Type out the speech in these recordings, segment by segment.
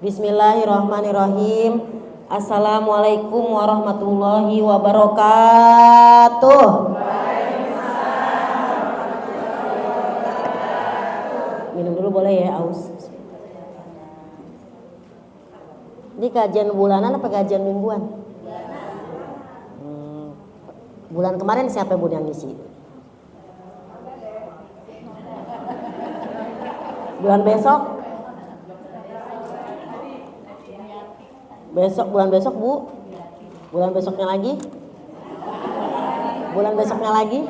Bismillahirrahmanirrahim. Assalamualaikum warahmatullahi wabarakatuh. Minum dulu boleh ya, aus. Ini kajian bulanan apa kajian mingguan? Bulan kemarin siapa Bu yang ngisi? Bulan besok? Bulan besok Bu? Bulan besoknya lagi? Bulan besoknya lagi?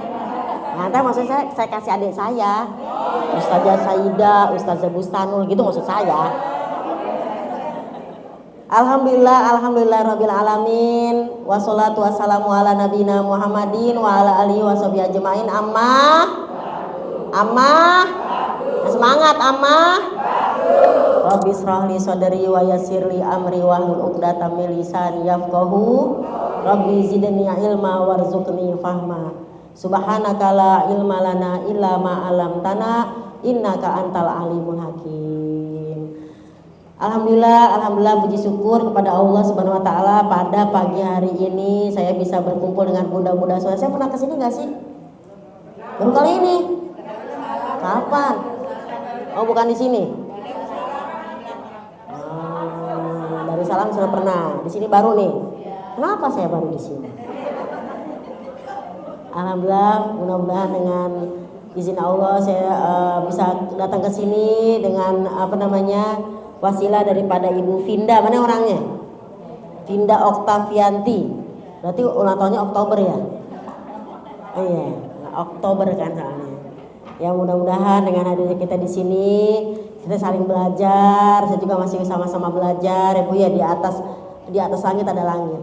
Nanti maksud saya kasih adik saya, Ustazah Saida, Ustazah Bustanul gitu maksud saya. Alhamdulillah rabbil alamin. Wassalatu wassalamu ala nabiyina Muhammadin wa ala alihi washabihi ajmain. Semangat Rabbi shrah li sadri wa yassir li amri wahlul 'uqdatam min lisani yafqahu. Rabbi zidni ilma warzuqni fahma. Subhanaka la ilma lana illa ma 'allamtana innaka antal alimul hakim. Alhamdulillah puji syukur kepada Allah Subhanahu wa taala pada pagi hari ini saya bisa berkumpul dengan bunda-bunda soleh. Saya pernah kesini enggak sih? Baru kali ini. Kapan? Oh, bukan di sini. Darussalam sudah pernah. Di sini baru nih. Kenapa saya baru di sini? Alhamdulillah, mudah-mudahan dengan izin Allah saya bisa datang ke sini dengan wasilah daripada Ibu Vinda. Mana orangnya? Vinda Oktavianti. Berarti ulang tahunnya Oktober ya? Oh iya, Oktober kan soalnya. Ya mudah-mudahan dengan hadirnya kita di sini kita saling belajar. Saya juga masih sama-sama belajar ya Bu ya. Di atas langit ada langit.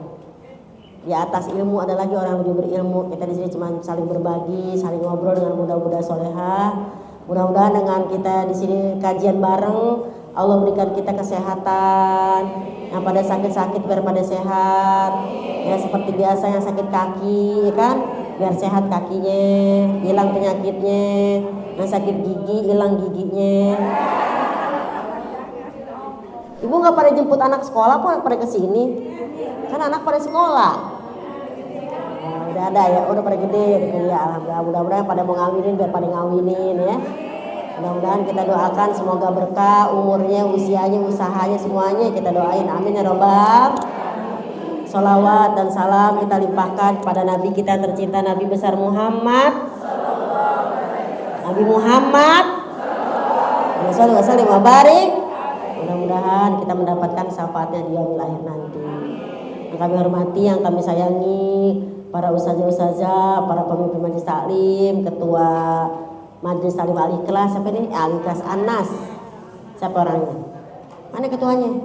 Di atas ilmu ada lagi orang yang lebih berilmu. Kita di sini cuma saling berbagi, saling ngobrol dengan muda-muda solehah. Mudah-mudahan dengan kita di sini kajian bareng, Allah berikan kita kesehatan. Yang pada sakit-sakit biar pada sehat. Ya seperti biasa yang sakit kaki, ya kan? Biar sehat kakinya, hilang penyakitnya. Yang sakit gigi, hilang giginya. Ibu nggak pada jemput anak sekolah kok pada kesini? Kan anak pada sekolah. Nah, udah ada ya, udah pada gede ya. Alhamdulillah, mudah-mudahan pada mau ngawinin biar pada ngawinin ya. Mudah-mudahan kita doakan semoga berkah umurnya, usianya, usahanya semuanya kita doain. Amin ya robbal. Salawat dan salam kita limpahkan kepada Nabi kita tercinta, Nabi besar Muhammad. Nabi Muhammad. Sallallahu alaihi wasallam. Mudah-mudahan kita mendapatkan syafaatnya di yaumil akhir nanti. Yang kami hormati, yang kami sayangi, para ustazah, para pemimpin majelis taklim, ketua majelis taklim Al-Ikhlas, siapa ini? Al-Ikhlas Anas. Siapa orangnya? Mana ketuanya?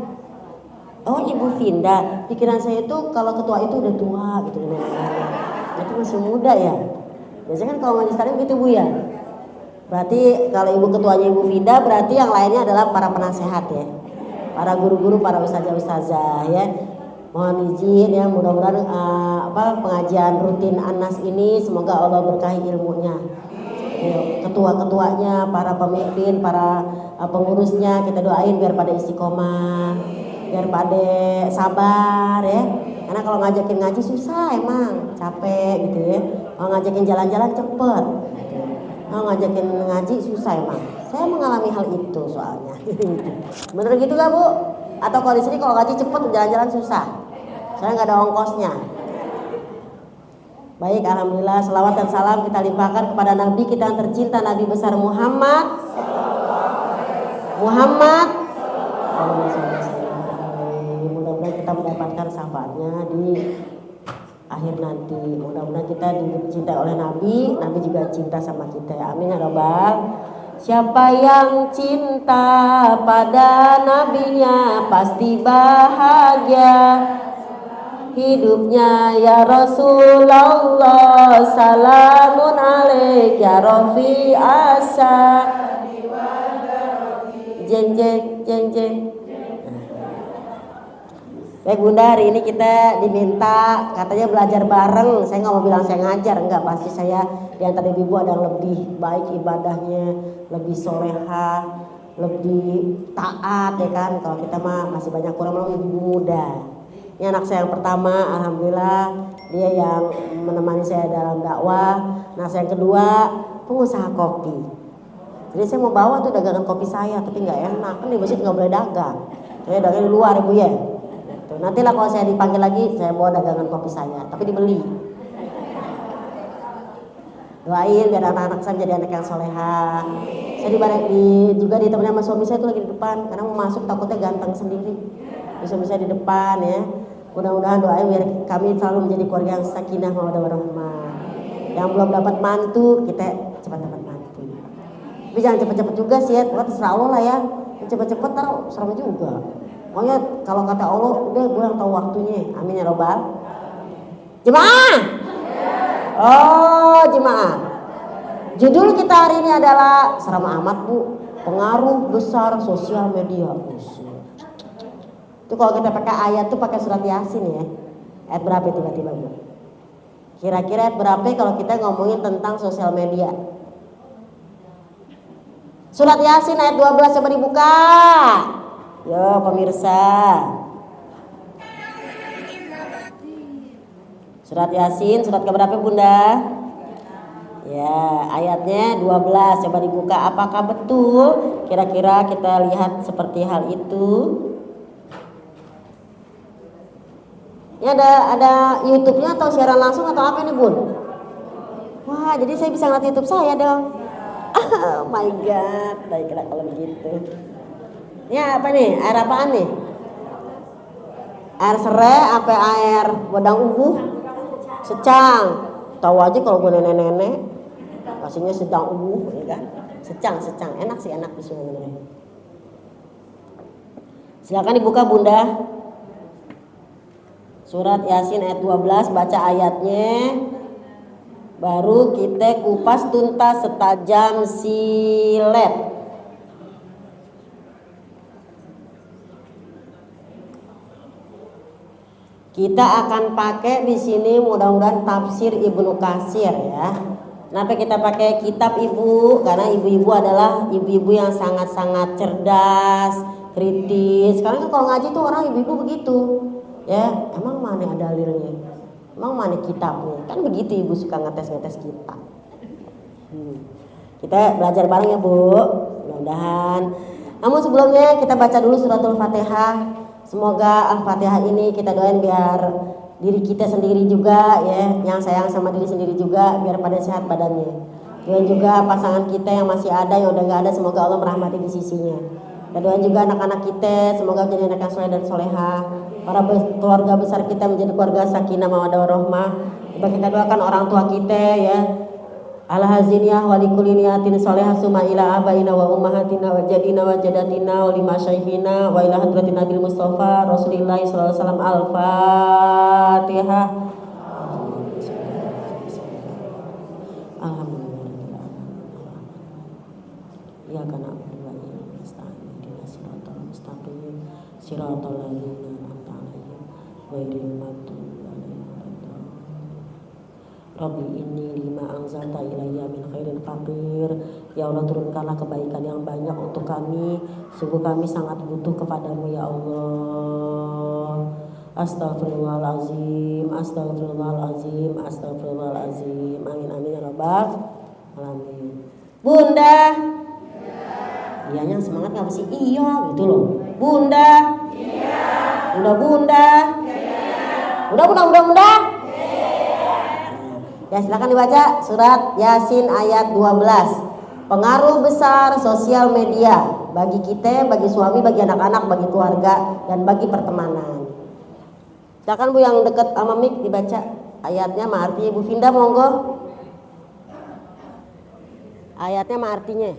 Oh, Ibu Vinda. Pikiran saya itu kalau ketua itu udah tua gitu. Itu masih muda ya. Biasanya kan kalau majelis taklim gitu Bu ya. Berarti kalau ibu ketuanya Ibu Vinda, berarti yang lainnya adalah para penasehat ya. Para guru-guru, para ustazah-ustazah ya. Mohon izin ya, mudah-mudahan pengajian rutin Anas ini semoga Allah berkahi ilmunya. Ketua-ketuanya, para pemimpin, para pengurusnya kita doain biar pada istiqomah, biar pada sabar ya. Karena kalau ngajakin ngaji susah emang, capek gitu ya. Kalau ngajakin jalan-jalan cepet. Kalau ngajakin ngaji susah emang. Saya mengalami hal itu soalnya. Bener gitu gak Bu? Atau kalau di sini kalau ngaji cepet jalan-jalan susah? Saya nggak ada ongkosnya. Baik, alhamdulillah, selawat dan salam kita limpahkan kepada Nabi kita yang tercinta, Nabi besar Muhammad. Mudah-mudahan kita mendapatkan syafaatnya di akhir nanti. Mudah-mudahan kita dicintai oleh Nabi, Nabi juga cinta sama kita ya. Amin ya robbal. Siapa yang cinta pada nabinya pasti bahagia hidupnya ya Rasulullah. Salamun alaik ya Rafi asa. Jeng jeng jeng jeng. Baik Bunda, hari ini kita diminta katanya belajar bareng. Saya nggak mau bilang saya ngajar, enggak, pasti saya di antara ibu ada yang lebih baik ibadahnya, lebih solehah, lebih taat ya kan. Kalau kita mah masih banyak kurang lebih muda. Ini anak saya yang pertama, alhamdulillah dia yang menemani saya dalam dakwah. Nah saya yang kedua pengusaha kopi. Jadi saya mau bawa tuh dagangan kopi saya, tapi nggak enak kan di masjid nggak boleh dagang. Saya dagang di luar ibu ya. Tuh, nantilah kalau saya dipanggil lagi saya bawa dagangan kopi saya, tapi dibeli. Doain biar anak-anak saya jadi anak yang soleha. Saya juga ditemani sama suami saya tuh lagi di depan, karena mau masuk takutnya ganteng sendiri. Suami saya di depan ya. Mudah-mudahan doain biar kami selalu menjadi keluarga yang sakinah mawaddah warahmah. Yang belum dapat mantu kita cepat dapat mantu. Tapi jangan cepet-cepet juga sih ya, pokoknya terserah Allah lah ya. Cepet-cepet taruh serem juga. Pokoknya kalau kata Allah udah gue yang tahu waktunya. Amin ya robbal. Jemaah. Oh jemaah. Judul kita hari ini adalah serem amat bu, pengaruh besar sosial media. Itu kalau kita pakai ayat tuh pakai surat Yasin ya. Ayat berapa tiba-tiba bu? Kira-kira ayat berapa kalau kita ngomongin tentang sosial media? Surat Yasin ayat 12 coba dibuka. Yo pemirsa. Surat Yasin surat keberapa bunda? Ya ayatnya 12 coba dibuka. Apakah betul? Kira-kira kita lihat seperti hal itu. Ini ada YouTube-nya atau siaran langsung atau apa ini bun? Wah jadi saya bisa ngeliat YouTube saya dong. Oh my god, baiklah kalau begitu. Ini apa nih? Air apaan nih? Air serai apa air wedang ubuh? Secang. Tahu aja kalau gue nenek-nenek pastinya sedang ubuh ya kan? Secang. Enak sih, enak di sini benernya. Silakan dibuka bunda. Surat Yasin ayat 12 baca ayatnya. Baru kita kupas tuntas setajam silet. Kita akan pakai di sini mudah-mudahan tafsir Ibnu Katsir ya. Kenapa kita pakai kitab ibu? Karena ibu-ibu adalah ibu-ibu yang sangat-sangat cerdas, kritis. Karena kalau ngaji tuh orang ibu-ibu begitu. Ya, emang mana dalilnya? Emang mana kitabnya? Kan begitu ibu suka ngetes kitab. Kita belajar bareng ya bu, mudah-mudahan. Namun sebelumnya kita baca dulu suratul Fatihah. Semoga Al-Fatihah ini kita doain biar diri kita sendiri juga ya, yang sayang sama diri sendiri juga biar pada sehat badannya. Dan juga pasangan kita yang masih ada, yang udah gak ada, semoga Allah merahmati di sisinya. Dan doain juga anak-anak kita, semoga menjadi anak yang soleh dan soleha. Para keluarga besar kita menjadi keluarga sakinah mawaddah warahmah. Kita doakan orang tua kita ya. Al-haziniyah wa likulli niyatin sholihah summa ila abaina wa ummahatina wa jadina wa jadatina wa lima syaikhina wa ila hadratin nabil mustafa Rasulillah sallallahu alaihi wasallam. Al-Fatihah. Alhamdulillah. Ya kana wa iyyaka nasta'in ihdinas siratal mustaqim siratal ladzina an'amta 'alaihim ghairil maghdubi 'alaihim waladdallin. Rabbi inni lima anzalta ilayya min khairin faqir. Ya Allah turunkanlah kebaikan yang banyak untuk kami. Sungguh kami sangat butuh kepadamu ya Allah. Astagfirullahalazim. Amin amin ya rabbal alamin. Bunda. Iya yang semangat nggak sih? Iya gitu loh. Bunda. Iya. Bunda. Iya. Bunda. Ya silakan dibaca surat Yasin ayat 12. Pengaruh besar sosial media bagi kita, bagi suami, bagi anak-anak, bagi keluarga, dan bagi pertemanan. Silakan Bu yang dekat sama mik dibaca ayatnya sama artinya. Bu Finda monggo. Ayatnya sama artinya.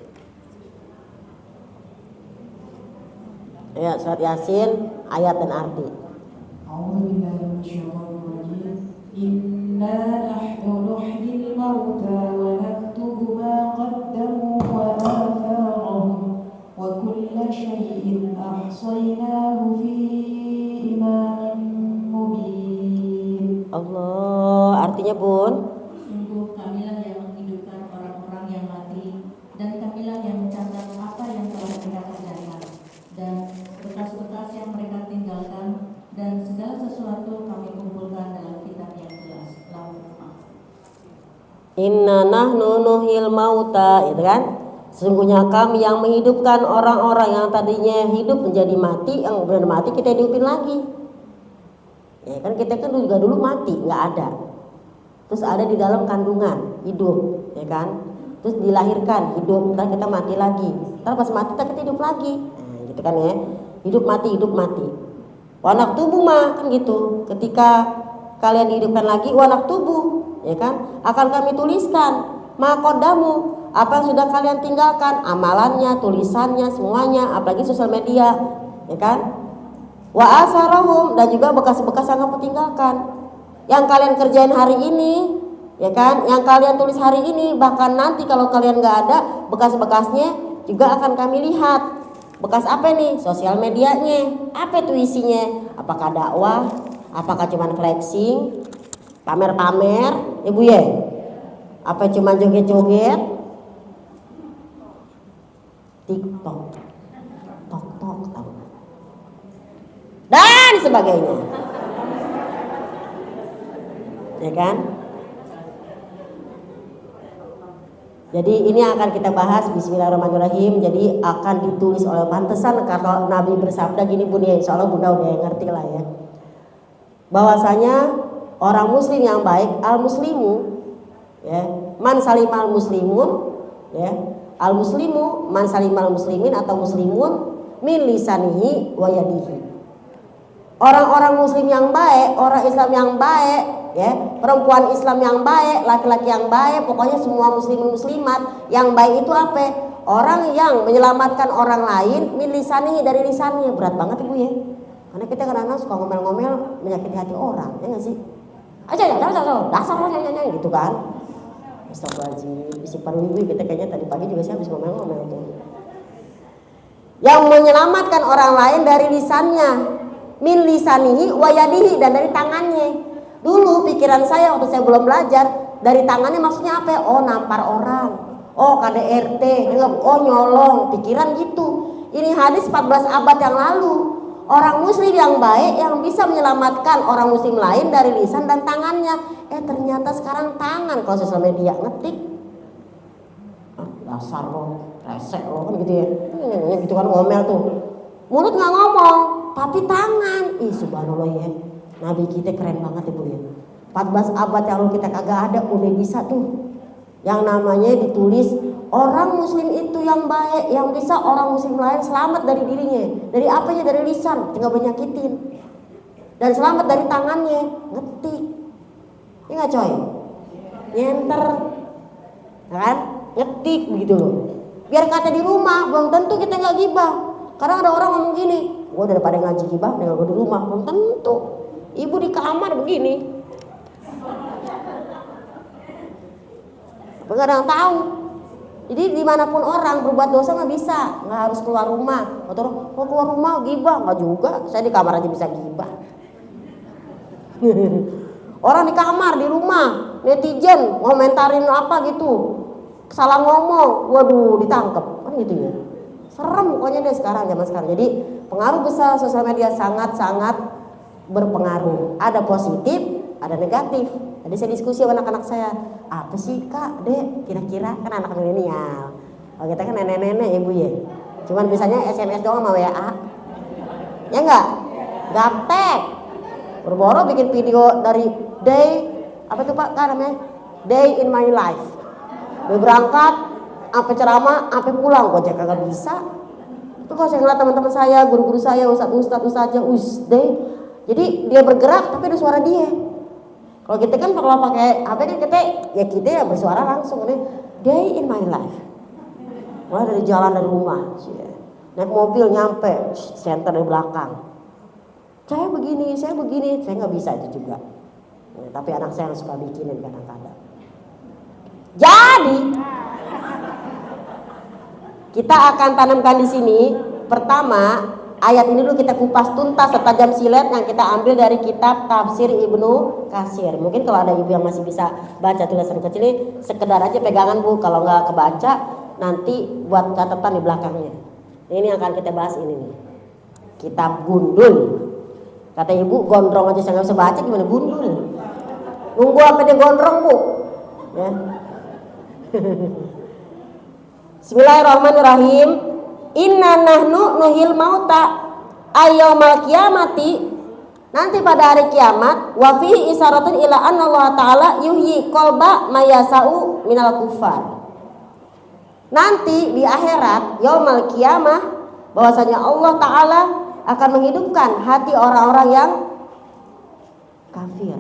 Ya surat Yasin ayat dan arti. Inna nahnu nuhyil mauta wa naktubu ma qaddamu wa atharahum wa kulla syai'in ahsaynahu fi imamin mubin. Allah, artinya Bun? Sungguh kamilah yang menghidupkan orang-orang yang mati dan kamilah yang mencatat apa yang telah mereka Inna nahnu nuhyil mauta, itu kan? Sesungguhnya kami yang menghidupkan orang-orang yang tadinya hidup menjadi mati, yang benar mati kita hidupin lagi. Ya kan kita kan juga dulu mati, nggak ada. Terus ada di dalam kandungan, hidup, ya kan? Terus dilahirkan, hidup, ntar kita mati lagi. Ntar pas mati kita hidup lagi. Nah, gitu kan ya. Hidup mati, hidup mati. Wanak tubuh mah kan gitu. Ketika kalian dihidupkan lagi, wanak tubuh, ya kan? Akan kami tuliskan makodamu, apa yang sudah kalian tinggalkan, amalannya, tulisannya, semuanya, apalagi sosial media, ya kan? Wa asarahum, dan juga bekas-bekas yang kamu tinggalkan, yang kalian kerjain hari ini, ya kan? Yang kalian tulis hari ini, bahkan nanti kalau kalian nggak ada, bekas-bekasnya juga akan kami lihat. Bekas apa nih? Sosial medianya. Apa itu isinya? Apakah dakwah? Apakah cuman flexing, pamer-pamer, ibu ya? Apa cuman joget-joget? TikTok, tok tahu, dan sebagainya, ya kan? Jadi ini akan kita bahas. Bismillahirrahmanirrahim. Jadi akan ditulis oleh pantesan kalau Nabi bersabda gini bun ya, insya Allah bunda udah ngerti lah ya, bahwasanya orang muslim yang baik, al muslimu, ya, man salimal muslimun, ya, al muslimu man salimal muslimin atau muslimun min lisanihi wa yadihi. Orang-orang muslim yang baik, orang Islam yang baik, ya, perempuan Islam yang baik, laki-laki yang baik, pokoknya semua muslimin muslimat yang baik itu apa? Orang yang menyelamatkan orang lain min lisanihi, dari lisannya. Berat banget ibu ya, karena kita kadang-kadang suka ngomel-ngomel menyakiti hati orang, ya nggak sih? Aja dasar lo nyanyi gitu kan. Astagfirullahaladzim, isi paru ibu kita kayaknya tadi pagi juga saya habis ngomel-ngomel tuh. Yang menyelamatkan orang lain dari lisannya, min lisanihi wa yadihi, dan dari tangannya. Dulu pikiran saya waktu saya belum belajar, dari tangannya maksudnya apa? Oh nampar orang, oh KDRT, oh nyolong, pikiran gitu. Ini hadis 14 abad yang lalu. Orang muslim yang baik yang bisa menyelamatkan orang muslim lain dari lisan dan tangannya. Ternyata sekarang tangan kalau sosial media ngetik, dasar lo, resek lo, kan gitu ya, gitu kan ngomel tuh. Mulut nggak ngomong, tapi tangan, subhanallah ya. Nabi kita keren banget ibu ya. 14 abad yang lalu kita kagak ada, udah bisa tuh. Yang namanya ditulis orang muslim itu yang baik, yang bisa orang muslim lain selamat dari dirinya. Dari apanya? Dari lisan, tinggal banyakitin. Dan selamat dari tangannya, ngetik. Ini nggak coy? Nyenter, kan? Ngetik begitu loh. Biar kata di rumah, belum tentu kita nggak gibah. Karena ada orang ngomong gini, gue daripada ngaji gibah, tinggal gue di rumah, belum tentu. Ibu di kamar begini, nggak ada yang tahu. Jadi dimanapun orang berbuat dosa nggak bisa, nggak harus keluar rumah. Atau mau keluar rumah gibah, nggak juga. Saya di kamar aja bisa gibah. Orang di kamar, di rumah, netizen ngomentarin apa gitu, salah ngomong, waduh ditangkep, kan gitu ya. Serem pokoknya deh sekarang, zaman sekarang. Jadi pengaruh besar sosial media, sangat-sangat berpengaruh. Ada positif, ada negatif. Tadi saya diskusi sama anak-anak saya, apa sih kak, dek, kira-kira kan anak milenial. Kalau kita kan nenek-nenek ya bu ya, cuman biasanya SMS doang sama WA, ya enggak, gaptek. Boro-boro bikin video dari day, apa tuh pak kan namanya, day in my life. Dia berangkat, sampai ceramah, sampai pulang, gojek kagak bisa. Itu kalau saya ngeliat teman-teman saya, guru-guru saya, ustadz-ustadz day. Jadi dia bergerak tapi ada suara dia. Kalau kita kan kalau pakai HP kan kita ya bersuara langsung nih. Day in my life. Mulai dari jalan dari rumah, naik mobil nyampe center dari belakang. Saya begini, saya nggak bisa itu juga. Tapi anak saya yang suka bikinin kadang-kadang. Jadi kita akan tanamkan di sini. Pertama, ayat ini dulu kita kupas tuntas setajam silet yang kita ambil dari kitab Tafsir Ibnu Katsir. Mungkin kalau ada ibu yang masih bisa baca tulisan kecil ini, sekedar aja pegangan bu. Kalau nggak kebaca, nanti buat catatan di belakangnya. Ini yang akan kita bahas ini nih. Kitab Gundul. Kata ibu gondrong aja saya nggak bisa baca, gimana gundul? Nunggu sampai dia gondrong bu. Ya. Bismillahirrahmanirrahim. Inna nahnu nuhil mauta ayyaumal qiyamati. Nanti pada hari kiamat, wa fihi isyaratun ila anna Allah Ta'ala yuhyi qalba mayasa'u minal kufar. Nanti di akhirat, yaumal qiyamah, bahwasanya Allah Ta'ala akan menghidupkan hati orang-orang yang kafir.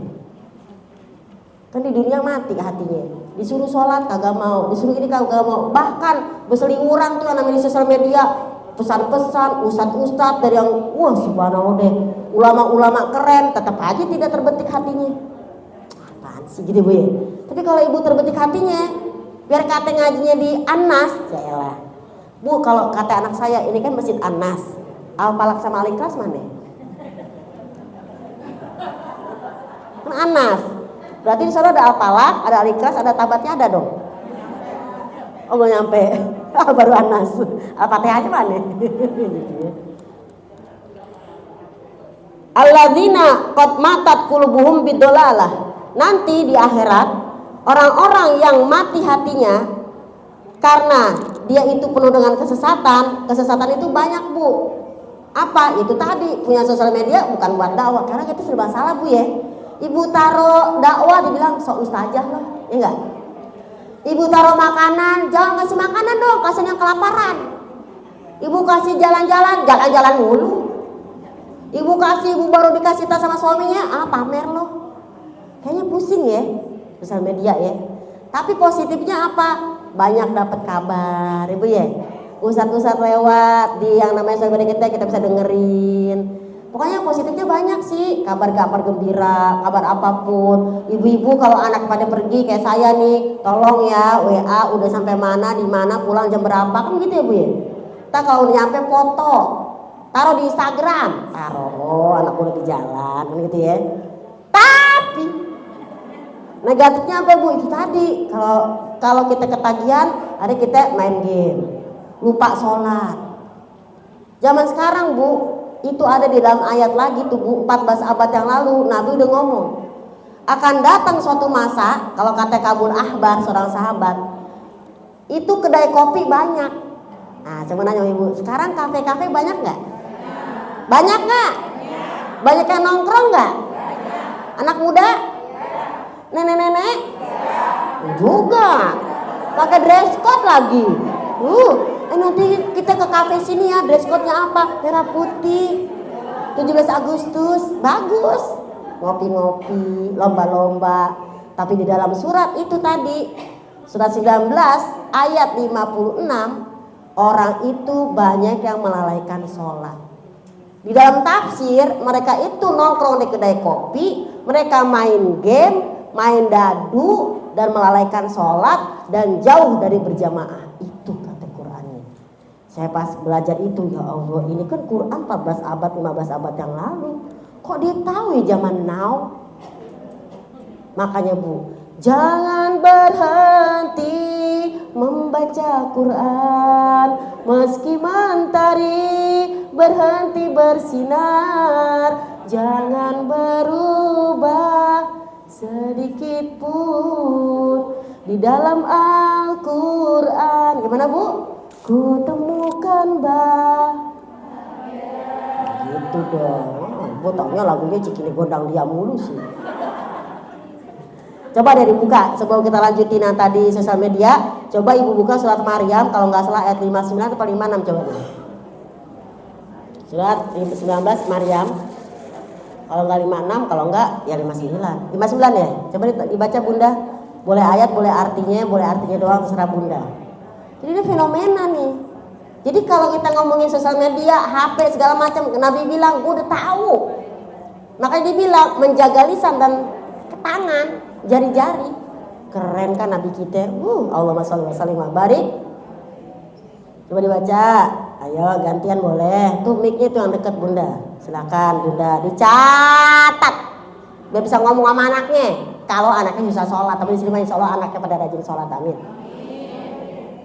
Kan di dunia mati hatinya, disuruh sholat kagak mau, disuruh ini kagak mau, bahkan berseliweran tuh yang namanya di sosial media, pesan-pesan ustadz-ustadz dari yang wah subhanallah deh, ulama-ulama keren, tetap aja tidak terbetik hatinya. Apaan sih gitu Bu ya? Tapi kalau ibu terbetik hatinya, biar kata ngajinya di Anas, yaelah. Bu, kalau kata anak saya ini kan masjid Anas, Al-Falaq sama Al-Ikhlas mana? Kan Anas. Berarti di sana ada Al-Falaq, ada Al-Ikhlas, ada tabatnya ada dong. Oh belum nyampe. Baru Anas. Al-Fatihah aja mana? Alladzina qad matat qulubuhum bidolalah. Nanti di akhirat orang-orang yang mati hatinya karena dia itu penuh dengan kesesatan. Kesesatan itu banyak Bu. Apa? Itu tadi punya sosial media bukan buat dakwah, karena kita serba salah Bu ya. Ibu taruh dakwah dibilang sok ustazah loh, ya enggak? Ibu taruh makanan, jangan kasih makanan dong, kasih yang kelaparan. Ibu kasih jalan-jalan, jalan-jalan mulu. Ibu baru dikasih tas sama suaminya, pamer loh. Kayaknya pusing ya, sosial media ya. Tapi positifnya apa? Banyak dapat kabar, Ibu ya. Ustadz-ustadz lewat di yang namanya sosial media kita bisa dengerin. Pokoknya positifnya banyak sih, kabar-kabar gembira, kabar apapun. Ibu-ibu kalau anak pada pergi kayak saya nih, tolong ya WA udah sampai mana, di mana, pulang jam berapa, kan gitu ya Bu ya. Kita kalau udah nyampe foto, taruh di Instagram, taruh anak udah di jalan, kan gitu ya. Tapi negatifnya apa Bu? Itu tadi, kalau kita ketagihan, hari kita main game, lupa sholat. Zaman sekarang Bu, itu ada di dalam ayat lagi tuh Bu, 14 abad yang lalu Nabi udah ngomong akan datang suatu masa, kalau kata Kabul Ahbar seorang sahabat, itu kedai kopi banyak. Nah coba nanya Ibu, sekarang kafe-kafe banyak nggak? Banyak nggak? Banyak yang nongkrong nggak? Anak muda? Nenek-nenek? Juga pakai dress code lagi. Nanti kita ke kafe sini ya, dress code-nya apa? Merah putih. 17 Agustus, bagus. Ngopi-ngopi, lomba-lomba. Tapi di dalam surat itu tadi, surat 19 ayat 56, orang itu banyak yang melalaikan sholat. Di dalam tafsir, mereka itu nongkrong di kedai kopi, mereka main game, main dadu, dan melalaikan sholat, dan jauh dari berjamaah. Itu kata Qurannya. Saya pas belajar itu, ya Allah, ini kan Quran 14 abad, 15 abad yang lalu. Kok dia tahu ya zaman now? Makanya Bu, jangan berhenti membaca Quran, meski mentari berhenti bersinar. Jangan berubah sedikit pun di dalam Al-Quran. Gimana Bu? Ku temukan gitu dong. Bu taunya lagunya Cikini Gondang Dia mulu sih. Coba deh dibuka sebelum kita lanjutin yang tadi sosial media. Coba Ibu buka surat Maryam, kalau nggak salah ayat 59 atau 56 coba deh. Surat 19 Maryam. Kalau nggak 56, kalau nggak ya 59. 59 ya. Coba dibaca Bunda. Boleh ayat, boleh artinya doang, terserah Bunda. Jadi ini fenomena nih. Jadi kalau kita ngomongin sosial media, HP segala macam, Nabi bilang, gue udah tahu. Makanya dia bilang menjaga lisan dan tangan, jari-jari. Keren kan Nabi kita. Allahumma sholli wa sallim wa barik. Coba dibaca. Ayo gantian boleh. Tuh mic-nya tuh yang dekat Bunda. Silakan Bunda dicatat. Biar bisa ngomong sama anaknya. Kalau anaknya bisa sholat, tapi di sini insya Allah anaknya pada rajin sholat, amin.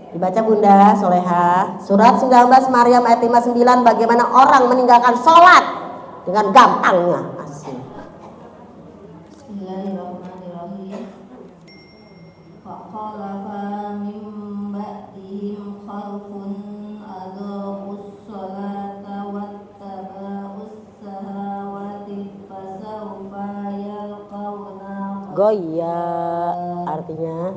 Dibaca Bunda Soleha, surat 19 Maryam ayat 59, bagaimana orang meninggalkan sholat dengan gampangnya. Asik. Bismillahirrahmanirrahim. Faqala Goya artinya.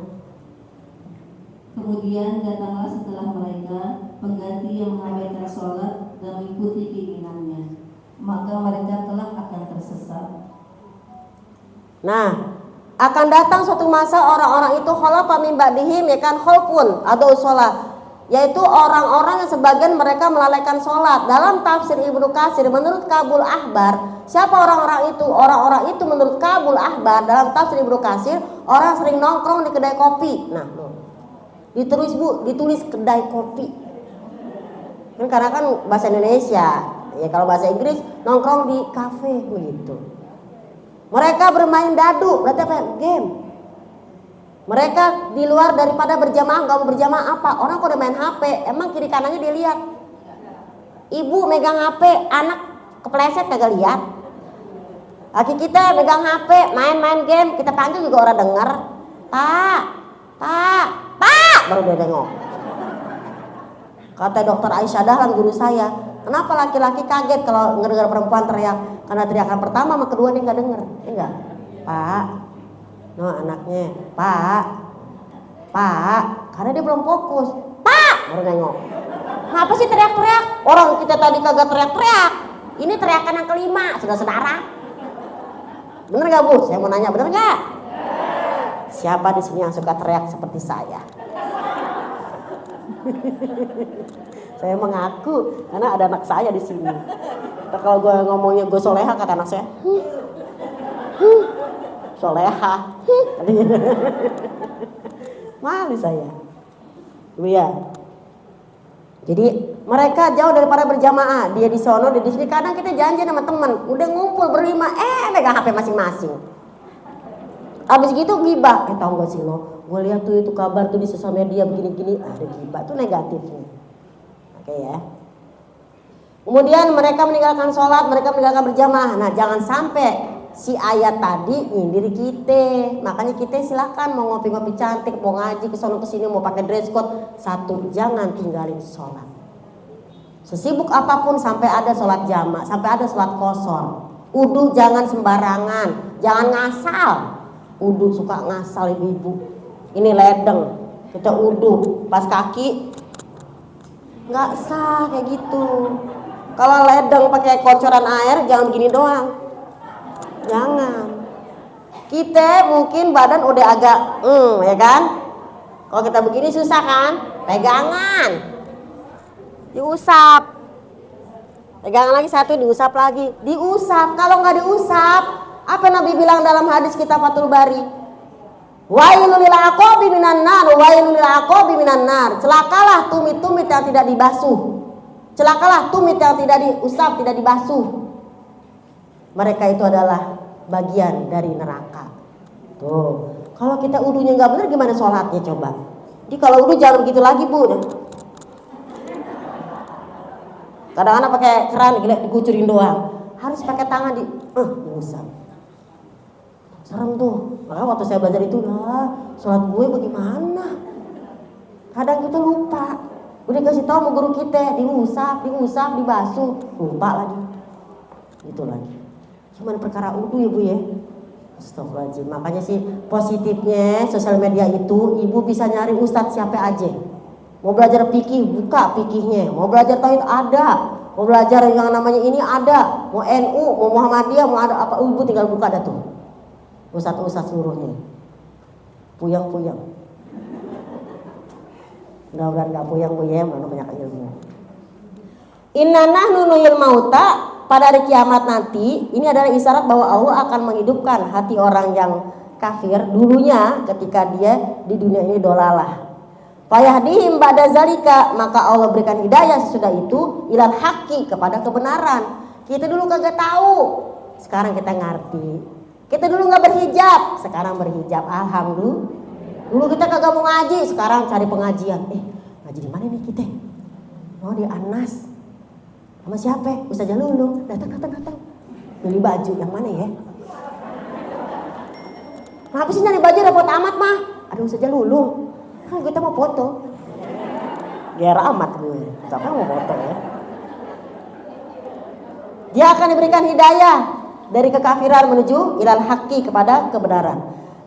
Kemudian datanglah setelah mereka pengganti yang mengabaikan sholat dan mengikuti keinginannya, maka mereka kelak akan tersesat. Nah, akan datang suatu masa orang-orang itu khalafa min ba'dihim, ya kan, khalfun atau sholat, yaitu orang-orang yang sebagian mereka melalaikan sholat. Dalam tafsir Ibnu Katsir menurut Kabul Ahbar, siapa orang-orang itu? Orang-orang itu menurut Kabul Ahbar dalam tafsir Ibnu Katsir, orang sering nongkrong di kedai kopi. Nah, ditulis Bu, ditulis kedai kopi. Kan karena kan bahasa Indonesia. Ya kalau bahasa Inggris nongkrong di kafe begitu. Mereka bermain dadu, berarti apa? Game. Mereka di luar daripada berjamaah, nggak mau berjamaah apa? Orang kalau main HP, emang kiri kanannya dia lihat. Ibu megang HP, anak kepleset kagak lihat. Laki kita megang HP, main-main game, kita panggil juga orang denger. Pak, baru dia nengok. Kata dokter Aisyah Dahlan guru saya, kenapa laki-laki kaget kalau ngedengar perempuan teriak? Karena teriakan pertama sama kedua dia nggak denger, enggak? Pak, no anaknya, Pak, karena dia belum fokus. Pak, baru nengok. Kenapa sih teriak-teriak? Orang kita tadi kagak teriak-teriak. Ini teriakan yang kelima, saudara-saudara. Bener nggak Bu? Saya mau nanya, bener nggak? Siapa di sini yang suka teriak seperti saya? Saya mengaku karena ada anak saya di sini. Kalau gue ngomongnya gue soleha, kata anak saya, soleha. Malu saya. Ya. Jadi mereka jauh daripada berjamaah. Dia di sono, dia di sini. Kadang kita janji sama teman, udah ngumpul berlima, megang HP masing-masing. Abis gitu gibah, tahu gak sih lo? Gue lihat tuh itu kabar tuh di sosial media begini-gini, ada gibah tuh negatifnya. Oke ya. Kemudian mereka meninggalkan sholat, mereka meninggalkan berjamaah. Nah jangan sampai si ayat tadi nyindir kita. Makanya kita silakan mau ngopi-ngopi cantik, mau ngaji kesono kesini, mau pakai dress code. Satu, jangan tinggalin sholat. Sesibuk apapun sampai ada sholat jamaah, sampai ada sholat kosor. Udu jangan sembarangan, jangan ngasal. Udu suka ngasal ibu-ibu. Ini ledeng, kita udu pas kaki nggak sah kayak gitu. Kalau ledeng pakai kocoran air jangan begini doang, jangan. Kita mungkin badan udah agak ya kan. Kalau kita begini susah kan, pegangan, diusap, pegangan lagi satu, diusap lagi, diusap. Kalau nggak diusap, apa Nabi bilang dalam hadis kita Fathul Bari? Wailul lil aqabi minan nar, wailul lil aqabi minan nar. Celakalah tumit-tumit yang tidak dibasuh. Celakalah tumit yang tidak diusap, tidak dibasuh. Mereka itu adalah bagian dari neraka. Tuh, kalau kita udunya nggak benar gimana sholatnya coba? Jadi kalau udu jangan begitu lagi Bu. Kadang-kadang pakai keran dikucurin doang. Harus pakai tangan diusap. Serem tuh. Makanya waktu saya belajar itu, sholat gue bagaimana? Kadang kita lupa. Udah kasih tahu sama guru kita, diusap, dibasuh, lupa lagi. Gitu lagi. Cuman perkara udu ya Bu ya. Astagfirullahaladzim. Makanya sih positifnya sosial media itu, ibu bisa nyari ustadz siapa aja. Mau belajar fikih, buka fikihnya. Mau belajar tauhid ada. Mau belajar yang namanya ini ada. Mau NU, mau Muhammadiyah, mau ada apa, ibu tinggal buka dah tuh. Ustadz seluruhnya. Puyang. Mudah-mudahan gak puyang Bu ya, mana banyak ilmu. Inna nahnu nuhyil mauta, pada hari kiamat nanti, ini adalah isyarat bahwa Allah akan menghidupkan hati orang yang kafir dulunya ketika dia di dunia ini dolalah. Fayahdihim ba'da zalika, maka Allah berikan hidayah sesudah itu ilal haqqi, kepada kebenaran. Kita dulu kagak tahu, sekarang kita ngerti. Kita dulu nggak berhijab, sekarang berhijab, alhamdulillah. Dulu kita kagak mau ngaji, sekarang cari pengajian. Ngaji di mana nih kita? Oh di Anas. Sama siapa? Ustaz Jalulu. Datang. Beli baju yang mana ya? Kenapa sih nyari baju repot amat mah? Aduh Ustaz Jalulu. Kan kita mau foto. Biar amat gue. Siapa mau foto ya? Dia akan diberikan hidayah dari kekafiran menuju ilal haqqi, kepada kebenaran.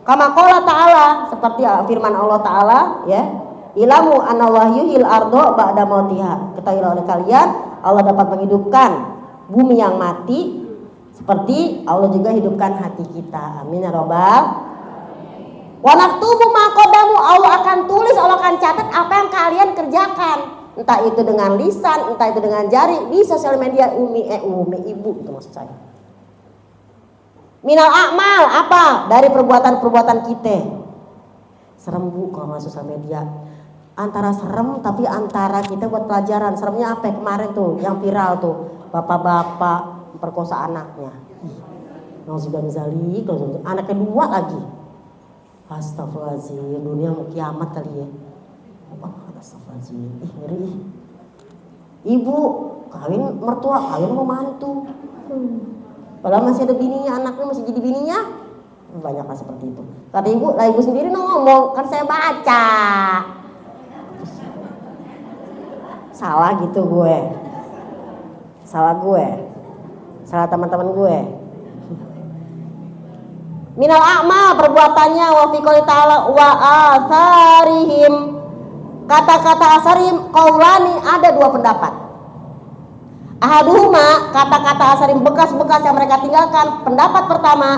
Kama qala ta'ala, seperti firman Allah Ta'ala ya, ilamu anallahu yuhyil ardo ba'da mautiha. Ketahuilah oleh kalian, Allah dapat menghidupkan bumi yang mati seperti Allah juga hidupkan hati kita. Amin ya rabbal. Wa naktubu ma qaddamu, Allah akan tulis, Allah akan catat apa yang kalian kerjakan. Entah itu dengan lisan, entah itu dengan jari di sosial media umi ibu itu maksud saya. Minal a'mal, apa? Dari perbuatan-perbuatan kita. Serem bu kalau masuk sosial media. Antara serem tapi antara kita buat pelajaran. Seremnya apa? Kemarin tuh yang viral tuh, bapak-bapak memperkosa anaknya. Nauzubillahi, anak kedua lagi. Astagfirullahaladzim, dunia mau kiamat kali ya. Astagfirullahaladzim, ngeri. Ibu kawin mertua, kawin mau mantu. Padahal masih ada bininya, anaknya masih jadi bininya. Banyak lah seperti itu. Kata ibu, lah ibu sendiri ngomong, kan saya baca. Salah gitu gue. Salah gue. Salah teman-teman gue. Minal a'mal, perbuatannya, wa fi qouli ta'ala wa asarihim. Kata-kata asarihim qaulani, ada dua pendapat. Ahaduhuma, kata-kata asarim bekas-bekas yang mereka tinggalkan. Pendapat pertama,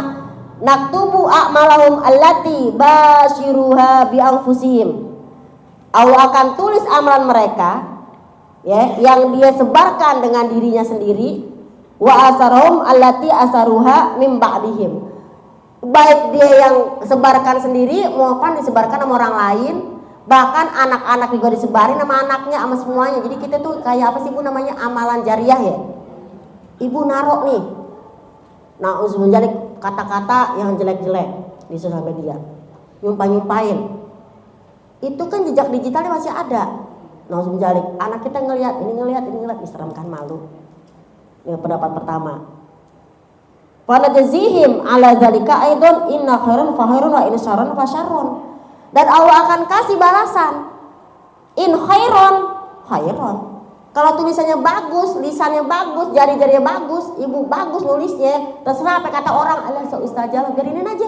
naktubu a'malahum allati basyiruha bi anfusihim. Allah akan tulis amalan mereka ya, yang dia sebarkan dengan dirinya sendiri. Wa asarhum allati asaruha mim ba'dihim. Baik dia yang sebarkan sendiri maupun disebarkan sama orang lain. Bahkan anak-anak juga disebarin sama anaknya, sama semuanya. Jadi kita tuh kayak apa sih bu namanya, amalan jariah ya. Ibu narok nih, nah menjadi kata-kata yang jelek-jelek di sosial media, nyumpah-nyumpahin. Itu kan jejak digitalnya masih ada. Nah menjadi anak kita ngelihat, diseramkan, malu. Ini pendapat pertama. Pada jazihim ala dzalika aidon inna khairan fa khairun wa in syarran fa syarrun. Dan Allah akan kasih balasan. In khairon, khairon. Kalau tulisannya bagus, lisannya bagus, jari-jarinya bagus, ibu bagus nulisnya, terserah apa kata orang, Allah so-istajal, biarinin aja.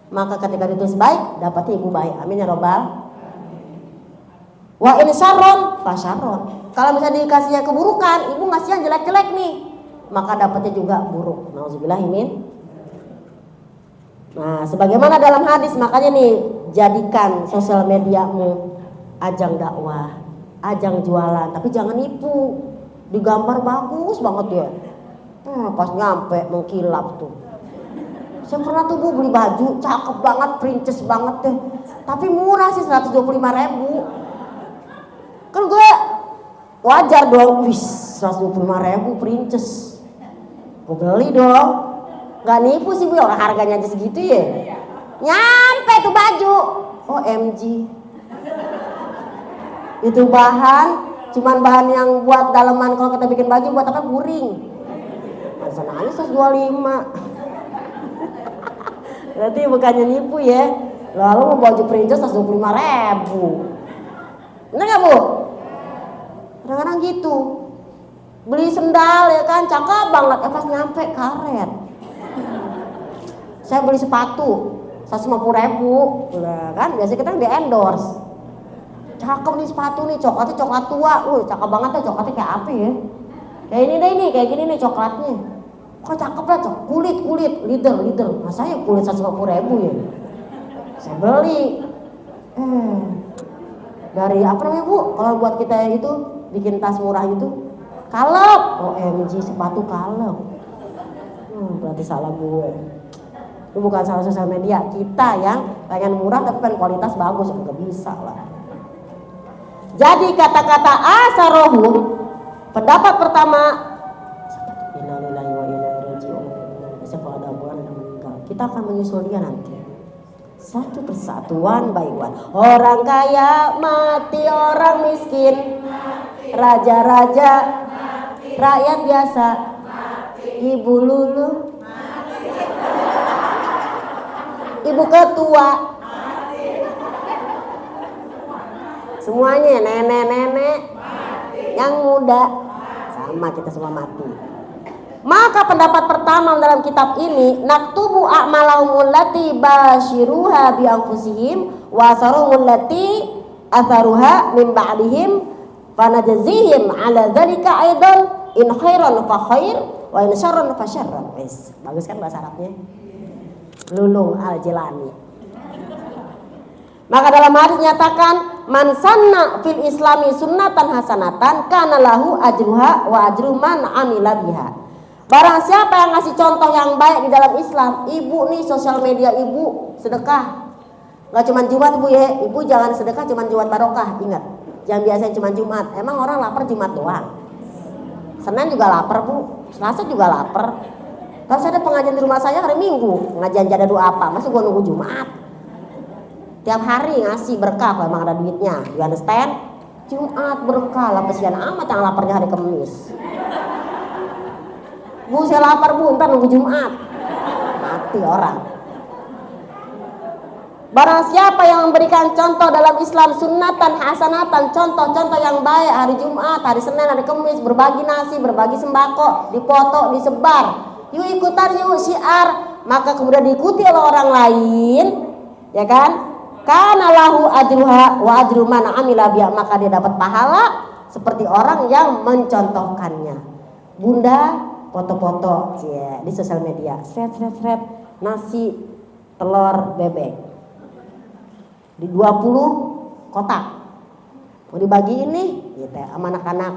Maka ketika ditulis baik, dapatnya ibu baik. Amin ya robbal. Wa in syarron, fa syarron. Kalau misalnya dikasihnya keburukan, ibu ngasih yang jelek-jelek nih, maka dapatnya juga buruk. Nauzubillahi min. Nah, sebagaimana dalam hadis, makanya nih jadikan sosial mediamu ajang dakwah, ajang jualan, tapi jangan nipu. Digambar bagus banget ya. Pas nyampe mengkilap tuh. Saya pernah tuh bu beli baju, cakep banget, princess banget deh. Tapi murah sih 125.000. Kan gue wajar dong, wis 125.000 princess. Gue beli dong. Gak nipu sih bu, orang harganya aja segitu ya. Nyampe tuh baju, OMG. Itu bahan, cuman bahan yang buat daleman kalau kita bikin baju buat apa, guring. Masa aja 125. Berarti bukannya nipu ya. Lalu mau baju princess 125.000. Bener gak bu? Kadang-kadang gitu. Beli sendal ya kan, cakep banget, pas nyampe karet. Saya beli sepatu 150.000, kan biasanya kita di endorse. Cakep nih sepatu nih, coklatnya coklat tua, cakep banget ya, coklatnya kayak apa ya? Kayak ini deh nih, kayak gini nih coklatnya. Kok cakep lah, kulit, leader. Masa ya kulit 150.000 ya? Saya beli. Dari apa namanya bu? Kalau buat kita itu bikin tas murah itu, Kaleb. OMG sepatu Kaleb. Berarti salah gue. Itu bukan salah sosial media, kita yang pengen murah tapi pengen kualitas bagus, nggak bisa lah. Jadi kata-kata asarohum, pendapat pertama, innalillahi wa inna ilaihi raji'un. Kalau ada orang yang meninggal, kita akan menyusulnya nanti satu persatu, one by one. Orang kaya mati, orang miskin, raja-raja, rakyat biasa, ibu lulu, ibu ketua, semuanya nenek-nenek yang muda, sama kita semua mati. Maka pendapat pertama dalam kitab ini, naktubu a'malahum allati bashiruha bi anfusihim wa asarumul lati atharuha min ba'dihim fanajzihim ala dzalika aidan in khairan fa khair wa in syarran fa syarran. Bagus kan bahasa Arabnya? Lulung Al-Jilani. Maka dalam hadis nyatakan man sanna fil islami sunnatan hasanatan kana lahu ajruha wa ajru man amila biha. Barang siapa yang ngasih contoh yang baik di dalam Islam, ibu nih sosial media ibu sedekah. Gak cuma Jumat bu ya, ibu jangan sedekah cuma Jumat barokah, ingat. Jangan biasain cuma Jumat. Emang orang lapar Jumat doang. Senin juga lapar bu, Selasa juga lapar. Kan saya ada pengajian di rumah saya hari Minggu, pengajian jadah doa apa, masa gua nunggu Jumat? Tiap hari ngasih berkah kalau emang ada duitnya, you understand? Jumat berkah lah, kesian amat yang laparnya hari Kamis. Bu saya lapar bu, ntar nunggu Jumat, mati orang. Barang siapa yang memberikan contoh dalam Islam sunnatan hasanatan, contoh-contoh yang baik hari Jumat, hari Senin, hari Kamis, berbagi nasi, berbagi sembako, dipoto, disebar, yuk ikutan yuk syiar, maka kemudian diikuti oleh orang lain, ya kan? Kana lahu ajruha wa ajru man amila biha, maka dia dapat pahala seperti orang yang mencontohkannya. Bunda foto-foto di sosial media, seret nasi telur bebek di 20 kotak mau dibagi ini gitu sama anak-anak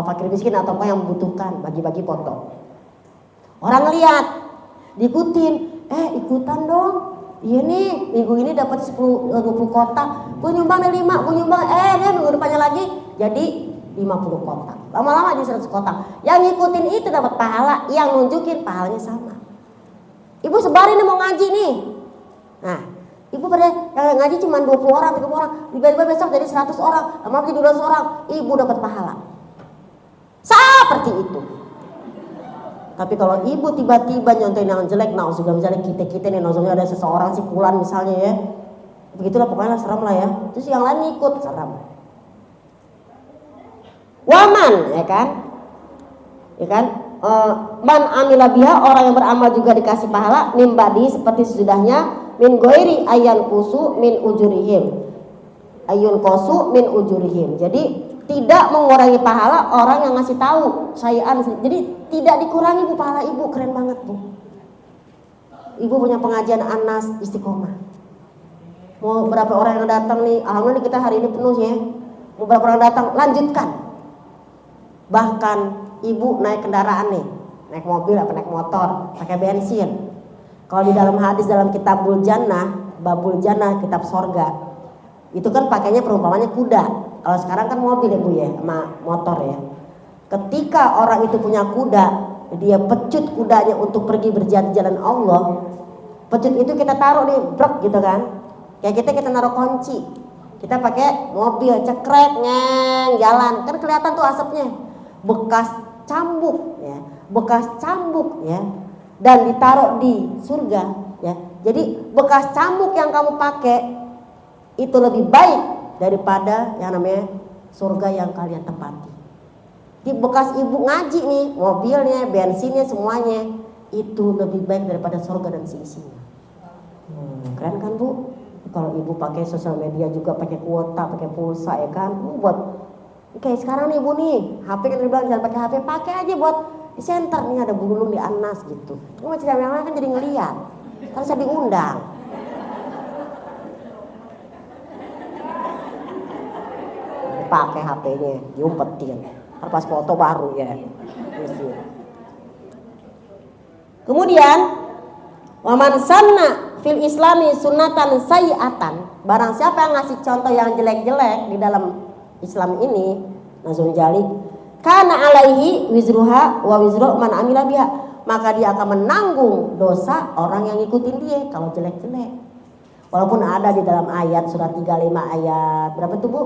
fakir miskin atau apa yang membutuhkan, bagi-bagi foto. Orang lihat, diikutin, ikutan dong. Iya nih, minggu ini dapat 20 kotak, gue nyumbang nih 5, gue nyumbang, nih minggu depannya lagi jadi 50 kotak. Lama-lama jadi 100 kotak. Yang ngikutin itu dapat pahala, yang nunjukin pahalanya sama. Ibu sebarin nih mau ngaji nih. Nah, ibu pada yang ngaji cuma 20 orang, 30 orang, tiba-tiba besok jadi 100 orang, lama jadi 200 orang, ibu dapat pahala. Seperti itu. Tapi kalau ibu tiba-tiba nyontohin yang jelek, nah sudah misalnya kita nih, nozongnya ada seseorang si Kulan misalnya ya, begitulah pokoknya seram lah ya. Terus yang lain ikut, seram. Waman, ya kan? Man amila biha, orang yang beramal juga dikasih pahala, nimbadi seperti sesudahnya, min goiri ayan kusu min ujurihim, ayun kosu min ujurihim. Jadi tidak mengurangi pahala orang yang ngasih tahu sayan. Jadi tidak dikurangi bu pahala ibu, keren banget bu. Ibu punya pengajian Anas Istiqomah. Mau berapa orang yang datang nih? Alhamdulillah kita hari ini penuh ya. Mau berapa orang datang? Lanjutkan. Bahkan ibu naik kendaraan nih, naik mobil apa naik motor, pakai bensin. Kalau di dalam hadis dalam kitabul jannah, babul jannah, kitab sorga, itu kan pakainya perumpamannya kuda. Kalau sekarang kan mobil ya bu ya, sama motor ya. Ketika orang itu punya kuda, dia pecut kudanya untuk pergi berjihad di jalan Allah. Pecut itu kita taruh nih, brek gitu kan. Kayak kita naruh kunci. Kita pakai mobil cekrek ngeng jalan, kan kelihatan tuh asapnya. Bekas cambuk ya, dan ditaruh di surga ya. Jadi bekas cambuk yang kamu pakai itu lebih baik daripada yang namanya surga yang kalian tempati. Di bekas ibu ngaji nih, mobilnya, bensinnya, semuanya itu lebih baik daripada surga dan seisinya. Keren kan bu? Kalau ibu pakai sosial media juga pakai kuota, pakai pulsa ya kan, buat kayak sekarang nih ibu nih, HP kan dibilang jangan pakai HP, pakai aja buat di center nih ada bulung di Anas gitu. Ini macam yang lain kan jadi ngeliat, harus saya diundang. Pakai HP-nya, diumpetin, pas foto baru ya. Kemudian, waman sanna fil islami sunnatan sayi'atan, barang siapa yang ngasih contoh yang jelek-jelek di dalam Islam ini, nazun jalik, kana alaihi wizruha wa wizru man amila biha, maka dia akan menanggung dosa orang yang ngikutin dia kalau jelek-jelek. Walaupun ada di dalam ayat surat 35 ayat berapa tuh bu?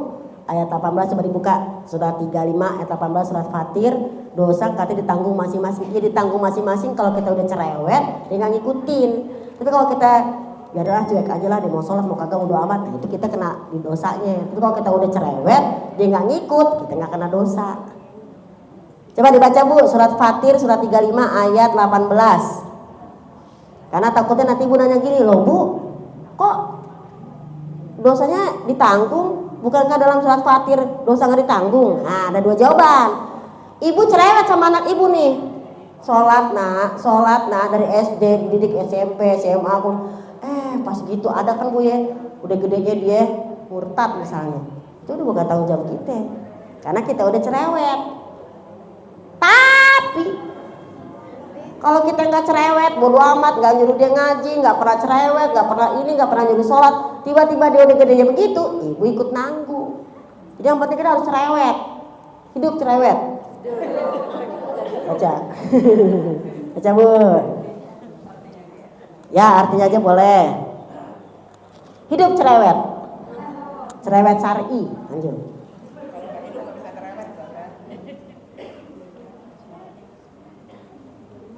Ayat 18 coba dibuka, surat 35 ayat 18 surat Fatir, dosa katanya ditanggung masing-masing. Ya ditanggung masing-masing kalau kita udah cerewet, dia nggak ngikutin. Tapi kalau kita ya adalah cuek aja lah, dia mau sholat mau kagak udah amat, nah, itu kita kena di dosanya. Tapi kalau kita udah cerewet, dia nggak ngikut, kita nggak kena dosa. Coba dibaca Bu, surat Fatir surat 35 ayat 18. Karena takutnya nanti ibu nanya gini, loh Bu, kok dosanya ditanggung? Bukankah dalam surat Fatir dosa nggak ditanggung? Nah, ada dua jawaban. Ibu cerewet sama anak ibu nih. Sholat nak dari SD, dididik SMP, SMA pun. Pas gitu ada kan Bu ya, udah gedenya dia murtad misalnya. Itu udah bukan tanggung jawab kita. Karena kita udah cerewet. Tapi kalau kita nggak cerewet, bodo amat, nggak nyuruh dia ngaji, nggak pernah cerewet, nggak pernah ini, nggak pernah nyuruh sholat, tiba-tiba dia udah gedenya begitu, ibu ikut nanggung. Jadi yang penting kita harus cerewet, hidup cerewet. Baca, baca Bu. Ya artinya aja boleh. Hidup cerewet, cerewet syar'i, lanjut.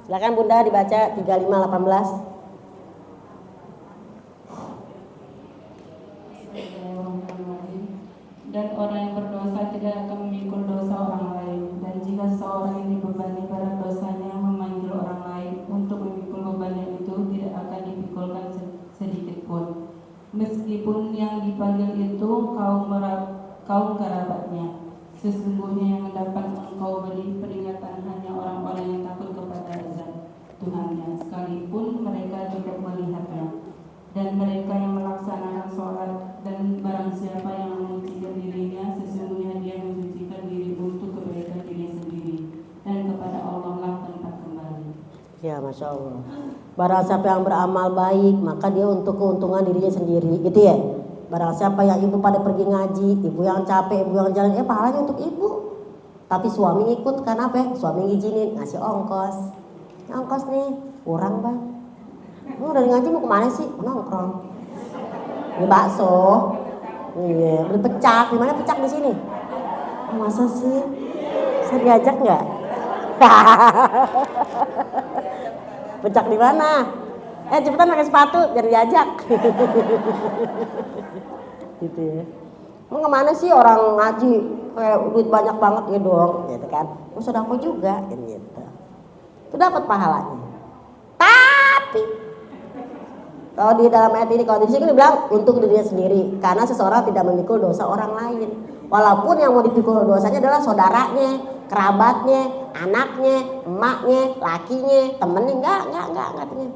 Silakan Bunda dibaca 35:18. Dan orang yang berdosa tidak akan memikul dosa orang lain. Dan jika seorang yang dibebani pada dosanya memanggil orang lain untuk memikul bebannya itu, tidak akan dipikulkan sedikit pun. Meskipun yang dipanggil itu kaum kerabatnya. Sesungguhnya yang mendapat engkau beri peringatan hanya orang-orang yang takut kepada azab Tuhannya, sekalipun mereka tidak melihatnya. Dan mereka yang melaksanakan sholat, dan barang siapa yang mensucikan dirinya, sesungguhnya dia mensucikan diri untuk kebaikan diri sendiri, dan kepada Allah lah tempat kembali. Ya Masya Allah. Barang siapa yang beramal baik, maka dia untuk keuntungan dirinya sendiri, gitu ya. Barang siapa yang ibu pada pergi ngaji, ibu yang capek, ibu yang jalan, pahalanya untuk ibu. Tapi suami ikut, karena apa? Suami ngizinin, ngasih ongkos. Ongkos nih, kurang Bang. Lu dari ngaji mau kemana sih? Nongkrong. Beli bakso. Iya, beli pecak. Di mana pecak di sini? Masa sih? Saya diajak nggak? Pecak di mana? Cepetan pakai sepatu biar diajak. Gitu ya. Mau kemana sih orang ngaji? Kayak duit banyak banget ya dong, gitu kan? Mau sedekah juga, gitu. Itu dapat pahalanya. Tapi kalau di dalam ayat ini, kalau di sini bilang untuk dirinya sendiri, karena seseorang tidak memikul dosa orang lain. Walaupun yang mau dipikul dosanya adalah saudaranya, kerabatnya, anaknya, emaknya, lakinya, temennya, enggak katanya.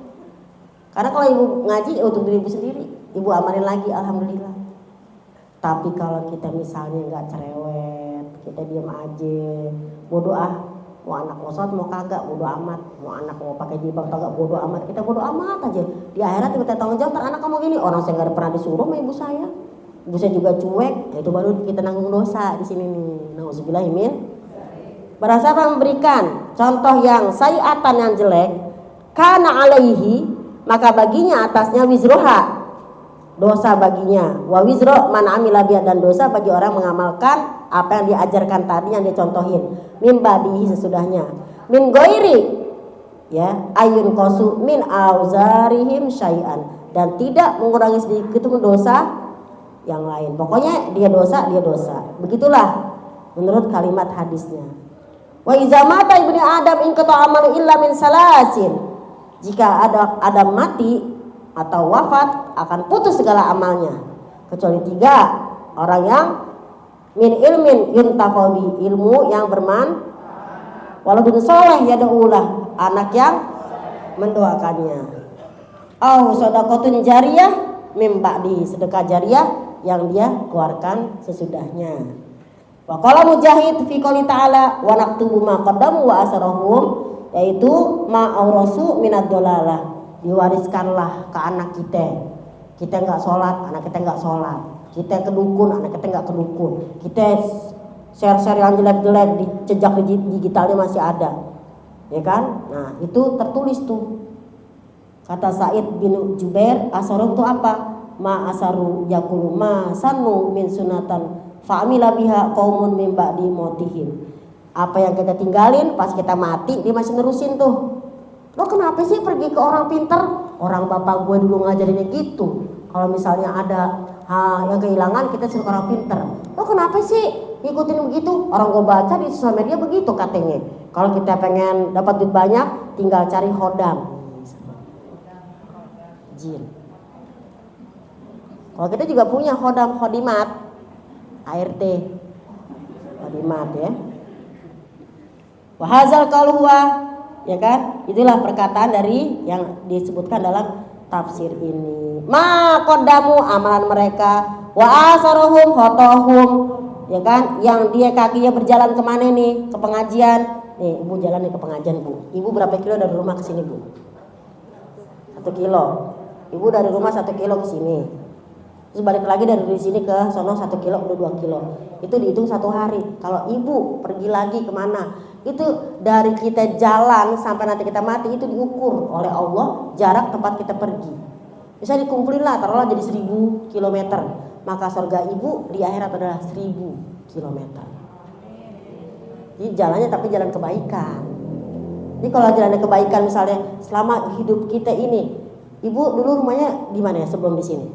Karena kalau ibu ngaji untuk diri ibu sendiri, ibu amalin lagi, alhamdulillah. Tapi kalau kita misalnya nggak cerewet, kita diam aja, bodoh mau anak mau sholat mau kagak, bodoh amat. Mau anak mau pakai jilbab kagak, bodoh amat. Kita bodoh amat aja. Di akhirat kita tanggung jawab, anak kamu gini, orang saya nggak pernah disuruh sama ibu saya. Ibu saya juga cuek, itu baru kita nanggung dosa di sini nih. Nauzubillahi min. Barang siapa memberikan contoh yang sayiatan yang jelek, kana alaihi, maka baginya atasnya wizroha, dosa baginya, wa wizro man amila biha, dan dosa bagi orang mengamalkan apa yang diajarkan tadi, yang dicontohin, min badihi, sesudahnya, min goiri, ya, ayun kosu min auzarihim syai'an, dan tidak mengurangi sedikit pun dosa yang lain. Pokoknya dia dosa. Begitulah menurut kalimat hadisnya. Wa iza mata ibni adam in qata amalu illa min salasin. Jika Adam mati atau wafat, akan putus segala amalnya kecuali 3 orang yang min ilmin yuntafau, ilmu yang waladun soleh yad'ulah, anak yang mendoakannya, au shadaqatun jariyah mim ba'di, sedekah jariyah yang dia keluarkan sesudahnya. Wa qala Mujahid fi qouli ta'ala wa naktubu ma qaddamu wa asrahum, yaitu ma'aurasu minad dolalah, diwariskanlah ke anak kita nggak sholat, anak kita nggak sholat, kita ke dukun, anak kita nggak ke dukun, kita share yang jelek-jelek di jejak digitalnya masih ada, ya kan? Nah itu tertulis tuh. Kata Said bin Jubair, asaru itu apa? Ma asaru yakulu ma sanu min sunatan fa'amila biha qaumun min ba'di mautihim. Apa yang kita tinggalin pas kita mati, dia masih nerusin tuh. Lo kenapa sih pergi ke orang pinter? Orang bapak gue dulu ngajarinnya gitu. Kalau misalnya ada yang kehilangan, kita suruh orang pinter. Lo kenapa sih Ikutin begitu, orang gue baca di sosial media begitu katanya. Kalau kita pengen dapat duit banyak, tinggal cari hodam, jin. Kalau kita juga punya hodam, hodimat, ART, hodimat ya. Wahazal kaluwa, ya kan? Itulah perkataan dari yang disebutkan dalam tafsir ini. Ma qaddamu, amalan mereka, wa asarohum hotohum, ya kan? Yang dia kakinya berjalan kemana nih? Ke pengajian. Nih ibu jalan nih ke pengajian bu. Ibu berapa kilo dari rumah ke sini bu? 1 kilo. Ibu dari rumah 1 kilo ke sini. Terus balik lagi dari sini ke sono 1 kilo udah 2 kilo. Itu dihitung 1 hari. Kalau ibu pergi lagi kemana? Itu dari kita jalan sampai nanti kita mati itu diukur oleh Allah jarak tempat kita pergi. Bisa dikumpulin lah, taruhlah jadi 1000 kilometer. Maka surga ibu di akhirat adalah 1000 kilometer. Jadi jalannya tapi jalan kebaikan. Jadi kalau jalan kebaikan misalnya selama hidup kita ini, ibu dulu rumahnya di mana ya sebelum di sini?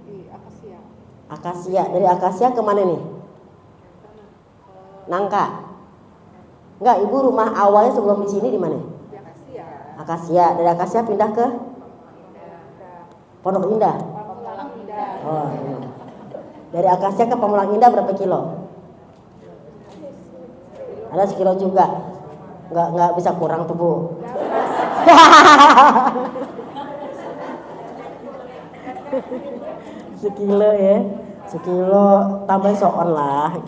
Di Akasia. Akasia. Dari Akasia ke mana nih? Nangka. Enggak, ibu rumah awalnya sebelum di sini di mana? Di Akasia. Akasia. Dari Akasia pindah ke Pondok Indah. Pamulang Indah. Oh, iya. Dari Akasia ke Pamulang Indah berapa kilo? Ada 1 kilo juga. Enggak bisa kurang tuh bu. Sekilo ya, 1 kilo tambah soon lah.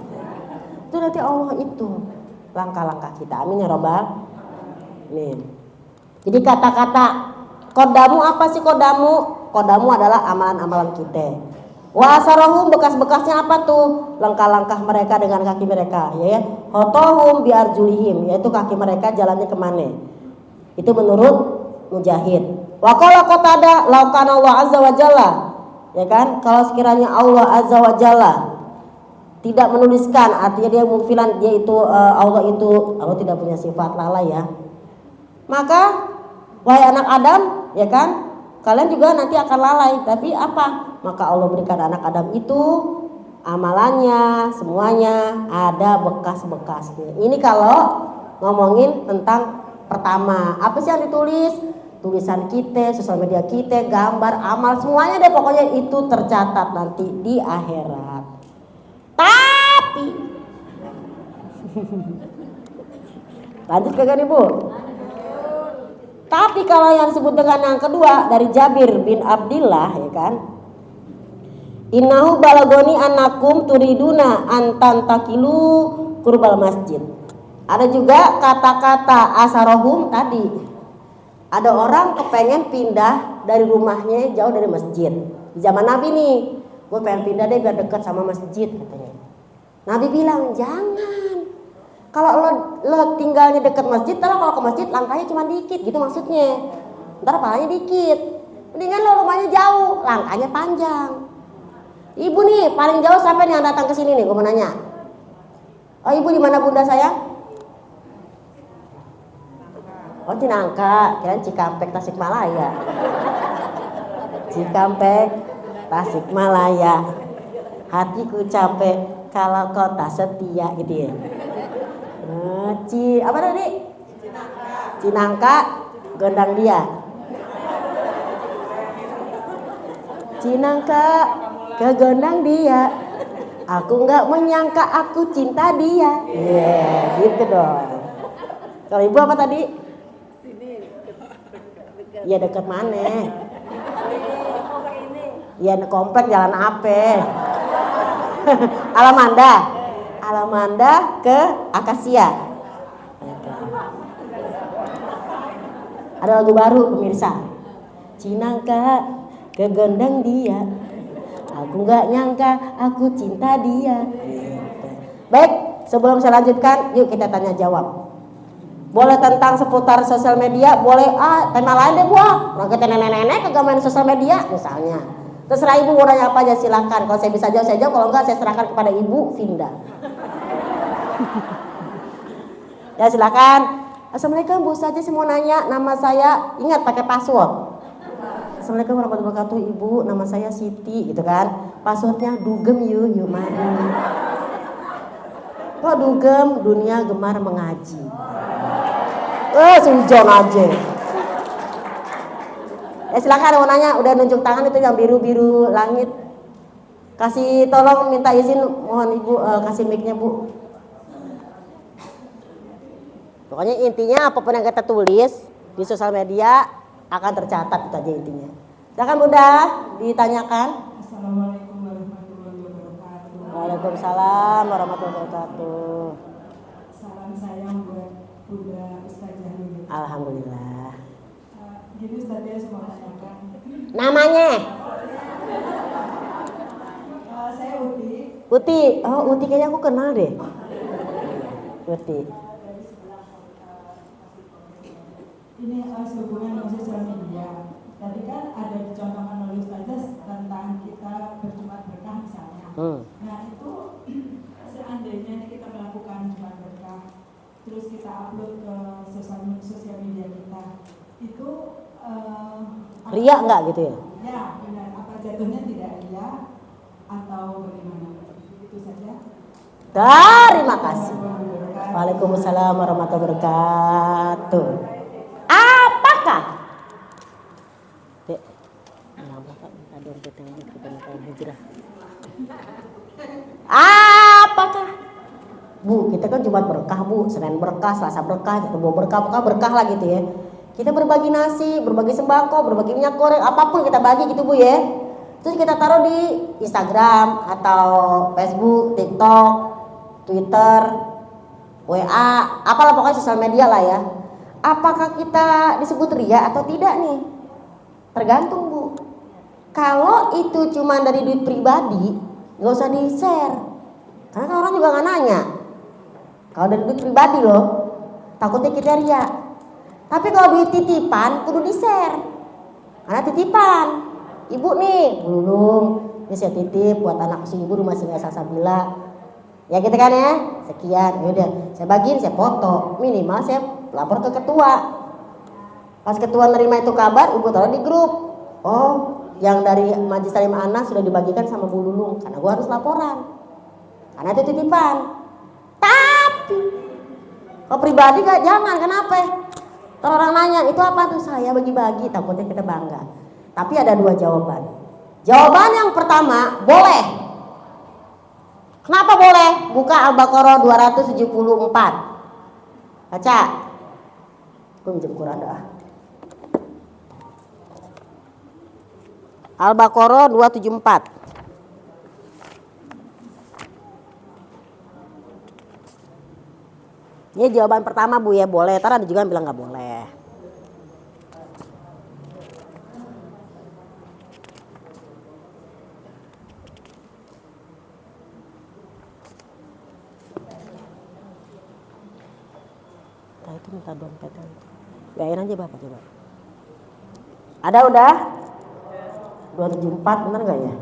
Itu nanti Allah itu langkah-langkah kita. Amin ya robbal. Amin. Jadi kata-kata kodamu apa sih kodamu? Kodamu adalah amalan-amalan kita. Wasarohum bekas-bekasnya apa tuh? Langkah-langkah mereka dengan kaki mereka, ya. Hotohum biarjulihim, yaitu kaki mereka jalannya kemana? Itu menurut Mujahid. Waqala Qatadah laukana Allah azza wa jalla, ya kan? Kalau sekiranya Allah azza wa jalla tidak menuliskan, artinya dia mufilan, dia itu Allah tidak punya sifat lalai ya. Maka wahai anak Adam, ya kan? Kalian juga nanti akan lalai, tapi apa? Maka Allah berikan anak Adam itu amalannya semuanya ada bekas-bekasnya. Ini kalau ngomongin tentang pertama, apa sih yang ditulis? Tulisan kita, sosial media kita, gambar, amal, semuanya deh pokoknya itu tercatat nanti di akhirat. Tapi lanjut ke ibu. Tapi kalau yang disebut dengan yang kedua dari Jabir bin Abdillah, ya kan? Innahu balagoni anakum turiduna antan takilu kurbal masjid. Ada juga kata-kata asarohum tadi. Ada orang kepengen pindah dari rumahnya jauh dari masjid. Di zaman Nabi nih, gue pengen pindah deh biar dekat sama masjid katanya. Nabi bilang jangan. Kalau lo tinggalnya dekat masjid, kalau ke masjid langkahnya cuma dikit gitu maksudnya. Ntar palanya dikit. Mendingan lo rumahnya jauh, langkahnya panjang. Ibu nih paling jauh siapa nih yang datang ke sini nih? Gue mau nanya. Oh ibu di mana bunda saya? Oh Cinangka, kirain Cikampek Tasikmalaya. Cikampek Tasikmalaya. Hatiku capek kalau kau tak setia gitu ya. Apa tadi? Cinangka gendang dia. Cinangka kegondang dia, aku nggak menyangka aku cinta dia. Gitu dong. Kalau ibu apa tadi? Ya deket mana? Ya komplek jalan apa? Alamanda ke Akasia. Ada lagu baru pemirsa. Cinangka kegondang dia, aku nggak nyangka aku cinta dia. Baik, sebelum saya lanjutkan, yuk kita tanya jawab. Boleh tentang seputar sosial media, boleh tema lain deh buah. Orang kita nenek-nenek kagak main sosial media misalnya. Terserah ibu mau nanya apa aja silakan. Kalau saya bisa jawab saya jawab, kalau enggak saya serahkan kepada ibu Vinda. Ya silakan. Assalamualaikum Bu saja saya mau nanya, nama saya, ingat pakai password. Assalamualaikum warahmatullahi wabarakatuh, ibu nama saya Siti gitu kan. Passwordnya dugem yuk madu. Kok dugem dunia gemar mengaji. Sujon aja. Silakan mau nanya, udah nunjuk tangan itu yang biru-biru langit. Kasih tolong minta izin, mohon Ibu kasih mic-nya Bu. Pokoknya intinya apapun yang kita tulis di sosial media akan tercatat, itu aja intinya. Silakan Bunda, ditanyakan. Assalamualaikum warahmatullahi wabarakatuh. Waalaikumsalam warahmatullahi wabarakatuh. Salam sayang buat Bunda Ustazah Lili. Alhamdulillah. Gini Ustazah mau tanyakan. Namanya? Saya Uti. Uti. Oh, Uti kayaknya aku kenal deh. Uti. Ini sehubungan dengan sosial media. Tadi kan ada dicontohkan oleh Ustazah tentang kita berjumat berkah misalnya. Nah itu seandainya kita melakukan jumat berkah, terus kita upload ke sosial media kita, itu Ria nggak gitu ya? Ya benar. Apa jatuhnya tidak ria atau bagaimana? Itu saja. Terima kasih. Waalaikumsalam warahmatullahi wabarakatuh. Apakah? Apakah? Bu, kita kan Jumat berkah Bu, Senin berkah, Selasa berkah, Rabu berkah, berkah lah gitu ya. Kita berbagi nasi, berbagi sembako, berbagi minyak goreng, apapun kita bagi gitu Bu ya. Terus kita taruh di Instagram atau Facebook, TikTok, Twitter, WA, apalah pokoknya sosial media lah ya. Apakah kita disebut ria atau tidak nih? Tergantung Bu. Kalau itu cuma dari duit pribadi, nggak usah di-share. Karena kan orang juga nggak nanya. Kalau dari duit pribadi loh, takutnya kita ria. Tapi kalau duit titipan, kudu di-share. Karena titipan. Ibu nih, belum. Ini saya titip buat anak si ibu rumah singgah Salsabila. Ya gitu kan ya, sekian. Yaudah, saya bagiin, saya foto. Minimal saya lapor ke ketua. Pas ketua nerima itu kabar, ibu taruh di grup. Oh, yang dari Majelis Taklim Anas sudah dibagikan sama Bu Lulung. Karena gua harus laporan. Karena itu titipan. Tapi kalau pribadi gak, jangan, kenapa? Kalau orang nanya, itu apa tuh? Saya bagi-bagi, takutnya kita bangga. Tapi ada dua jawaban. Jawaban yang pertama, boleh. Kenapa boleh? Buka Al-Baqarah 274. Baca. Gue minjem Quran dah. Al-Baqarah 274. Ini jawaban pertama Bu ya, boleh. Ntar ada juga yang bilang nggak boleh. Nah itu minta dompetnya. Gain aja Bapak coba. Ada udah? 274 bener nggak ya?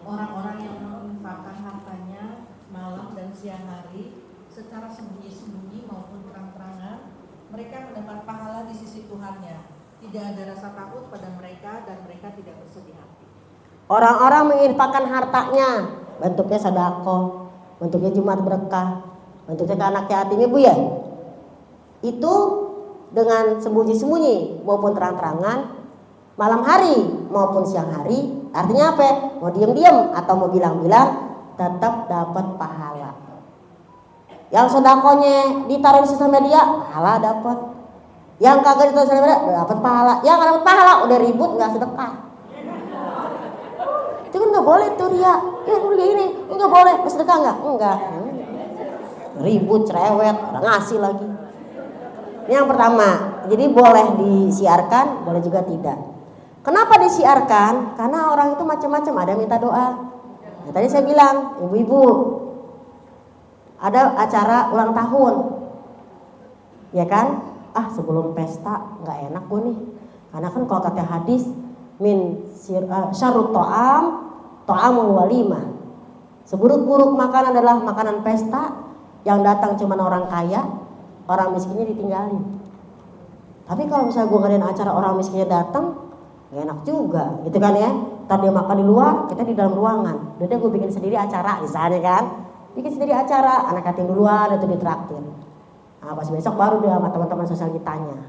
Orang-orang yang menginfakkan hartanya malam dan siang hari secara sembunyi-sembunyi maupun terang-terangan, mereka mendapat pahala di sisi Tuhannya. Tidak ada rasa takut pada mereka dan mereka tidak bersedih hati. Orang-orang menginfakkan hartanya, bentuknya sedekah, bentuknya Jumat berkah, bentuknya ke anak yatim Ibu ya. Itu dengan sembunyi-sembunyi maupun terang-terangan, malam hari maupun siang hari. Artinya apa? Mau diam-diam atau mau bilang-bilang, tetap dapat pahala. Yang sedekahnya ditaruh di sosial media, pahala dapat. Yang kagak ditaruh di sosial media, dapat pahala. Yang nggak dapat pahala, udah ribut nggak sedekah. Itu kan nggak boleh tuh ria. Ya udah ini, nggak boleh. Sedekah nggak? Enggak. Ribut, cerewet, orang ngasih lagi. Ini yang pertama. Jadi boleh disiarkan, boleh juga tidak. Kenapa disiarkan? Karena orang itu macam-macam, ada yang minta doa. Nah, tadi saya bilang, ibu-ibu, ada acara ulang tahun, ya kan? Sebelum pesta nggak enak gue nih, karena kan kalau kata hadis, min syarrut ta'amul walimah. Seburuk-buruk makanan adalah makanan pesta, yang datang cuma orang kaya, orang miskinnya ditinggalin. Tapi kalau misalnya gue ngadain acara orang miskinnya datang, gak enak juga, gitu kan ya? Ntar dia makan di luar, kita di dalam ruangan. Udah gue bikin sendiri acara misalnya kan. Bikin sendiri acara, anak yatim duluan itu ditraktir. Nah pas besok baru dia sama teman-teman sosial ditanya.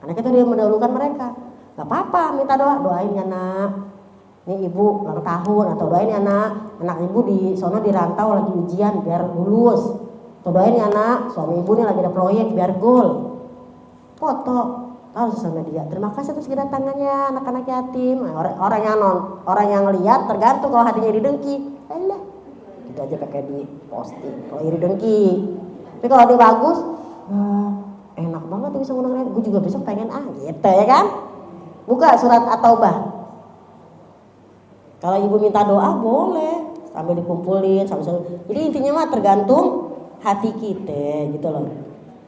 Karena kita dia mendahulukan mereka. Gak apa-apa minta doa, doain ya nak. Ini ibu ulang tahun atau doain ya nak. Anak ibu di sono di rantau lagi ujian biar lulus. Atau doain ya nak, suami ibu nih lagi ada proyek biar goal. Foto, tahu sosial media. Terima kasih atas kedatangannya anak-anak yatim. Nah, orang yang lihat tergantung kalau hatinya didengki. Alah, itu aja pakai di posting. Kalau iri dengki. Tapi kalau dia bagus, enak banget tuh bisa ngundang. Gue juga besok pengen gitu ya kan. Buka surat At-Taubah. Kalau ibu minta doa boleh sambil dikumpulin sambil. Jadi intinya mah tergantung hati kita gitu loh.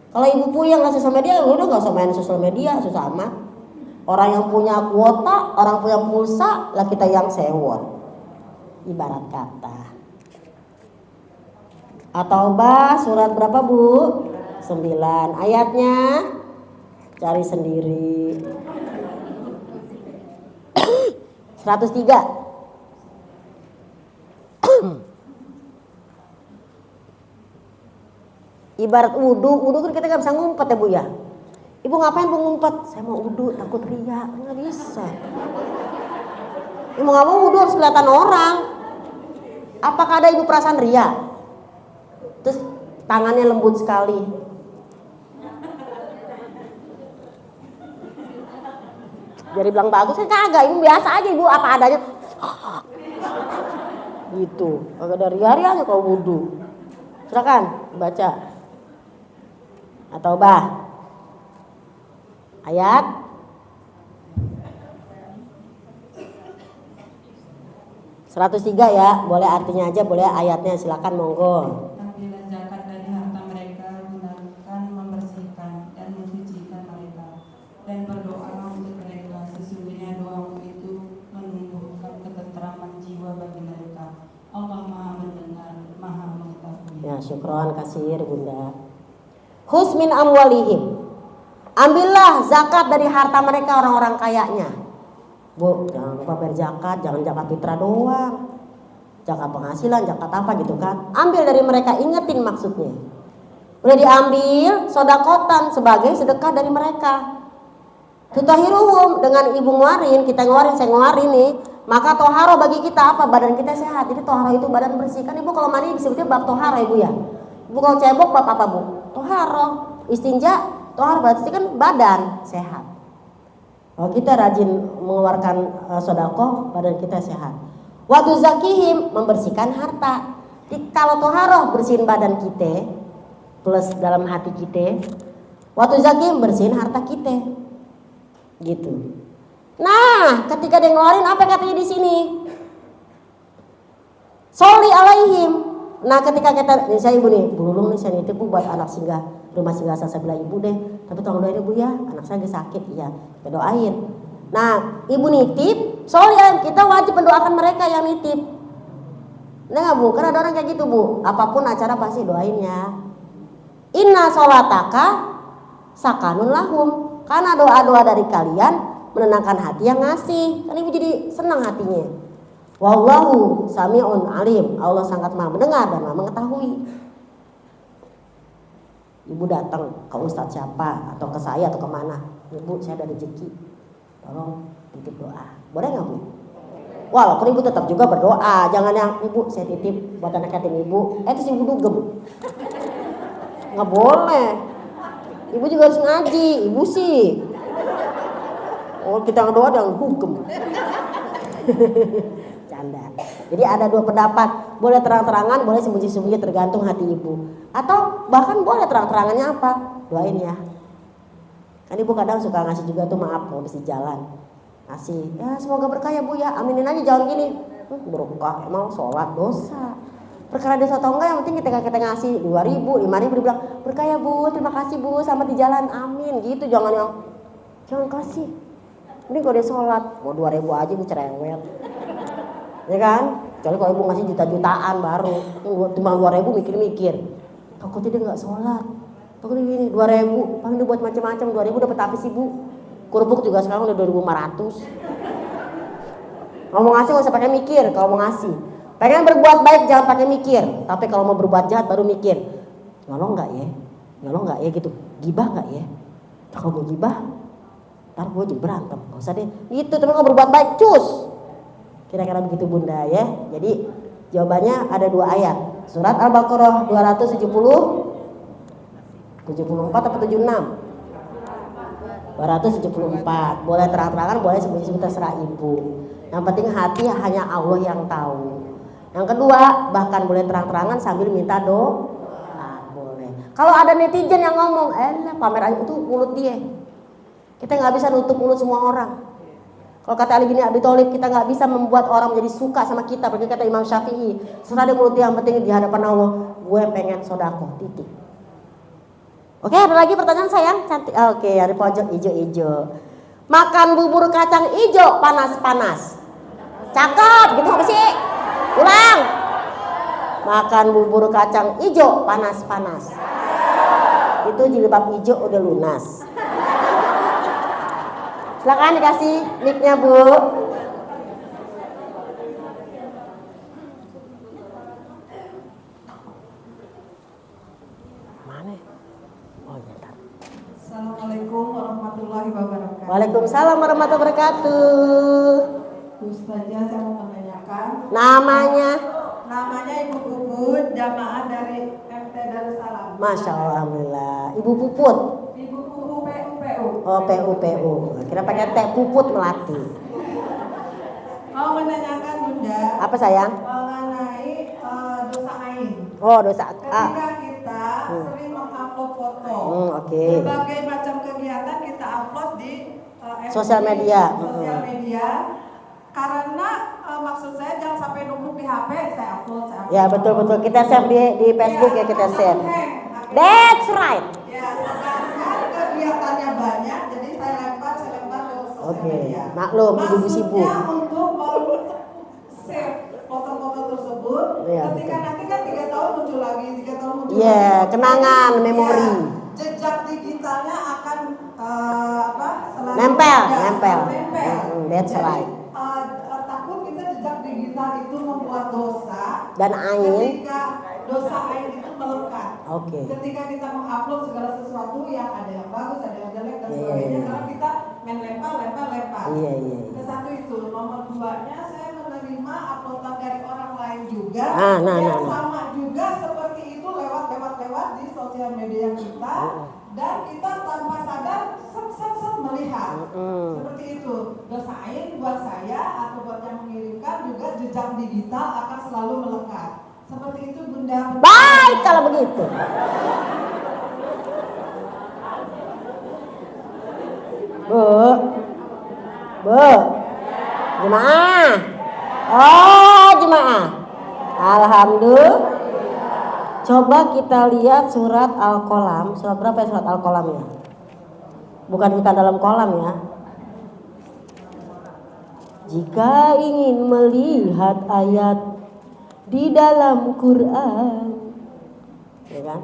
Kalau ibu puyeng nggak sosial media, udah nggak usah main sosial media, susah amat. Orang yang punya kuota, orang punya pulsa, lah kita yang sewot. Ibarat kata. At-Taubah surat berapa bu? 9. Ayatnya cari sendiri. 103. Ibarat wudhu kan kita nggak bisa ngumpet ya bu ya. Ibu ngapain bu ngumpet? Saya mau wudhu takut ria, nggak bisa. Ibu nggak mau wudhu harus kelihatan orang. Apakah ada ibu perasaan ria? Terus tangannya lembut sekali. Jadi bilang bagus kan kagak, ibu biasa aja ibu apa adanya. Gitu, kagak ada ria-rianya kalau wudhu. Silakan baca. At-Taubah ayat 103 ya, boleh artinya aja, boleh ayatnya, silakan monggo. Ambillah zakat dari harta mereka, gunakan membersihkan dan mensucikan mereka, dan berdoa untuk mereka. Sesungguhnya doamu itu menumbuhkan ketentraman jiwa bagi mereka. Allah Maha Mendengar, Maha Mengetahui. Ya, syukron kasir bunda. Husmin amwalihim, ambillah zakat dari harta mereka orang-orang kayanya. Bu, jangan lupa bayar zakat, jangan zakat fitrah doang. Zakat penghasilan, zakat apa gitu kan. Ambil dari mereka, ingetin maksudnya. Udah diambil, sodakotan sebagai sedekah dari mereka. Tutahiruhum, dengan ibu ngeluarin, kita ngeluarin, saya ngeluarin nih. Maka toharo bagi kita apa? Badan kita sehat. Jadi toharo itu badan bersih. Kan ibu kalau mandi disebutnya bab toharo ibu ya. Ibu kalau cebok bab apa bu? Toharo. Istinja, toharo berarti kan badan sehat. Kalau kita rajin mengeluarkan sodako, badan kita sehat. Waktu zakihim, membersihkan harta. Jadi, kalau toharo bersihin badan kita, plus dalam hati kita. Waktu zakihim bersihin harta kita. Gitu. Nah, ketika dia ngeluarin apa katanya di sini? Sholli alaihim. Nah, ketika kita, ini saya ibu nih, Bu Lulung nih, saya nitip bu buat anak singgah, rumah singgah saya bilang ibu deh, tapi tolong doain ibu ya, anak saya lagi sakit, ya, kita doain. Nah, ibu nitip, soalnya kita wajib mendoakan mereka yang nitip. Nah nggak bu, karena ada orang kayak gitu bu, apapun acara pasti doain ya. Inna sholataka sakanun lahum, karena doa-doa dari kalian menenangkan hati yang ngasih, kan ibu jadi senang hatinya. Wallahu sami'un alim, Allah sangat maha mendengar dan maha mengetahui. Ibu datang ke ustadz siapa atau ke saya atau kemana, ibu saya ada rezeki, tolong titip doa, boleh nggak bu? Walaupun ibu tetap juga berdoa, jangan yang ibu saya titip buat anak yatim ibu, terus ibu dugem, nggak boleh. Ibu juga harus ngaji, ibu sih. Oh kita ngedoa dengan dugem. Canda. Jadi ada dua pendapat, boleh terang-terangan, boleh sembunyi-sembunyi, tergantung hati ibu. Atau bahkan boleh terang-terangannya apa? Doain ya. Kan ibu kadang suka ngasih juga tuh, maaf mau di jalan. Ngasih, ya semoga berkah ya bu ya, aminin aja jangan gini. Berkah emang sholat dosa. Perkara dosa atau enggak yang penting kita ngasih 2.000, 5.000 dibilang berkah ya bu, terima kasih bu, selamat di jalan, amin gitu. Jangan kasih. Ini kalau dia sholat, mau 2.000 aja bu cerewet. Ya kan? Kecuali kalau ibu ngasih juta-jutaan baru, cuma 2.000 mikir-mikir. Takutnya dia nggak sholat. Takutnya gini 2.000, paling dia buat macam-macam. 2.000 dapat apa sih bu? Kerupuk juga sekarang udah 2.500. Ngomong ngasih nggak usah pakai mikir kalau mau ngasih. Pengen berbuat baik jangan pakai mikir. Tapi kalau mau berbuat jahat baru mikir. Nyolong nggak ya? Nyolong nggak ya gitu? Gibah nggak ya? Kalau gue gibah, ntar gue jadi berantem. Gak usah deh. Gitu. Tapi kalau berbuat baik, cus. Kira-kira begitu Bunda ya. Jadi jawabannya ada 2 ayat. Surat Al-Baqarah 274 atau 76? 274. Boleh terang-terangan, boleh sebut-sebut terserah ibu. Yang penting hati hanya Allah yang tahu. Yang kedua, bahkan boleh terang-terangan sambil minta doa. Boleh. Kalau ada netizen yang ngomong, pamer aja itu mulut dia. Kita nggak bisa nutup mulut semua orang. Kalau kata Ali bin Abi Thalib, kita nggak bisa membuat orang menjadi suka sama kita. Seperti kata Imam Syafi'i, serah dia mulut yang penting di hadapan Allah, gue pengen sodako, titik. Oke, ada lagi pertanyaan sayang? Cantik. Oke, ada pojok ijo-ijo. Makan bubur kacang ijo panas-panas. Cakep, gitu apa sih? Ulang. Makan bubur kacang ijo panas-panas. Itu jilbab ijo udah lunas. Silakan dikasih mic-nya, Bu. Mana? Oh, ya, ntar. Assalamualaikum warahmatullahi wabarakatuh. Waalaikumsalam warahmatullahi wabarakatuh. Ustazah, saya mau menanyakan. Namanya? Namanya Ibu Puput, jamaah dari MT Darussalam. Masya Allah, alhamdulillah. Ibu Puput. Ibu Puput PU. Oh, PU. Kira pakai teh Puput Melati. Mau menanyakan Bunda. Apa sayang? Mengenai dosa ain. Oh, dosa. Ketika kita sering mengupload foto, Oke. berbagai macam kegiatan kita upload di Sosial media. Sosial media. Karena maksud saya jangan sampai numpuk di HP, saya upload. Ya, betul. Kita save di Facebook ya, kita save. That's right. Ya, sedangkan kegiatannya banyak, jadi saya lempar ke sosial media. Maklum, ibu sibuk. Maksudnya untuk save foto-foto tersebut, Iya, ketika betul. nanti kan 3 tahun muncul lagi, 3 tahun muncul Iya, lagi. kenangan, Iya, memori. jejak digitalnya akan selalu Nempel. nempel. That's Jadi, right. takut kita jejak digital itu membuat dosa Dan ain. ketika dosa ain itu melekat. Oke. Ketika kita mengupload segala sesuatu yang ada yang bagus, ada yang jelek dan Iya, sebagainya, iya. karena kita main lempar. Iya. Ke satu itu, nomor 2-nya saya menerima uploadan dari orang lain juga yang sama juga seperti itu lewat di sosial media kita, dan kita tanpa sadar set melihat. Seperti itu, dosa ain buat saya atau buat yang mengirimkan juga jejak digital akan selalu melekat. Seperti itu Bunda. Baik kalau begitu. Bu, jemaah. Oh, jemaah. Alhamdulillah. Coba kita lihat surat Al-Qalam. Surat berapa ya surat Al-Qalam ya? Bukan kita dalam kolam ya. Jika ingin melihat ayat di dalam Quran, ya kan?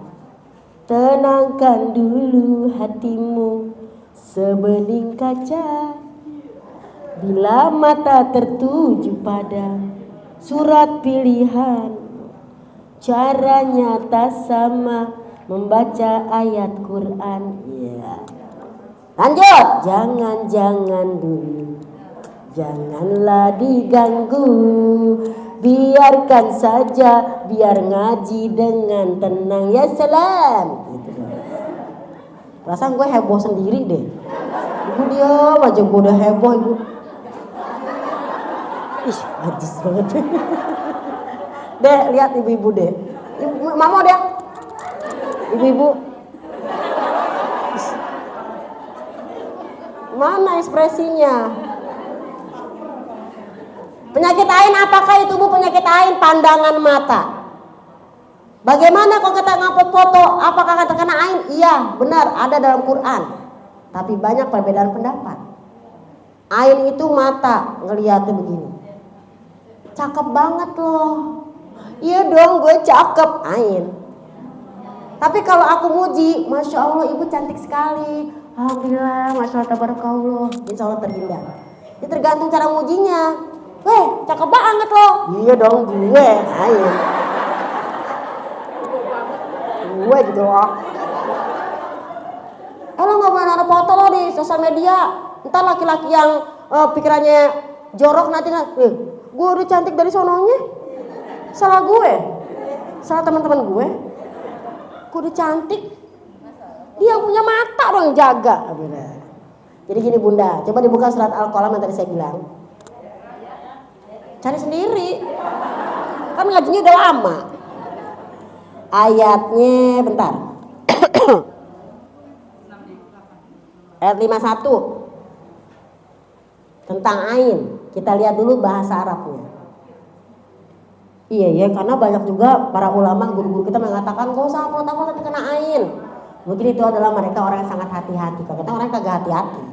Tenangkan dulu hatimu sebening kaca. Bila mata tertuju pada surat pilihan, caranya tak sama membaca ayat Quran. Ya. Lanjut. Jangan dulu, janganlah diganggu. Biarkan saja, biar ngaji dengan tenang. Ya salam. Gitu. Perasaan gue heboh sendiri deh. Ibu diam aja, gue udah heboh ibu. Ih, najis banget. Deh, lihat ibu-ibu deh. Mama deh. Ibu-ibu. Mana ekspresinya? Penyakit ain apakah itu Bu? Penyakit ain pandangan mata. Bagaimana kalau kita ngupload foto? Apakah akan terkena ain? Iya, benar, ada dalam Quran. Tapi banyak perbedaan pendapat. Ain itu mata, ngeliatnya begini. Cakep banget loh. Iya dong, gue cakep, ain. Tapi kalau aku muji, Masya Allah ibu cantik sekali. Alhamdulillah, Masya Allah, tabarakallah. Insya Allah terhindar. Ini tergantung cara mujinya. Weh, cakep banget lo. Iya dong gue, ayo. Gue gitu loh. Lo gak boleh naruh foto lo di sosial media. Ntar laki-laki yang pikirannya jorok nanti gue udah cantik dari sononya. Salah gue. Salah teman-teman gue. Gue udah cantik. Dia punya mata dong yang jaga. Jadi gini Bunda, coba dibuka surat Al-Qalam yang tadi saya bilang. Cari sendiri. Kan ngajinya udah lama. Ayatnya bentar. Ayat 51 tentang ain. Kita lihat dulu bahasa Arabnya. Iya ya, karena banyak juga para ulama, guru-guru kita mengatakan gak usah upload nanti kena ain. Mungkin itu adalah mereka orang yang sangat hati-hati. Kalau kita orang yang kagak hati-hati.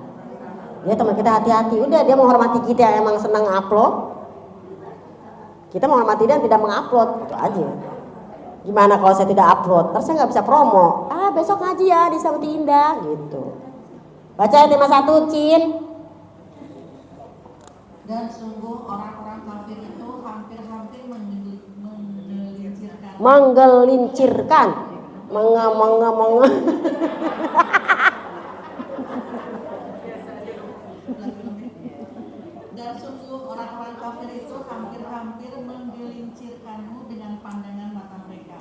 Dia teman kita hati-hati. Udah dia menghormati kita yang emang senang upload. Kita menghormati dia yang tidak mengupload. Itu aja. Gimana kalau saya tidak upload? Terus saya nggak bisa promo. Besok ngaji ya di Sabti Indah gitu. Baca ayat 51, Cin. Dan sungguh orang-orang kafir itu hampir-hampir menggelincirkan. Menggelincirkan. Dan sungguh orang-orang kafir itu hampir-hampir menggelincirkanmu dengan pandangan mata mereka.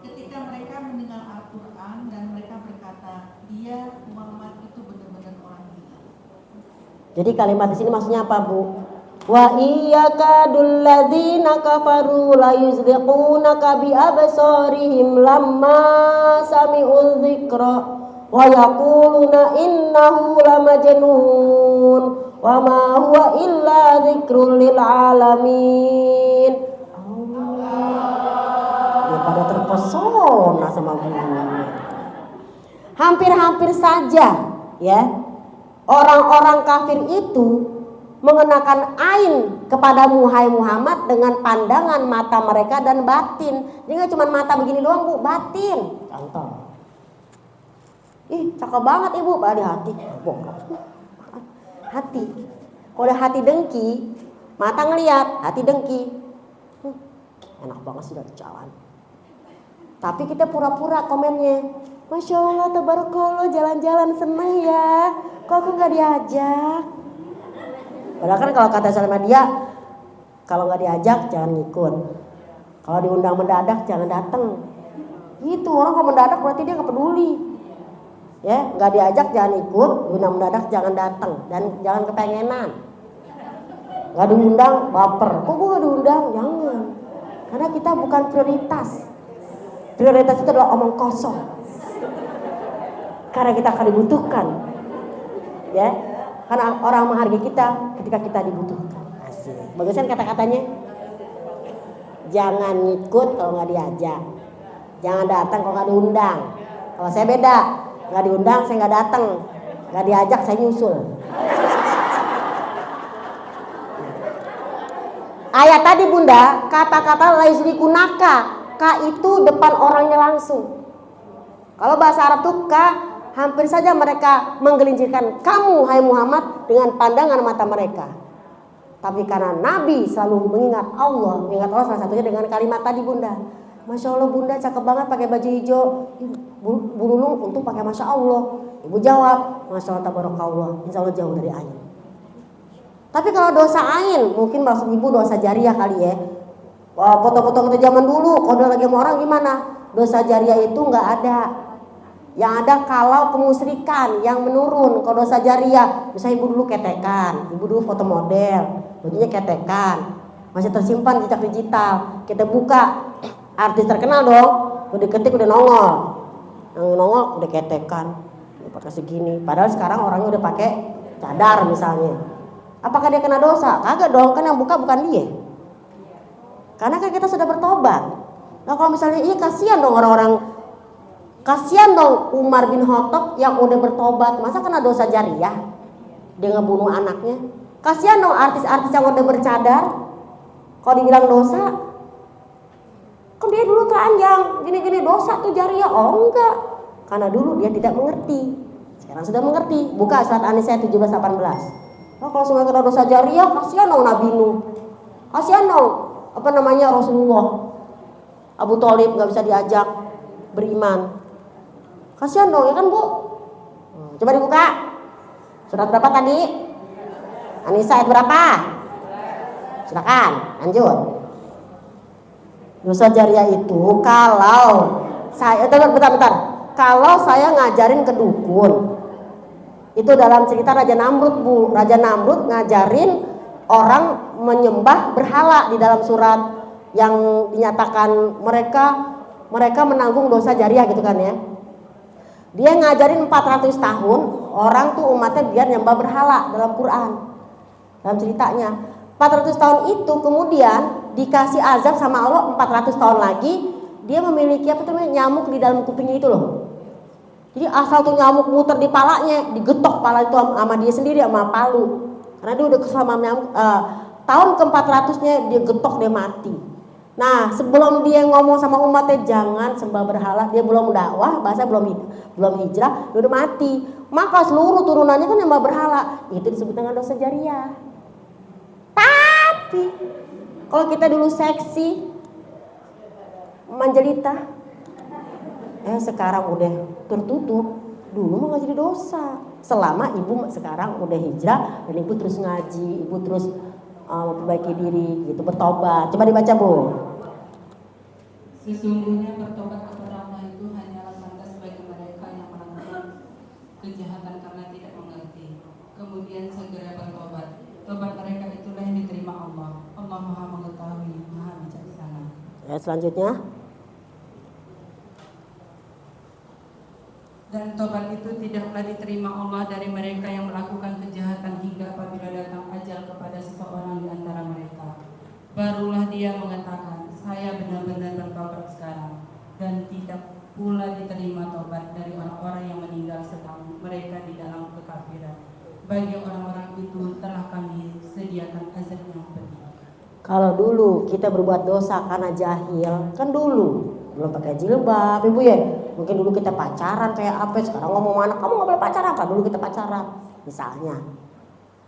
Ketika mereka mendengar Al-Quran dan mereka berkata, dia Muhammad itu benar-benar orang gila. Jadi kalimat di sini maksudnya apa, Bu? Wa iyyakadul ladzina kafaru la yuzliqunaka bi absarihim lamma sami'u dzikra wa yaquluna innahu lamajnun wa ma huwa illa dzikrul lil alamin. Dia pada terpesona sama bunyinya. Hampir-hampir saja ya orang-orang kafir itu mengenakan ain kepadamu hai Muhammad dengan pandangan mata mereka dan batin. Jadi gak cuma mata begini doang Bu, batin. Contoh. Ih cakep banget ibu, ada hati. Hati. Kalau ada hati dengki, mata ngeliat, hati dengki. Enak banget sih dari jalan. Tapi kita pura-pura komennya. Masya Allah, tabarakallah, jalan-jalan seneng ya. Kok aku gak diajak? Padahal kan kalau kata sama dia, kalau nggak diajak jangan ngikut. Kalau diundang mendadak jangan datang. Gitu orang kalau mendadak berarti dia nggak peduli. Ya nggak diajak jangan ikut, diundang mendadak jangan datang dan jangan kepengenan. Nggak diundang baper. Kok gue nggak diundang? Jangan. Karena kita bukan prioritas. Prioritas itu adalah omong kosong. Karena kita akan dibutuhkan. Ya. Karena orang menghargai kita ketika kita dibutuhkan. Asik. Bagusan kata-katanya. Jangan ngikut kalau nggak diajak. Jangan datang kalau nggak diundang. Kalau saya beda, nggak diundang saya nggak datang, nggak diajak saya nyusul. Ayat tadi Bunda, kata-kata laizlikunaka, ka itu depan orangnya langsung. Kalau bahasa Arab tuh ka, hampir saja mereka menggelincirkan kamu hai Muhammad dengan pandangan mata mereka. Tapi karena Nabi selalu mengingat Allah salah satunya dengan kalimat tadi Bunda. Masya Allah Bunda cakep banget pakai baju hijau. Bu Nunung untuk pakai Masya Allah. Ibu jawab Masya Allah tabarakallah, insya Allah jauh dari ain. Tapi kalau dosa ain, mungkin maksud ibu dosa jariah kali ya. Foto-foto kita zaman dulu, kalau lagi sama orang gimana? Dosa jariah itu nggak ada. Yang ada kalau kemusyrikan yang menurun. Kalau dosa jariah, misalnya ibu dulu ketekan, ibu dulu foto model, bajunya ketekan, masih tersimpan jejak digital. Kita buka, artis terkenal dong, udah diketik udah nongol, yang nongol udah ketekan, udah pakai segini. Padahal sekarang orangnya udah pakai cadar misalnya. Apakah dia kena dosa? Kagak dong, kan yang buka bukan dia. Karena kan kita sudah bertobat. Nah kalau misalnya iya kasihan dong orang-orang. Kasihan dong Umar bin Khattab yang udah bertobat, masa kena dosa jariah? Dia ngebunuh anaknya. Kasihan dong artis-artis yang udah bercadar. Kalau dibilang dosa, kan dia dulu telanjang, gini-gini dosa tuh jariah. Oh enggak, karena dulu dia tidak mengerti. Sekarang sudah mengerti. Buka surat An-Nisa 17-18. Oh kalau semua kena dosa jariah, kasihan dong Nabi Nuh. Kasihan dong, apa namanya, Rasulullah Abu Thalib nggak bisa diajak beriman. Kasihan dong ya kan Bu? Coba dibuka. Surat berapa tadi? An-Nisa ayat berapa? Silakan, lanjut. Dosa jariah itu kalau saya, bentar. Kalau saya ngajarin ke dukun, itu dalam cerita Raja Namrud Bu. Raja Namrud ngajarin orang menyembah berhala di dalam surat yang dinyatakan mereka menanggung dosa jariah gitu kan ya. Dia ngajarin 400 tahun orang tuh umatnya biar nyembah berhala dalam Quran. Dalam ceritanya 400 tahun itu kemudian dikasih azab sama Allah 400 tahun lagi, dia memiliki apa namanya, nyamuk di dalam kupingnya itu loh. Jadi asal tuh nyamuk muter di palanya, digetok pala itu sama dia sendiri sama palu. Karena dia udah kesel sama nyamuk. Tahun ke-400-nya dia getok, dia mati. Nah, sebelum dia ngomong sama umatnya jangan sembah berhala, dia belum dakwah, bahasa belum hijrah, dia udah mati. Maka seluruh turunannya kan nyembah berhala. Itu disebut dengan dosa jariah. Tapi kalau kita dulu seksi, menjelita, sekarang udah tertutup. Dulu mah nggak jadi dosa. Selama ibu sekarang udah hijrah dan ibu terus ngaji, ibu terus memperbaiki diri, gitu, bertobat. Coba dibaca Bu. Sesungguhnya bertobat kepada Allah itu hanyalah pantas bagi mereka yang melakukan kejahatan karena tidak mengerti. Kemudian segera bertobat. Tobat mereka itulah yang diterima Allah. Allah Maha Mengetahui, Maha Bijaksana. Selanjutnya. Dan tobat itu tidaklah diterima Allah dari mereka yang melakukan kejahatan hingga apabila datang ajal kepada seseorang di antara mereka. Barulah dia mengatakan, saya benar-benar bertobat sekarang. Dan tidak pula diterima tobat dari orang-orang yang meninggal sedang mereka di dalam kekafiran. Bagi orang-orang itu telah kami sediakan azab yang pedih. Kalau dulu kita berbuat dosa karena jahil, kan dulu belum pakai jilbab, ibu ya. Mungkin dulu kita pacaran kayak apa, sekarang ngomong anak, kamu nggak boleh pacaran apa? Dulu kita pacaran, misalnya.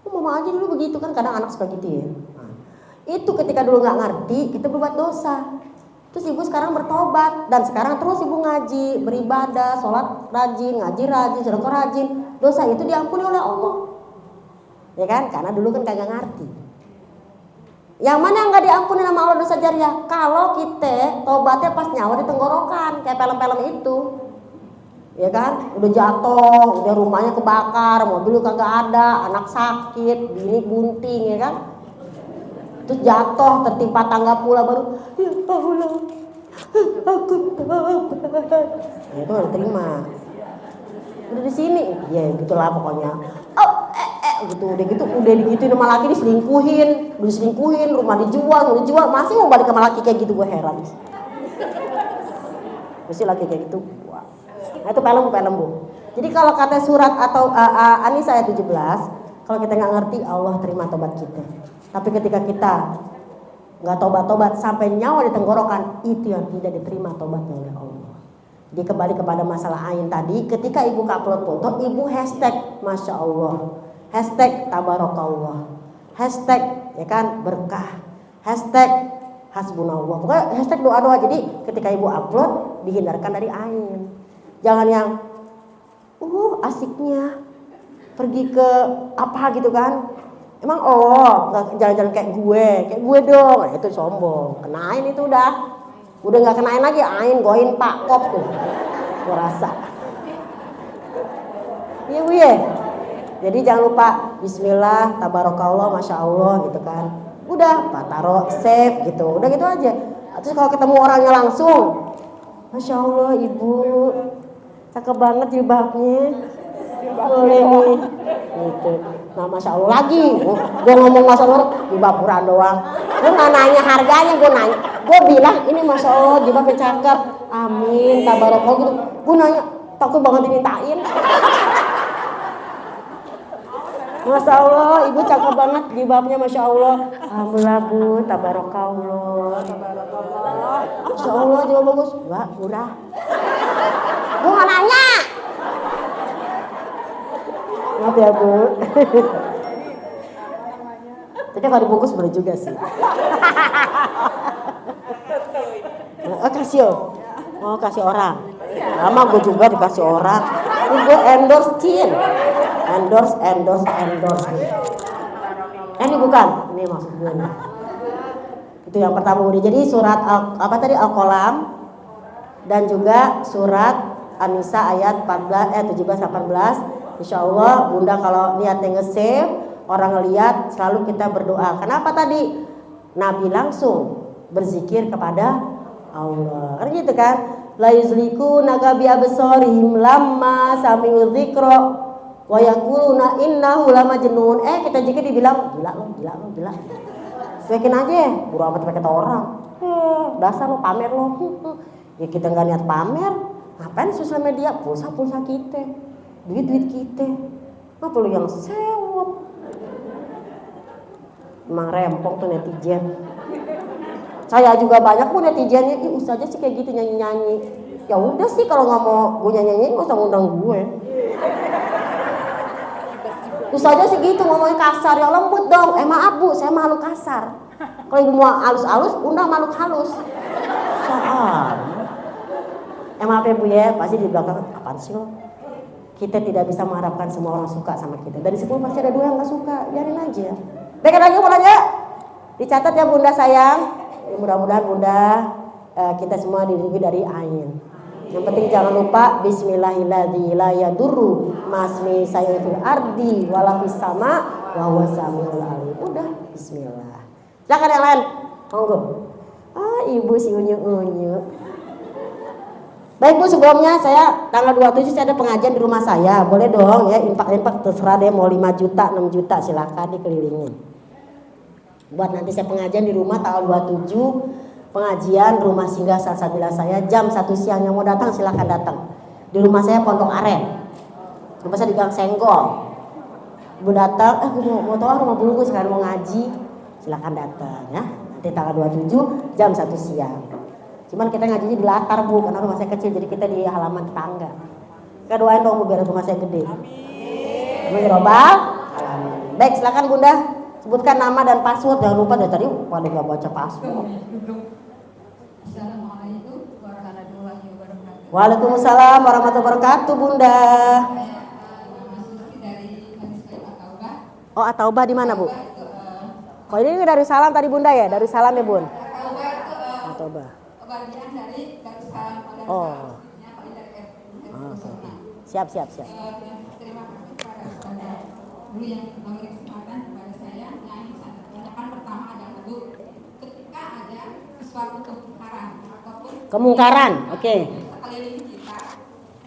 Mama aja dulu begitu kan, kadang anak suka gitu ya. Nah, itu ketika dulu nggak ngerti, kita berbuat dosa. Terus ibu sekarang bertobat dan sekarang terus ibu ngaji, beribadah, sholat rajin, ngaji rajin, sedekah rajin. Dosa itu diampuni oleh Allah, ya kan? Karena dulu kan kagak ngerti. Yang mana yang nggak diampuni sama Allah dosa jariah? Kalau kita tobatnya pas nyawa di tenggorokan, kayak film-film itu, ya kan? Udah jatuh, udah rumahnya kebakar, mobil kagak ada, anak sakit, bini bunting, ya kan? Terus jatuh, tertimpa tangga pula baru, ya Allah, aku tobat. Itu harus terima. Udah di sini, ya gitulah pokoknya. Gitu, udah digituin sama laki, diselingkuhin, rumah dijual, masih mau balik sama laki kayak gitu, gue heran. Masih laki kayak gitu. Wah. Nah itu film Bu. Jadi kalau kata surat atau An-Nisa ayat 17, kalau kita nggak ngerti Allah terima tobat kita. Tapi ketika kita nggak tobat sampai nyawa di tenggorokan, itu yang tidak diterima tobatnya oleh Allah. Jadi kembali kepada masalah Ain tadi, ketika ibu upload foto, ibu hashtag Masya Allah, hashtag Tabarakallah, hashtag ya kan berkah, hashtag Hasbunallah, pokoknya hashtag doa-doa. Jadi ketika ibu upload, dihindarkan dari Ain. Jangan yang asiknya pergi ke apa gitu kan. Emang jalan-jalan kayak gue dong. Nah, itu sombong. Kenain itu udah nggak kenain lagi, Ain goin Pak Kop tuh. Gue rasa. Iya Bu ya. Jadi jangan lupa Bismillah, Tabarakallah, Masya Allah gitu kan. Udah Pak taruh save gitu. Udah gitu aja. Terus kalau ketemu orangnya langsung, Masya Allah Ibu, cakep banget jilbabnya. Boleh nih. Gitu. Nah Masya Allah lagi. Gue ngomong Masya Allah jilbaburan doang. Gue gak nanya harganya, gue bilang ini Masya Allah jilbabnya cakep. Amin, Tabarakallah gitu. Gue nanya, takut banget dimintain. Masya Allah, Ibu cakep banget jilbabnya, Masya Allah. Alhamdulillah Bu, Tabarakallah. Masya Allah, jilbab bagus. Enggak, murah. Gue gak nanya. Maaf ya Bu. Tapi kalau dibungkus boleh juga sih. Kasih kasih orang. Lama gue juga dikasih orang. Ini gue endorse Cin. Endorse. Ini bukan. Ini maksud gue nih. Itu yang pertama Bunda. Jadi surat Al-Qalam dan juga surat An-Nisa ayat 17-18. Insya Allah Bunda kalau niatnya nge-save, orang ngeliat selalu kita berdoa. Kenapa tadi? Nabi langsung berzikir kepada Allah. Kan gitu kan? La yuzliku nagabi absorihim lamma sami'u dzikra wa yaquluna innahu lamajnun. Kita zikir dibilang gila. Cuekin aja, buru amat pakai kata orang. Dasar lo pamer lo. Ya kita nggak niat pamer. Ngapain sosial media? Pulsa kita, duit kita. Apa lu yang sewot? Emang rempong tuh netizen. Saya juga banyak pun netizennya. Usah aja sih kayak gitu nyanyi. Ya udah sih kalau nggak mau gue nyanyi, nggak usah ngundang gue. Usah aja sih gitu ngomongnya kasar, ya lembut dong. Maaf Bu, saya makhluk kasar. Kalau ibu mau halus-halus, undang makhluk halus. Maaf ya Bu ya, pasti di belakang apaan sih lo? Kita tidak bisa mengharapkan semua orang suka sama kita. Dari 10 pasti ada 2 yang nggak suka, biarin aja. Baik lagi mulanya, dicatat ya Bunda sayang. Mudah-mudahan Bunda kita semua dilindungi dari ain. Yang penting jangan lupa Bismillahirrahmanirrahim la yadurru masmi sayyidul ardi wala fis sama wa huwa samiul alim. Udah bismillah. Silakan yang lain. Monggo. Ibu si unyu-unyu. Baik Bu, sebelumnya saya tanggal 27 saya ada pengajian di rumah saya. Boleh dong ya, infak terserah deh mau 5 juta, 6 juta silakan dikelilingin. Buat nanti saya pengajian di rumah tanggal 27. Pengajian rumah singgah salsabila saya jam 1 siang, yang mau datang silahkan datang. Di rumah saya Pondok Aren. Rumah saya di Gang Senggol. Ibu datang, mau tahu rumah buluku sekarang mau ngaji, silahkan datang ya. Nanti tanggal 27 jam 1 siang. Cuman kita ngajinya di latar Bu, karena rumah saya kecil jadi kita di halaman tetangga. Kita doain dong Bu biar rumah saya gede. Amin robbal alamin. Baik, silakan Bunda. Sebutkan nama dan password, jangan lupa dari tadi pada nggak baca password. Assalamualaikum warahmatullahi wabarakatuh. Waalaikumsalam warahmatullahi wabarakatuh Bunda. Nama Susi dari Majelis At-Taubah. Oh At-Taubah di mana Bu? Oh ini Darussalam tadi Bunda ya? Darussalam ya Bun? At-Taubah itu At-Taubah. bagian dari Darussalam pada Oke. Siap. terima kasih kepada Ustazah dulu yang memberi kesempatan kepada saya. Nah ini tanyakan pertama adalah Bu, ketika ada suatu kemungkaran ataupun Kemungkaran, oke. sekeliling kita,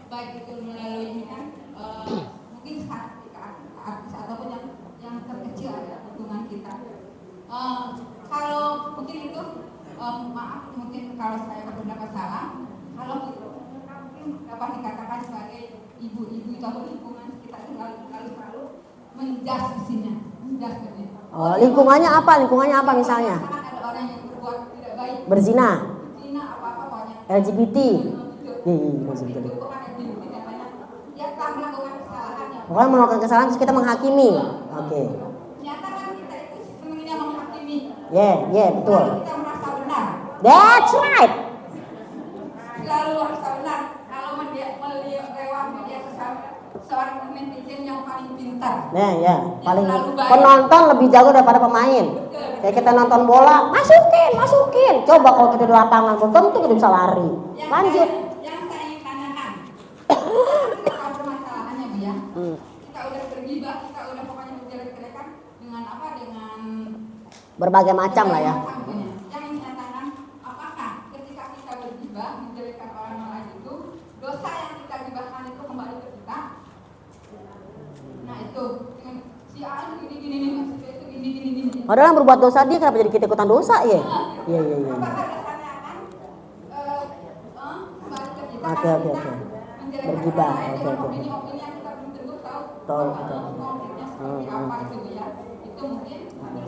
baik itu melalui ini kan mungkin artis ataupun yang terkecil ada lingkungan kita. Kalau mungkin itu maaf mungkin kalau saya berpendapat salah, kalau mungkin dapat dikatakan sebagai ibu-ibu atau lingkungan kita itu selalu menjas isinya, menjas gitu. Oh, lingkungannya apa misalnya? Ada orang yang berbuat tidak baik, Berzina, apa-apa pokoknya. LGBT. Ya kan melakukan kesalahan ya. Pokoknya melakukan kesalahan terus kita menghakimi. Oke. Ternyata kan kita itu sebenarnya menghakimi. Yeah, betul. Kita merasa benar. That's right. Selalu merasa benar. Kalau melihat media sosial seorang netizen yang paling pintar. Nah, ya, paling penonton lebih jago daripada pemain. Kayak kita nonton bola, masukin. Coba kalau kita di lapangan, belum tentu kita bisa lari. Lanjut. Yang saya ingin tanyakan, kita permasalahannya Bu ya. Kita udah bergibah, kita udah pokoknya menjelek-jelekan dengan apa? Dengan Berbagai macam lah ya. Yang ingin saya tanyakan, apakah ketika kita bergibah menjelekkan orang lain itu dosa yang kita gibahkan itu kembali ke kita? Nah itu dengan si A gini maksudnya itu gini. Padahal yang berbuat dosa dia kenapa jadi kita ikutan dosa ya? Iya. Apakah dasarnya akan kembali ke kita? Oke. Bergibah, oke. Opini yang kita belum tentu tahu. Konfliknya seperti apa itu ya. Itu mungkin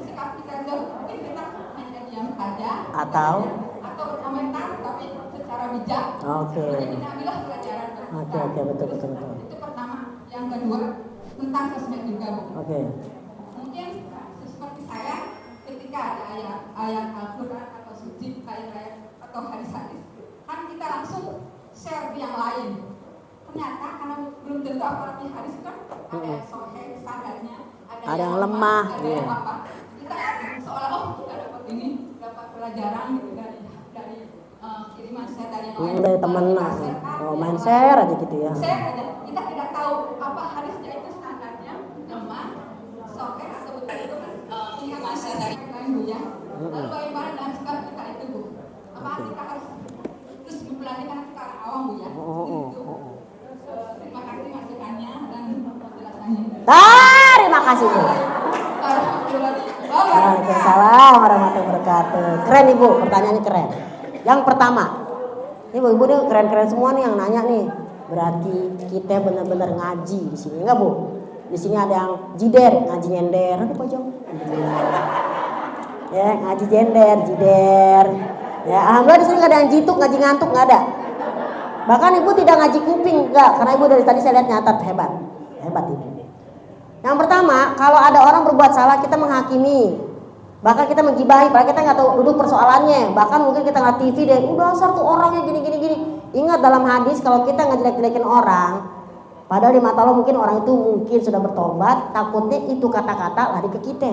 sikap kita mungkin kita hanya diam saja. Atau berkomentar tapi secara bijak. Oke. Jadi kita ambillah pelajaran. Oke, betul. Itu pertama. Yang kedua tentang sosmed juga Bu. Oke. Mungkin seperti saya ayat Al-Quran atau suci kayak atau hadis-hadis, kan kita langsung share yang lain. Ternyata karena belum tentu apalagi hadis kan ada yang sahih standarnya, Ada yang lemah, ada yang apa. Kita seolah kita dapat ini, dapat pelajaran gitu dari kiriman setan yang lain. Dari teman lah, main share aja gitu ya. Share aja. Kita tidak tahu apa hadisnya itu standarnya lemah, sahih atau betul-betul kiriman setan yang lain Bu ya. Lalu bagaimana dengan sikap kita itu Bu? Apa kita harus terus mempelajari karena kita orang awam Bu ya? Terima kasih masukannya dan penjelasannya. Terima kasih Bu. Waalaikumsalam warahmatullahi wabarakatuh. Keren Ibu, pertanyaannya keren. Yang pertama, ini Bu, Ibu nih keren-keren semua nih yang nanya nih. Berarti kita benar-benar ngaji di sini, enggak Bu? Di sini ada yang jider, ngaji nyender, ada pojok. Ya, ngaji jender, jider. Ya, alhamdulillah di sini nggak ada yang jituk, ngaji ngantuk nggak ada. Bahkan Ibu tidak ngaji kuping, enggak, karena Ibu dari tadi saya lihat nyatat hebat, hebat Ibu. Yang pertama, kalau ada orang berbuat salah kita menghakimi, bahkan kita menggibahi, padahal kita nggak tahu duduk persoalannya. Bahkan mungkin kita ngeliat TV deh, udah dasar tuh orangnya gini. Ingat dalam hadis kalau kita ngejelek-jelekin orang, padahal di mata Allah mungkin orang itu mungkin sudah bertobat, takutnya itu kata-kata lari ke kita.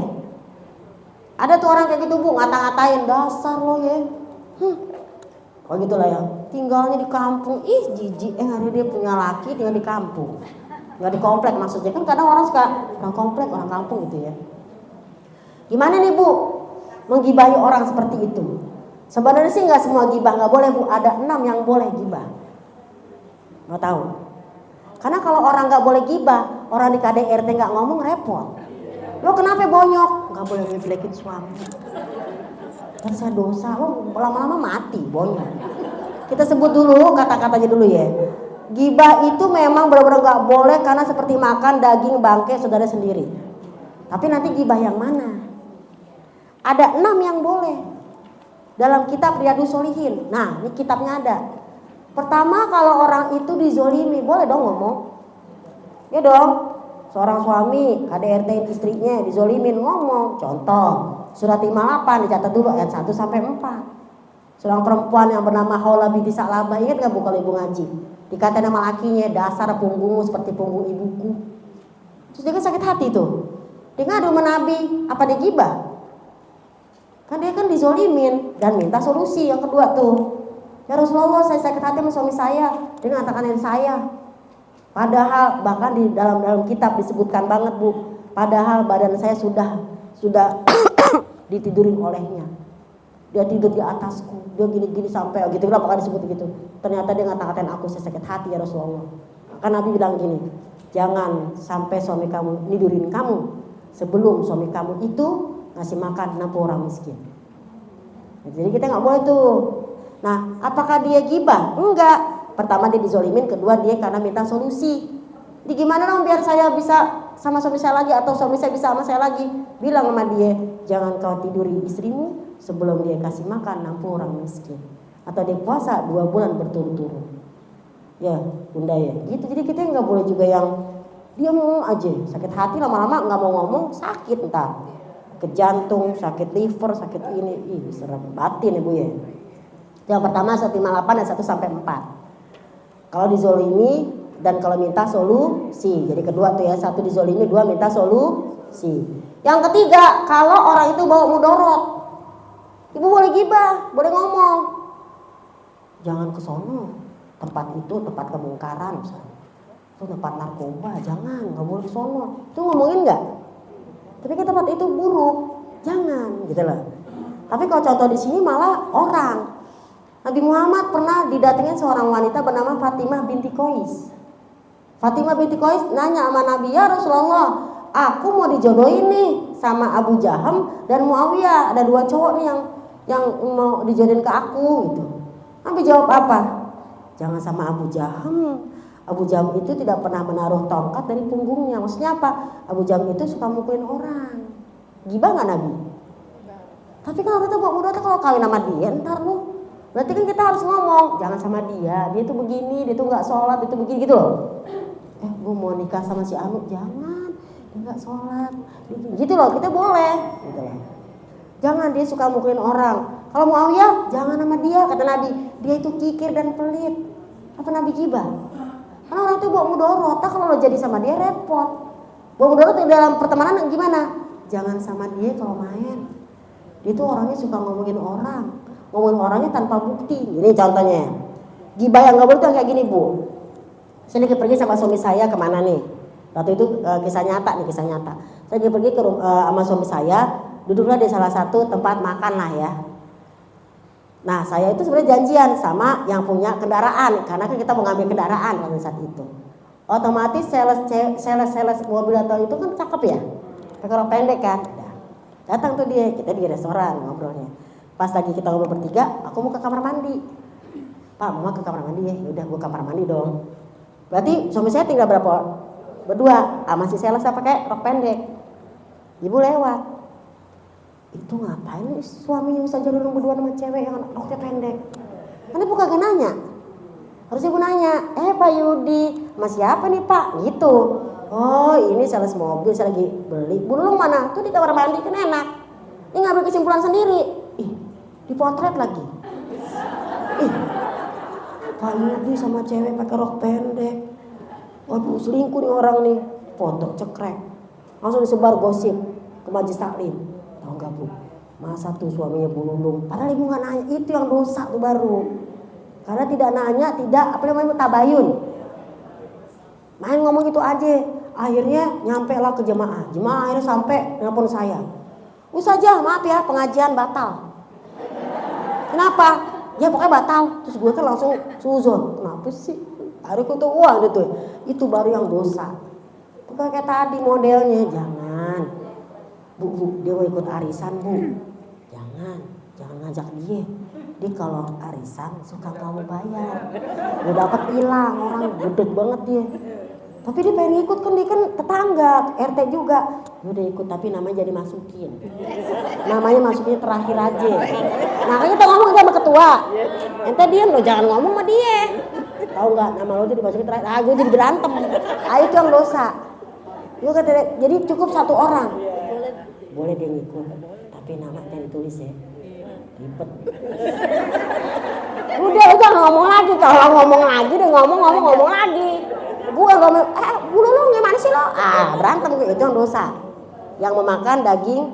Ada tuh orang kayak gitu Bu, ngata-ngatain, dasar lo ya. Oh gitulah ya, tinggalnya di kampung, ih jijik, hari dia punya laki tinggal di kampung. Nggak di komplek maksudnya, kan kadang orang suka orang komplek, orang kampung gitu ya. Gimana nih Bu menggibahi orang seperti itu? Sebenarnya sih nggak semua gibah, nggak boleh Bu, ada 6 yang boleh gibah. Nggak tahu. Karena kalau orang nggak boleh gibah, orang di KDRT nggak ngomong repot. Lo kenapa bonyok? Nggak boleh ngejelekin suami. Kan saya dosa, lo lama-lama mati bonyok. Kita sebut dulu kata-katanya dulu ya. Gibah itu memang benar-benar gak boleh karena seperti makan daging bangkai saudara sendiri. Tapi nanti gibah yang mana? Ada 6 yang boleh. Dalam kitab Riyadhus Shalihin. Nah, ini kitabnya ada. Pertama, kalau orang itu dizolimi, boleh dong ngomong. Ya dong. Seorang suami KDRT istrinya dizolimin, ngomong. Contoh, surat 58 dicatat dulu ayat 1 sampai 4. Seorang perempuan yang bernama Haula binti Sa'labah, ingat gak Bu kalau Ibu ngaji? Dikatain nama lakinya, dasar punggungmu seperti punggung ibuku. Terus dia kan sakit hati tuh. Dia ngadu sama Nabi, apa dia gibah? Kan dia kan dizolimin dan minta solusi. Yang kedua tuh, ya Rasulullah saya sakit hati sama suami saya. Dia ngatakan saya. Padahal bahkan di dalam kitab disebutkan banget Bu. Padahal badan saya sudah ditidurin olehnya. Dia tidur di atasku, dia gini-gini sampai gitu, kenapa kan disebut gitu. Ternyata dia ngata-ngatain aku, saya sakit hati ya Rasulullah. Kan Nabi bilang gini, jangan sampai suami kamu nidurin kamu sebelum suami kamu itu ngasih makan 60 orang miskin. Jadi kita nggak boleh tuh. Nah, apakah dia gibah? Enggak. Pertama dia dizolimin, kedua dia karena minta solusi. Jadi gimana dong biar saya bisa sama suami saya lagi atau suami saya bisa sama saya lagi? Bilang sama dia, jangan kau tiduri istrimu sebelum dia kasih makan 60 orang miskin. Atau dia puasa 2 bulan berturut-turut. Ya Bunda ya gitu. Jadi kita nggak boleh juga yang diam aja. Sakit hati lama-lama nggak mau ngomong, sakit entar. Sakit jantung, sakit liver, sakit ini. Ih serem batin ya Bu ya. Yang pertama 158 dan 1 sampai 4. Kalau dizolimi dan kalau minta solusi. Jadi kedua tuh ya, 1 dizolimi, 2 minta solusi. Yang ketiga, kalau orang itu bawa mudorot. Ibu boleh gibah, boleh ngomong. Jangan ke sono, tempat itu tempat kemungkaran misalnya. Itu tempat narkoba, jangan, nggak boleh ke sono. Itu ngomongin nggak? Tapi ke tempat itu buruk, jangan, gitu loh. Tapi kalau contoh di sini malah orang. Nabi Muhammad pernah didatengin seorang wanita bernama Fatimah binti Qais. Fatimah binti Qais nanya sama Nabi, ya Rasulullah, aku mau dijodohin nih sama Abu Jaham dan Muawiyah. Ada 2 cowok nih yang mau dijodohin ke aku gitu. Nabi jawab apa? Jangan sama Abu Jaham. Abu Jaham itu tidak pernah menaruh tongkat dari punggungnya. Maksudnya apa? Abu Jaham itu suka mukulin orang. Gibah gak Nabi? Tapi kalau kita bawa muda kalau kawin sama dia ntar lu. Berarti kan kita harus ngomong, jangan sama dia tuh begini, dia tuh gak sholat, dia tuh begini gitu loh. Gue mau nikah sama si Anu, jangan, dia gak sholat, gitu loh, kita boleh gitu loh. Jangan, dia suka mukulin orang. Kalau Muawiyah, jangan sama dia, kata Nabi. Dia itu kikir dan pelit. Apa Nabi gibah? Karena orang itu bawa mudorot, kalau lo jadi sama dia repot. Bawa mudorot dalam pertemanan gimana? Jangan sama dia kalau main. Dia tuh orangnya suka ngomongin orang. Ngomongin orangnya tanpa bukti. Ini contohnya. Gibah yang gak boleh tuh kayak gini, Bu. Saya lagi pergi sama suami saya kemana nih? Waktu itu kisah nyata. Saya lagi pergi sama suami saya, duduklah di salah satu tempat makan lah ya. Nah, saya itu sebenarnya janjian sama yang punya kendaraan, karena kan kita mau ngambil kendaraan pada saat itu. Otomatis sales mobil atau itu kan cakep ya, pakai rok pendek kan. Datang tuh dia, kita di restoran ngobrolnya. Pas lagi kita ngobrol bertiga, aku mau ke kamar mandi. Pak, mama ke kamar mandi ya? Udah, gua kamar mandi dong. Berarti suami saya tinggal berapa? Berdua, masih sales pakai rok pendek. Ibu lewat. Itu ngapain suaminya bisa jadi berdua sama cewek yang roknya pendek? Kan ibu kagak nanya. Harus ibu nanya, Pak Yudi, sama siapa nih Pak? Gitu. Oh, ini sales mobil, saya lagi beli. Bulung mana? Tuh di kamar mandi, kan enak. Ini ngambil kesimpulan sendiri. Dipotret lagi. Pak Yudi sama cewek pakai rok pendek. Waduh, selingkuh nih orang nih. Foto cekrek. Langsung disebar gosip ke Majelis Taklim. Tahu nggak Bu? Masa tuh suaminya bulung. Padahal ibu nggak nanya, itu yang dosa tuh baru. Karena tidak nanya, tidak tabayun. Main ngomong itu aja. Akhirnya nyampe lah ke jemaah. Jemaah akhirnya sampai nelpon saya. Ustazah, maaf ya, pengajian batal. Kenapa? Ya pokoknya batal. Terus gue kan langsung suzon. Kenapa sih? Hari itu uang itu. Itu baru yang dosa. Bukan kayak tadi modelnya. Jangan. Bu, dia mau ikut arisan Bu. Jangan ngajak dia. Dia kalau arisan suka gak mau bayar. Udah dapat hilang, orang gede banget dia. Tapi dia pengen ikut kan, dia kan tetangga, RT juga. Udah ikut tapi namanya jadi masukin. Namanya masukinnya terakhir aja. Nah kan kita ngomong sama ketua. Ente diam lo, jangan ngomong sama dia. Tahu nggak nama lo tuh dimasukin terakhir. Gue jadi berantem. Itu yang dosa. Jadi cukup satu orang. Boleh dia ngikut, tapi namanya ditulis ya. Ribet. Udah ngomong lagi. Kalau ngomong lagi, udah ngomong lagi. Gue ngomong, Bu Lulung gimana sih lo? Berantem gue, itu yang dosa. Yang memakan daging.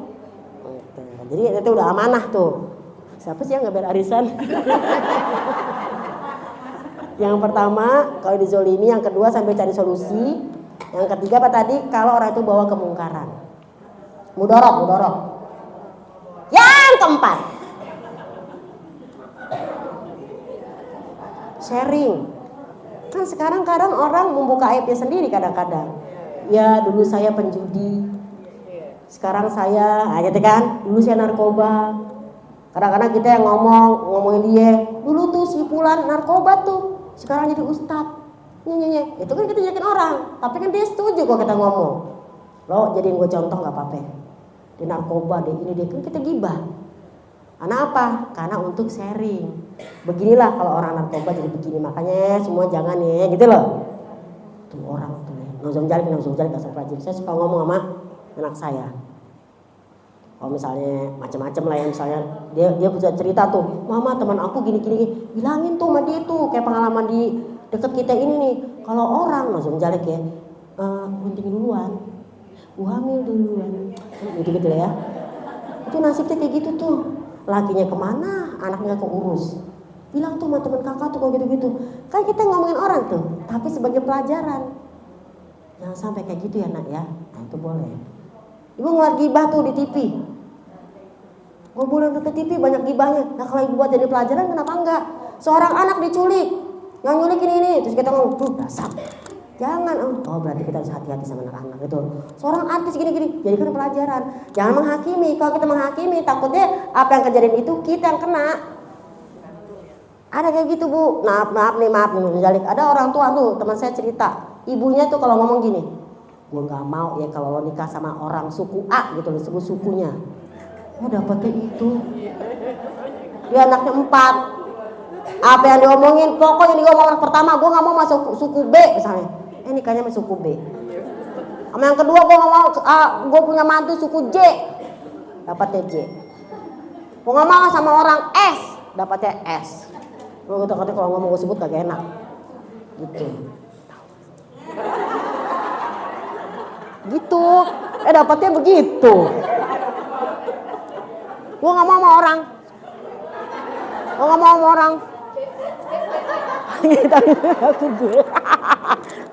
Jadi itu udah amanah tuh. Siapa sih yang gak bayar arisan? Yang pertama, kalau dizolimi. Yang kedua, sambil cari solusi. Yang ketiga apa tadi? Kalau orang itu bawa kemungkaran. Mudorot. Yang keempat, sharing. Kan sekarang kadang orang membuka aibnya sendiri kadang-kadang. Ya dulu saya penjudi, sekarang saya, gitu kan. Dulu saya narkoba. Kadang-kadang kita yang ngomongin dia. Dulu tuh si Fulan narkoba tuh, sekarang jadi ustadz. Itu kan kita jadiin orang. Tapi kan dia setuju kalau kita ngomong. Lo jadiin gue contoh gak apa-apa. Dia narkoba, dia ini, dia kan kita gibah. Karena apa? Karena untuk sharing. Beginilah kalau orang narkoba jadi begini. Makanya semua jangan ya, gitu loh. Tuh orang tuh ya. Nozom jalik asal pelajari. Saya suka ngomong sama anak saya. Kalau misalnya macam-macam lah ya, misalnya dia bisa cerita tuh, Mama teman aku gini. Bilangin tuh sama dia tuh, kayak pengalaman di dekat kita ini nih. Kalau orang nozom jalik ya, gunting duluan, hamil duluan, gitu ya. Itu nasibnya kayak gitu tuh. Lakinya kemana, anaknya keurus. Bilang tuh sama teman kakak tuh kok gitu-gitu. Kan kita ngomongin orang tuh, tapi sebagai pelajaran. Jangan sampai kayak gitu ya nak ya. Nah itu boleh. Ibu ngeliat gibah tuh di TV. Gue boleh nonton TV banyak gibahnya. Nah kalau ibu buat jadi pelajaran kenapa enggak? Seorang anak diculik. Yang nyulik ini. Terus kita ngomong, tuh dasar. Jangan, oh berarti kita harus hati-hati sama anak-anak gitu. Seorang artis gini-gini, jadikan pelajaran. Jangan menghakimi. Kalau kita menghakimi, takutnya apa yang kejadian itu kita yang kena. Ada kayak gitu Bu. Maaf nih. Ada orang tua tuh, teman saya cerita. Ibunya tuh kalau ngomong gini, gue nggak mau ya kalau lo nikah sama orang suku A gitu, disebut sukunya. Oh dapetnya itu. Dia anaknya 4. Apa yang diomongin, pokoknya diomong orang pertama, gue nggak mau masuk suku B misalnya. Nikahnya sama suku B. Sama yang kedua gue nggak mau, gue punya mantu suku J, dapatnya J. Mau ngomong sama orang S, dapatnya S. Lu kata-kata kalau ngomong gue sebut kagak enak. Gitu. Gitu. Dapatnya begitu. Gue nggak mau sama orang. Gue nggak mau sama orang. Aku gue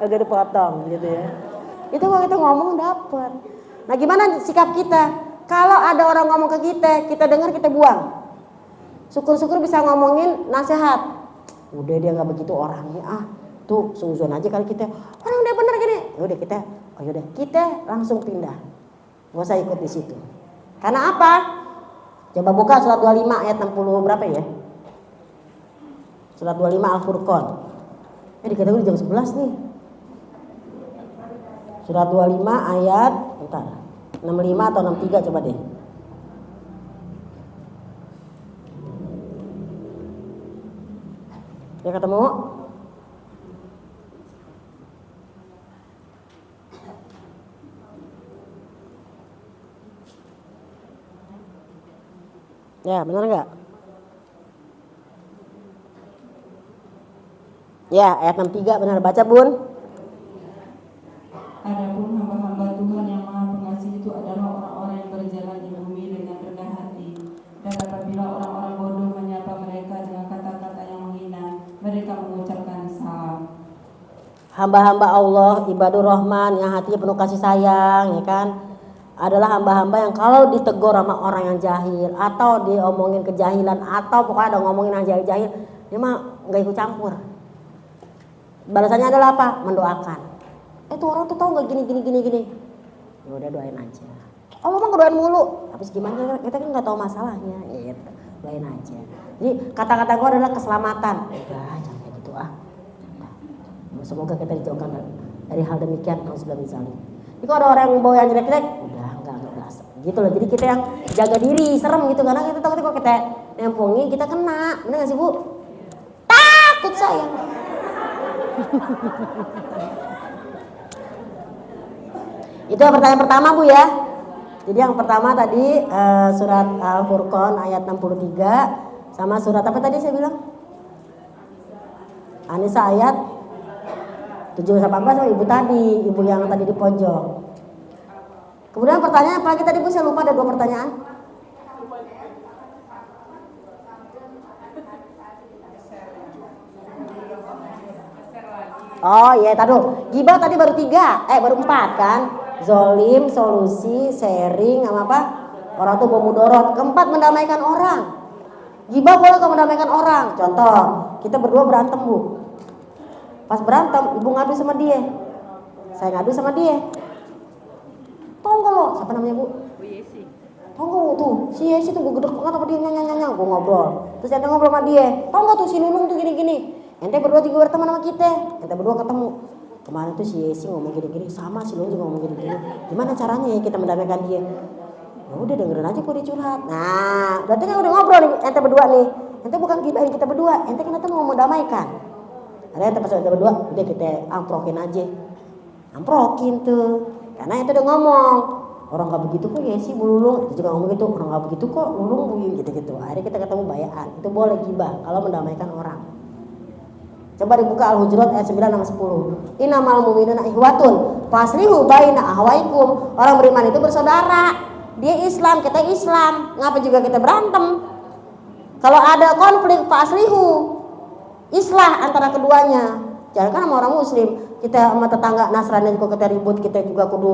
agak dipotong gitu ya. Itu kalau kita ngomong dapet. Nah gimana sikap kita? Kalau ada orang ngomong ke kita dengar, kita buang. Syukur-syukur bisa ngomongin nasihat. Udah dia nggak begitu orangnya. Tuh suzon aja kali kita. Orang udah bener gini. Udah kita langsung pindah. Gak usah ikut di situ. Karena apa? Coba buka surat 25 ayat 60 berapa ya? Surat 25 Al-Furqan. Dikatakan jam 11 nih. Surat 25 ayat 65 atau 63 coba deh. Ya ketemu? Ya, benar enggak? Ya, ayat 63 benar, baca Bun. Adapun hamba-hamba Tuhan yang Maha Pengasih itu adalah orang-orang yang berjalan di bumi dengan rendah hati. Dan apabila orang-orang bodoh menyapa mereka dengan kata-kata yang menghina, mereka mengucapkan salam. Hamba-hamba Allah, ibadur Rahman yang hatinya penuh kasih sayang, ya kan? Adalah hamba-hamba yang kalau ditegur sama orang yang jahil atau diomongin kejahilan atau pokoknya ada ngomongin yang jahil-jahil, dia mah nggak ikut campur. Balasannya adalah apa? Mendoakan. Tuh orang tuh tahu nggak gini. Ya udah doain aja. Allah mah ngedoain mulu. Habis gimana? Kita kan nggak tahu masalahnya. Gitu. Doain aja. Jadi kata-kata gue adalah keselamatan. Udah jangan kayak gitu Semoga kita dijauhkan dari hal demikian. Alhamdulillah misalnya. Jadi kalau ada orang yang bawa yang jelek-jelek, udah enggak berasa. Gitu loh. Jadi kita yang jaga diri, serem gitu karena kita takut kalau kita nempongin kita kena. Benar nggak sih Bu? Takut saya. Itu pertanyaan pertama Bu ya. Jadi yang pertama tadi surat Al-Furqan ayat 63 sama surat apa tadi saya bilang? An-Nisa ayat 7-18 sama ibu tadi, ibu yang tadi di pojok. Kemudian pertanyaan apa lagi tadi Bu? Saya lupa ada 2 pertanyaan. Oh iya, taduh. Gibah tadi baru 3, baru 4 kan? Zolim, solusi, sharing, sama apa? Orang tuh mudorot. Keempat, mendamaikan orang. Gibah boleh kok mendamaikan orang. Contoh, kita berdua berantem Bu. Pas berantem, ibu ngadu sama dia. Saya ngadu sama dia. Tau gak lo? Siapa namanya Bu? Bu Yesi. Tau gak tuh? Si Yesi tuh gue gedek banget sama dia, nyang. Gue ngobrol. Terus ente ngobrol sama dia. Tau gak tuh si Nunung tuh gini-gini. Ente berdua juga berteman sama kita. Ente berdua ketemu. Kemarin tuh si Yesi ngomong gini-gini. Sama si Nunung juga ngomong gini-gini. Gimana caranya ya kita mendamaikan dia? Ya udah dengerin aja kok dia curhat. Nah, berarti kan udah ngobrol nih ente berdua nih. Ente bukan gibahin kita berdua. Ente kan ente mau mendamaikan. Ada ente pas ente berdua, udah kita amprokin aja. Amprokin tuh. Karena ente udah ngomong. Orang gak begitu kok Yesi Bu Lulung. Dia juga ngomong gitu. Orang gak begitu kok Lulung Bu gitu-gitu. Akhirnya kita ketemu bayaan. Itu boleh gibah kalau mendamaikan orang. Coba dibuka Al-Hujurat ayat 9 sama 10. Innamal mu'minuna ikhwatun faslihu baina ahwaikum. Orang beriman itu bersaudara. Dia Islam, kita Islam. Ngapa juga kita berantem? Kalau ada konflik faslihu, islah antara keduanya. Jangan kan sama orang muslim, kita sama tetangga Nasrani juga kita ribut, kita juga kudu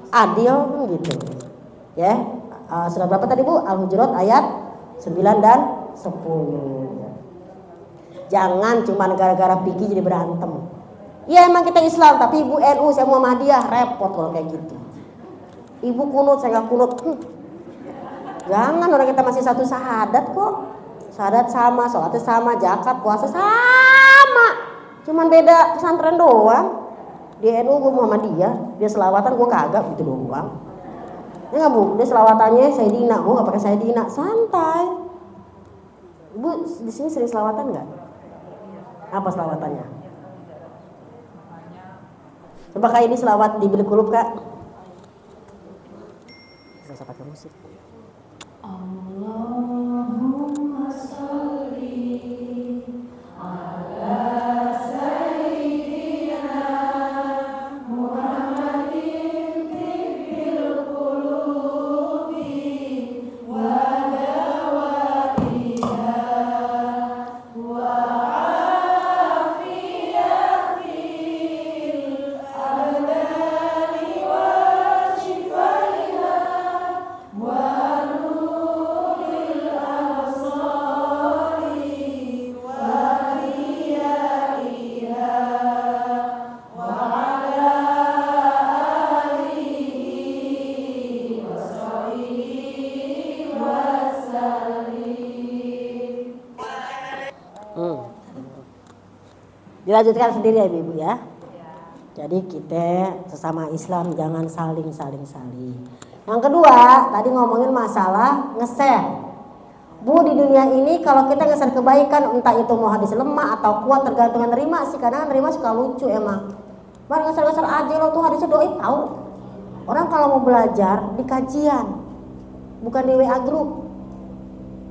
adil gitu. Ya. Surat berapa tadi Bu? Al-Hujurat ayat 9 dan 10. Jangan cuma gara-gara pikir jadi berantem. Ya emang kita Islam, tapi ibu NU, saya Muhammadiyah, repot kalau kayak gitu. Ibu kunut, saya nggak kunut. Jangan, orang kita masih satu syahadat kok. Syahadat sama, sholatnya sama, zakat, puasa sama. Cuman beda pesantren doang. Di NU gue Muhammadiyah, dia selawatan gue kagak gitu doang. Ya nggak Bu? Dia selawatannya Sayyidina, gue nggak pakai Sayyidina, santai. Ibu di sini sering selawatan nggak? Apa selawatannya? Coba kayak ini selawat di bilik kulub Kak. Gak usah pakai musik. Allahumma sholli ala sayyidina Muhammadin tibbil qulubi wa dawaiha wa afiyatil abdani wa shifaiha wa nuril absari wa riyaiha wa ala alihi wa sahbihi wa sallim. Dilanjutkan sendiri ya Ibu ya. Jadi kita sesama Islam jangan saling. Yang kedua, tadi ngomongin masalah nge-share. Bu, di dunia ini kalau kita nge-share kebaikan, entah itu mau hadis lemah atau kuat tergantung nerima sih. Kadang nerima suka lucu emang. Mari nge-share aja lo tuh hadisnya doi tahu. Orang kalau mau belajar di kajian, bukan di WA group.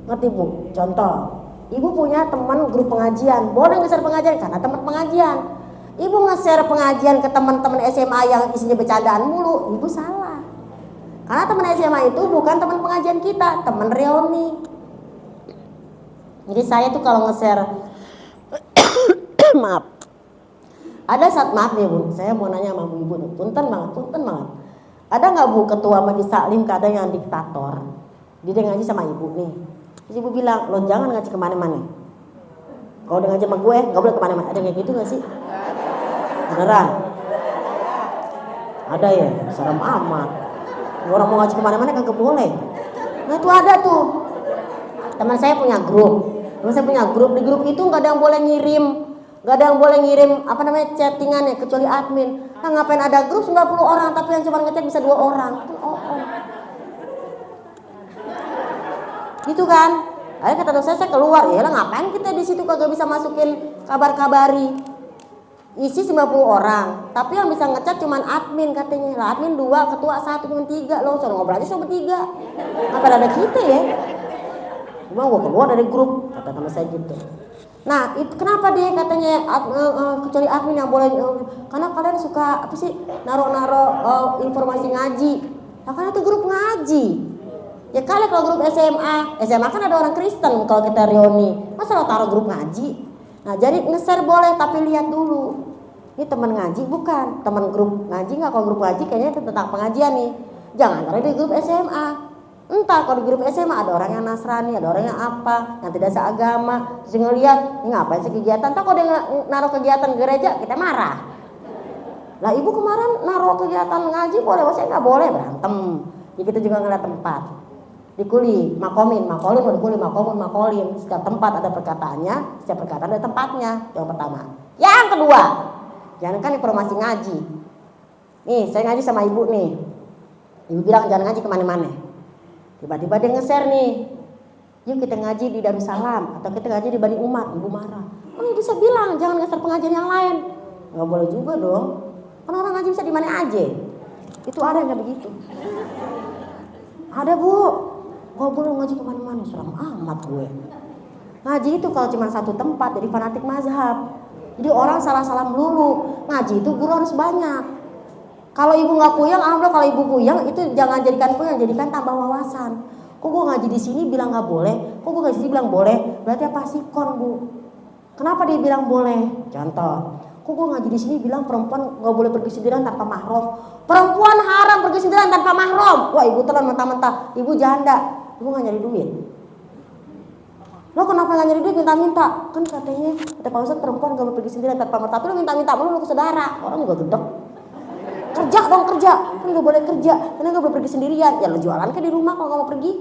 Ngerti Bu? Contoh, Ibu punya teman grup pengajian, boleh nge-share pengajian karena teman pengajian. Ibu nge-share pengajian ke teman-teman SMA yang isinya bercandaan mulu, Ibu salah. Karena teman SMA itu bukan teman pengajian kita, teman reuni. Jadi saya tuh kalau nge-share maaf. Ada saat maaf nih Bu, saya mau nanya sama Bu Ibu nih, punten banget. Ada nggak Bu ketua majelis taklim kadang yang diktator? Dia ngaji sama Ibu nih. Terus Ibu bilang, lo jangan ngaji kemana-mana. Kalau udah ngaji sama gue, nggak boleh kemana-mana. Ada kayak gitu nggak sih? Beneran? Ada ya? Serem amat. Orang mau ngaji kemana-mana kagak boleh. Nah itu ada tuh. Teman saya punya grup. Di grup itu nggak ada yang boleh ngirim. Nggak ada yang boleh ngirim chattingannya kecuali admin. Nah ngapain ada grup 90 orang tapi yang cuma ngechat bisa 2 orang. Gitu kan? Akhirnya kata saya keluar, ya lah ngapain kita di situ kagak bisa masukin kabar-kabari. Isi 90 orang, tapi yang bisa ngecat cuman admin katanya. Lah admin 2, ketua 1, cuma 3 loh. Soalnya ngobrol aja sama 3. Ngapain ada kita ya? Cuma gue keluar dari grup, kata teman saya gitu. Nah, itu kenapa dia katanya kecuali admin yang boleh, karena kalian suka apa sih naruh informasi ngaji. Nah, karena itu grup ngaji. Ya kali kalau grup SMA kan ada orang Kristen kalau kita reuni. Masa lo taruh grup ngaji? Nah, jadi nge-share boleh tapi lihat dulu. Ini teman ngaji bukan, teman grup ngaji nggak? Kalau grup ngaji kayaknya itu tentang pengajian nih. Jangan taruh di grup SMA. Entah kalau di grup SMA ada orang yang Nasrani, ada orang yang apa, yang tidak seagama. Terus ngeliat, ini ngapain sih kegiatan? Entah kalau dia naruh kegiatan gereja, kita marah. Lah Ibu kemarin naruh kegiatan ngaji boleh, saya nggak boleh, berantem. Jadi kita juga ngeliat tempat. Dikuli, makomin. Setiap tempat ada perkataannya, setiap perkataan ada tempatnya. Yang pertama. Yang kedua, jangan kan informasi ngaji. Nih, saya ngaji sama Ibu nih. Ibu bilang jangan ngaji kemana-mana. Tiba-tiba dia nge-share nih. Yuk kita ngaji di Darussalam atau kita ngaji di Bani Umat. Ibu marah. Kan Ibu bisa bilang jangan nge-share pengajian yang lain. Nggak boleh juga dong. Kan orang ngaji bisa di mana aja. Itu ada yang begitu. Ada Bu. Gak boleh ngaji kemana-mana, seram amat gue. Ngaji itu kalau cuma satu tempat jadi fanatik mazhab. Jadi orang salah-salah melulu. Ngaji itu guru harus banyak. Kalau Ibu nggak puyeng, alhamdulillah. Kalau Ibu puyeng itu jangan jadikan puyeng, jadikan tambah wawasan. Kok gue ngaji di sini bilang nggak boleh? Kok gue ngaji di sini bilang boleh? Berarti apa sikon Bu? Kenapa dia bilang boleh? Contoh. Kok gue ngaji di sini bilang perempuan nggak boleh pergi sendirian tanpa mahram? Perempuan haram pergi sendirian tanpa mahram. Wah Ibu telan mentah-mentah. Ibu janda. Ibu gak nyari duit. Lo kenapa gak nyari duit minta-minta? Kan katanya kata Pak Ustadz perempuan gak boleh pergi sendirian tanpa mahram. Tapi lo minta-minta lo ke saudara. Orang juga gedek. Kerja dong kerja. Kan gak boleh kerja. Karena gak boleh pergi sendirian. Ya lo jualan kan di rumah kalau gak mau pergi.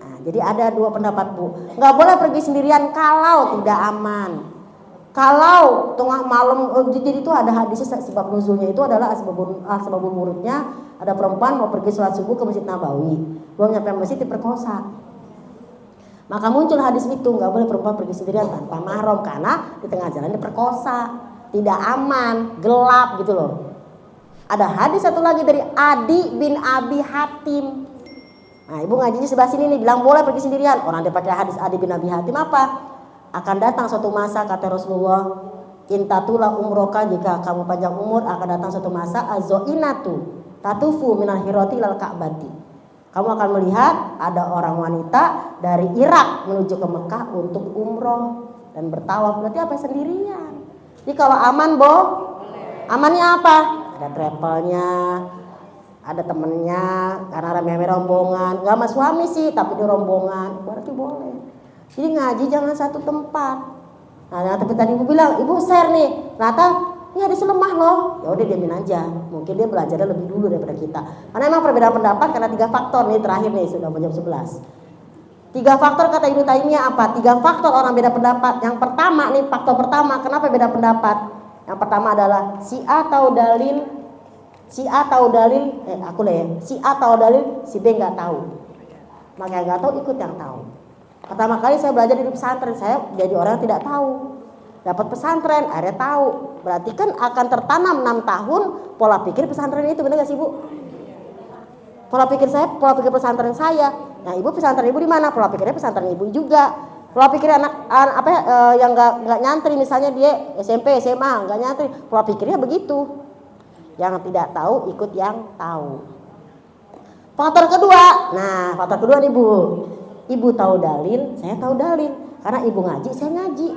Nah, jadi ada 2 pendapat Bu. Gak boleh pergi sendirian kalau tidak aman. Kalau tengah malam, jadi itu ada hadisnya sebab nuzulnya itu adalah asbabul wurudnya. Ada perempuan mau pergi sholat subuh ke Masjid Nabawi, belum nyampe masjid diperkosa. Maka muncul hadis itu, nggak boleh perempuan pergi sendirian tanpa mahram karena di tengah jalan diperkosa, tidak aman, gelap gitu loh. Ada hadis satu lagi dari Adi bin Abi Hatim. Nah, ibu ngajinya sebelah sini nih, bilang boleh pergi sendirian. Orang dia pakai hadis Adi bin Abi Hatim apa? Akan datang suatu masa kata Rasulullah, intatula umroka, jika kamu panjang umur akan datang suatu masa azoinatu tatufu minal hiroti lal ka'bati. Kamu akan melihat ada orang wanita dari Irak menuju ke Mekah untuk umroh dan bertawaf. Berarti apa? Sendirian. Jadi kalau aman, amannya apa? Ada travelnya, ada temennya, karena rame-rame rombongan. Gak sama suami sih, tapi di rombongan, berarti boleh. Jadi ngaji jangan satu tempat. Nah, tapi tadi ibu bilang, ibu share nih, ternyata ini hadis lemah loh. Ya udah diamin aja. Mungkin dia belajarnya lebih dulu daripada kita. Karena emang perbedaan pendapat karena 3 faktor nih, terakhir nih sudah jam 11. 3 faktor kata Ibnu Taimiyah apa? 3 faktor orang beda pendapat. Yang pertama nih, faktor pertama kenapa beda pendapat? Yang pertama adalah si A tahu dalil, si A tahu dalil, si B nggak tahu. Makanya nggak tahu ikut yang tahu. Pertama kali saya belajar di pesantren, saya jadi orang yang tidak tahu. Dapat pesantren, akhirnya tahu. Berarti kan akan tertanam 6 tahun pola pikir pesantren itu, benar nggak sih Bu? Pola pikir pesantren saya. Nah, ibu pesantren ibu di mana? Pola pikirnya pesantren ibu juga. Pola pikir anak yang nggak nyantri, misalnya dia SMP, SMA nggak nyantri, pola pikirnya begitu. Yang tidak tahu ikut yang tahu. Faktor kedua, nih Bu. Ibu tahu dalil, saya tahu dalil. Karena ibu ngaji, saya ngaji.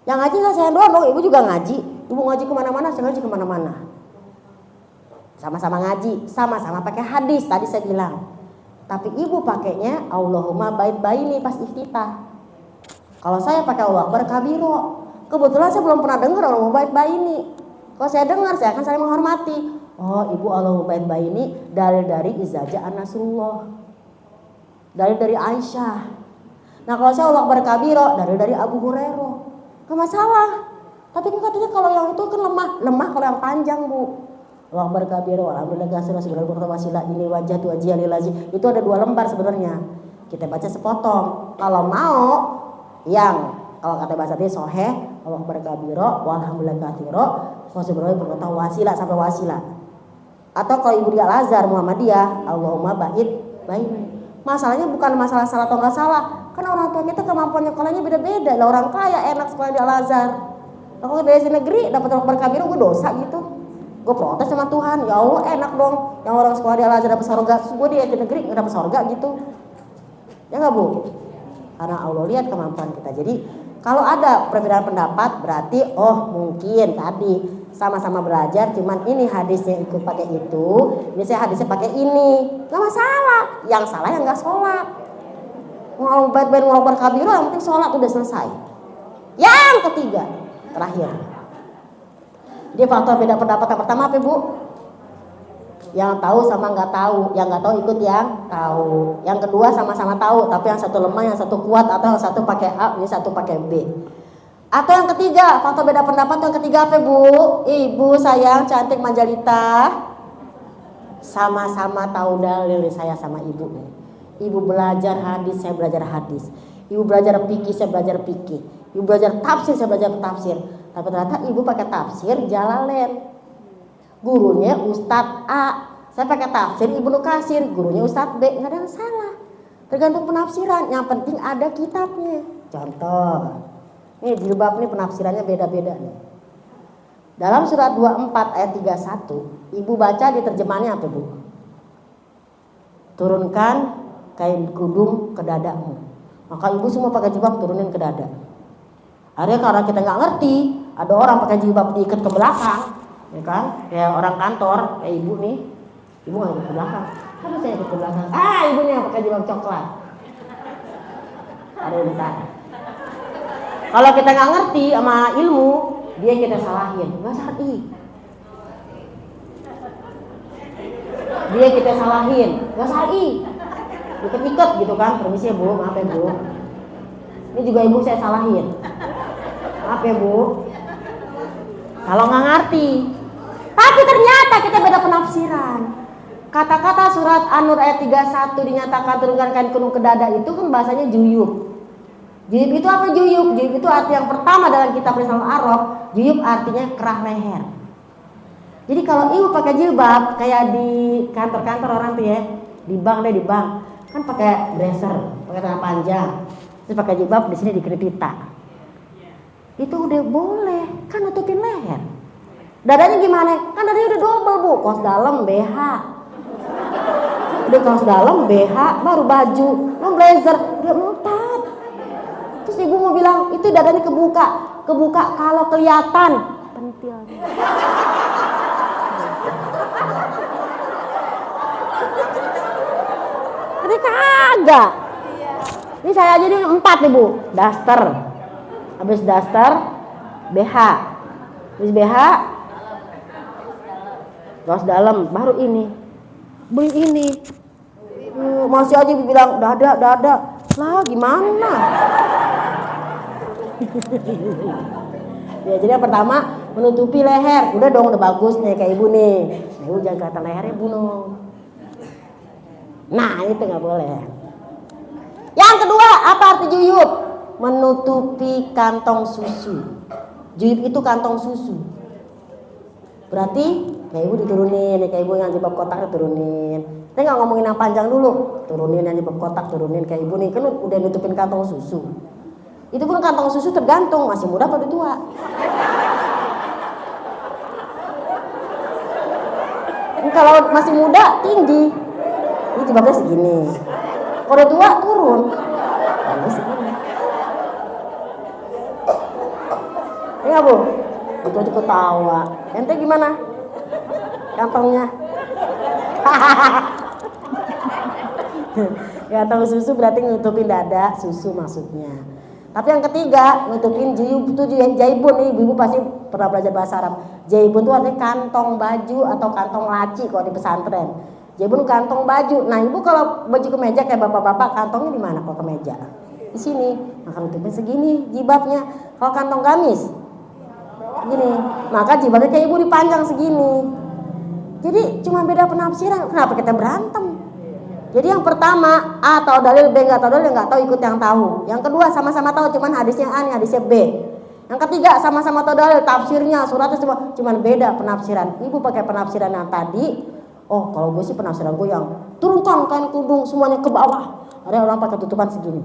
Yang ngaji nggak saya doang dong, ibu juga ngaji. Ibu ngaji kemana-mana, saya ngaji kemana-mana. Sama-sama ngaji, sama-sama pakai hadis. Tadi saya bilang. Tapi ibu pakainya Allahumma bait baini pas iftitah. Kalau saya pakai Allah Akbar kabiro. Kebetulan saya belum pernah dengar Allahumma bait baini. Kalau saya dengar, saya akan saling menghormati. Oh, ibu Allahumma bait baini dalil dari Izaja an-Nasrullah. Dalil dari Aisyah. Nah, kalau saya Allah Akbar kabiro, dalil dari Abu Hurairah. Gak masalah. Tapi kan katanya kalau yang itu kan lemah kalau yang panjang, Bu. Allah Akbar kabiro, alhamdulillah gasir segala kurta wasilah ini wajah tu ajiyah lilazi. Itu ada 2 lembar sebenarnya. Kita baca sepotong. Kalau mau yang kalau kata bahasa dia soheh, Allah Akbar kabiro, walhamdulillah katsiro, wasubhanallah berkata wasilah sampai wasilah. Atau kalau ibu di Al-Azhar Muhammadiyah, Allahumma bait baini. Masalahnya bukan masalah salah atau nggak salah, kan orang tua kita kemampuan nyekolahnya beda-beda. Lah orang kaya enak sekolah di Al-Azhar. Aku dari negeri dapat Akbar kabiro, gue dosa gitu. Gue protes sama Tuhan, ya Allah enak dong yang orang sekolah di Al-Azhar dapat surga, gue di negeri nggak dapat surga gitu. Ya nggak Bu? Karena Allah lihat kemampuan kita. Jadi kalau ada perbedaan pendapat berarti mungkin tadi sama-sama belajar, cuman ini hadisnya ikut pakai itu, ini saya hadisnya pakai ini, nggak masalah. Yang salah yang nggak sholat. Mau berkabiro, yang penting sholat udah selesai. Yang ketiga, terakhir. Jadi faktor beda pendapat yang pertama apa Bu? Yang tahu sama nggak tahu, yang nggak tahu ikut yang tahu. Yang kedua sama-sama tahu, tapi yang satu lemah, yang satu kuat, atau yang satu pakai A, yang satu pakai B. Atau yang ketiga, faktor beda pendapat yang ketiga apa Bu? Ibu sayang cantik Manjalita, sama-sama tahu dalil saya sama ibu. Ibu belajar hadis, saya belajar hadis. Ibu belajar fikih, saya belajar fikih. Ibu belajar tafsir, saya belajar tafsir. Tapi ternyata ibu pakai tafsir Jalalain. Gurunya Ustadz A. Saya pakai tafsir Ibnu Katsir, gurunya Ustadz B. Nggak ada yang salah. Tergantung penafsiran. Yang penting ada kitabnya. Contoh. Nih jilbab nih penafsirannya beda-beda nih. Dalam surat 24 ayat 31, ibu baca di terjemahannya apa Bu? Turunkan kain kudung ke dadamu. Maka ibu semua pakai jilbab turunin ke dada. Akhirnya karena kita nggak ngerti, ada orang pakai jilbab diikat ke belakang, ya kan? Kayak orang kantor, kayak ibu nih, ibu nggak ikut ke belakang. Kenapa saya ikut ke belakang? Ibunya pakai jilbab coklat. Ada yang ditanya. Kalau kita nggak ngerti sama ilmu, dia kita salahin, nggak syar'i. Dia kita salahin, nggak syar'i. Ikat-ikat gitu kan, permisi ya Bu, maaf ya Bu. Ini juga ibu saya salahin. Maaf ya Bu. Kalau nggak ngerti. Tapi ternyata kita beda penafsiran. Kata-kata surat An-Nur ayat 31 dinyatakan turunkan kain kudung ke dada itu kan bahasanya juyub. Juyub itu apa juyub? Juyub itu arti yang pertama dalam kitab lisan Arab. Juyub artinya kerah leher. Jadi kalau ibu pakai jilbab kayak di kantor-kantor orang tuh ya, di bank. kan pakai blazer, pakai celana panjang, terus pakai jilbab di sini dikeripita. Itu udah boleh, kan nutupin leher. Dadanya gimana? Kan dadanya udah double bu, kaos dalam BH. Udah kaos dalam BH, baru baju, lo blazer, udah 4. Terus ibu mau bilang itu dadanya kebuka kalau kelihatan pentil. Ini kagak. Ini saya aja ini 4 nih bu, daster. Habis daster, BH. Habis BH, kaos dalam, baru ini. Beli ini. Masih aja bilang dada. Lah gimana? Ya, jadi yang pertama menutupi leher. Udah dong, udah bagus nih kayak ibu nih. Nah, ibu jangan kelihatan lehernya bu dong. Nah itu nggak boleh. Yang kedua, apa arti juyub? Menutupi kantong susu. Juyub itu kantong susu. Berarti kayak ibu diturunin, kayak ibu yang jilbab kotak diturunin. Kita nggak ngomongin yang panjang dulu. Turunin yang jilbab kotak, turunin kayak ibu nih, kan udah nutupin kantong susu. Itu pun kantong susu tergantung masih muda atau udah tua. Ini kalau masih muda tinggi, ini jilbabnya segini. Kalau udah tua turun. Ini segini. Iya bu, itu aja ketawa. Ente gimana? Kantongnya? Kantong susu berarti nutupin dada, susu maksudnya. Tapi yang ketiga, nutupin juyub itu jaibun nih, ibu pasti pernah belajar bahasa Arab. Jaibun itu artinya kantong baju atau kantong laci kalau di pesantren. Jaibun kantong baju. Nah ibu kalau baju kemeja kayak bapak-bapak, kantongnya di mana kalau kemeja? Di sini. Maka nutupin segini jilbabnya. Kalau kantong gamis, gini. Maka jilbabnya kayak ibu dipanjang segini. Jadi cuma beda penafsiran. Kenapa kita berantem? Jadi yang pertama A tahu dalil, B nggak tahu dalil, nggak tahu ikut yang tahu. Yang kedua sama-sama tahu, cuman hadisnya A nih, hadisnya B. Yang ketiga sama-sama tahu dalil, tafsirnya, suratnya semua, cuman beda penafsiran. Ibu pakai penafsiran yang tadi. Oh kalau gue sih penafsiran gue yang turunkan kain tudung semuanya ke bawah. Ada orang pakai tutupan segini,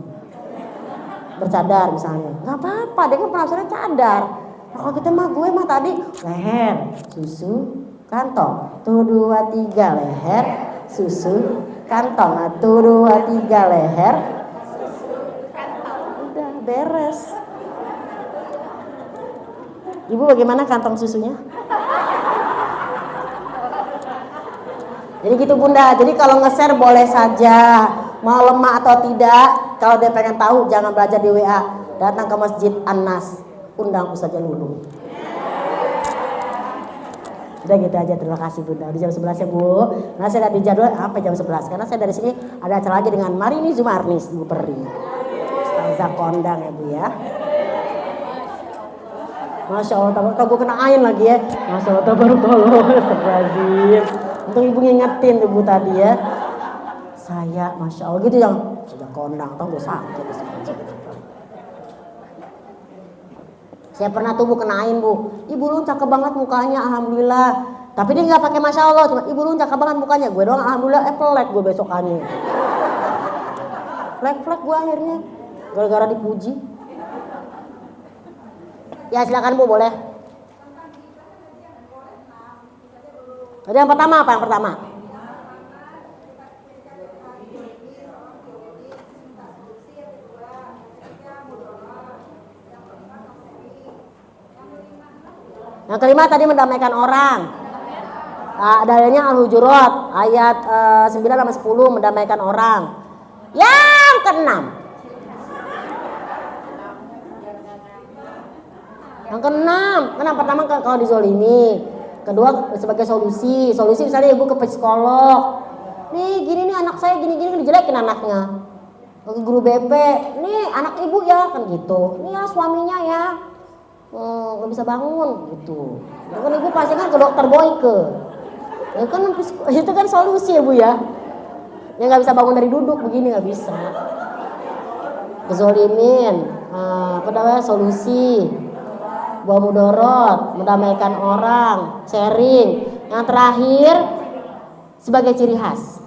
bercadar misalnya. Nggak apa-apa, dia kan penafsiran cadar. Nah, kalau kita mah gue mah tadi leher, susu, kantong. 1, 2, 3 leher, susu, kantong. 1, 2, 3 leher, udah beres. Ibu bagaimana kantong susunya? Jadi gitu bunda. Jadi kalau nge-share boleh saja, mau lemah atau tidak. Kalau dia pengen tahu jangan belajar di WA, datang ke Masjid An-Nas, undang Ustazah Lulu. Udah gitu aja, terima kasih bunda. Di jam 11 ya bu. Nah saya ada di jadwal apa jam 11 karena saya dari sini ada acara lagi dengan Marini Zumarnis, Ibu Peri. Ustazah kondang ya bu ya. Masya Allah, tahu gue kena ain lagi ya. Masya Allah, tabarakallah, astagfirullahaladzim. Untung ibu ngingetin ibu tadi ya. Saya, Masya Allah gitu yang sudah kondang, tau gue sakit. Saya pernah tuh bu kenain bu, ibu lu cakep banget mukanya, alhamdulillah. Tapi dia nggak pakai Masya Allah, cuma ibu lu cakep banget mukanya. Gue doang alhamdulillah, pelek gue besokannya. Flek gue akhirnya, gara-gara dipuji. Ya silakan bu, boleh. Jadi yang pertama apa yang pertama? Yang kelima tadi mendamaikan orang. Dalilnya Al-Hujurat ayat 9-10 mendamaikan orang. Yang keenam. Yang keenam, kan pertama kalau dizolimi, kedua sebagai solusi misalnya ibu ke psikolog, nih gini nih anak saya gini dijelekin anaknya, ke guru BP, nih anak ibu ya kan gitu, nih ya suaminya ya nggak bisa bangun gitu, itu kan ibu pasti kan ke dokter Boyke, itu kan solusi ya bu ya, nggak bisa bangun dari duduk begini nggak bisa, kezolimin, solusi. Buah mudorot, mendamaikan orang, sharing. Yang terakhir sebagai ciri khas.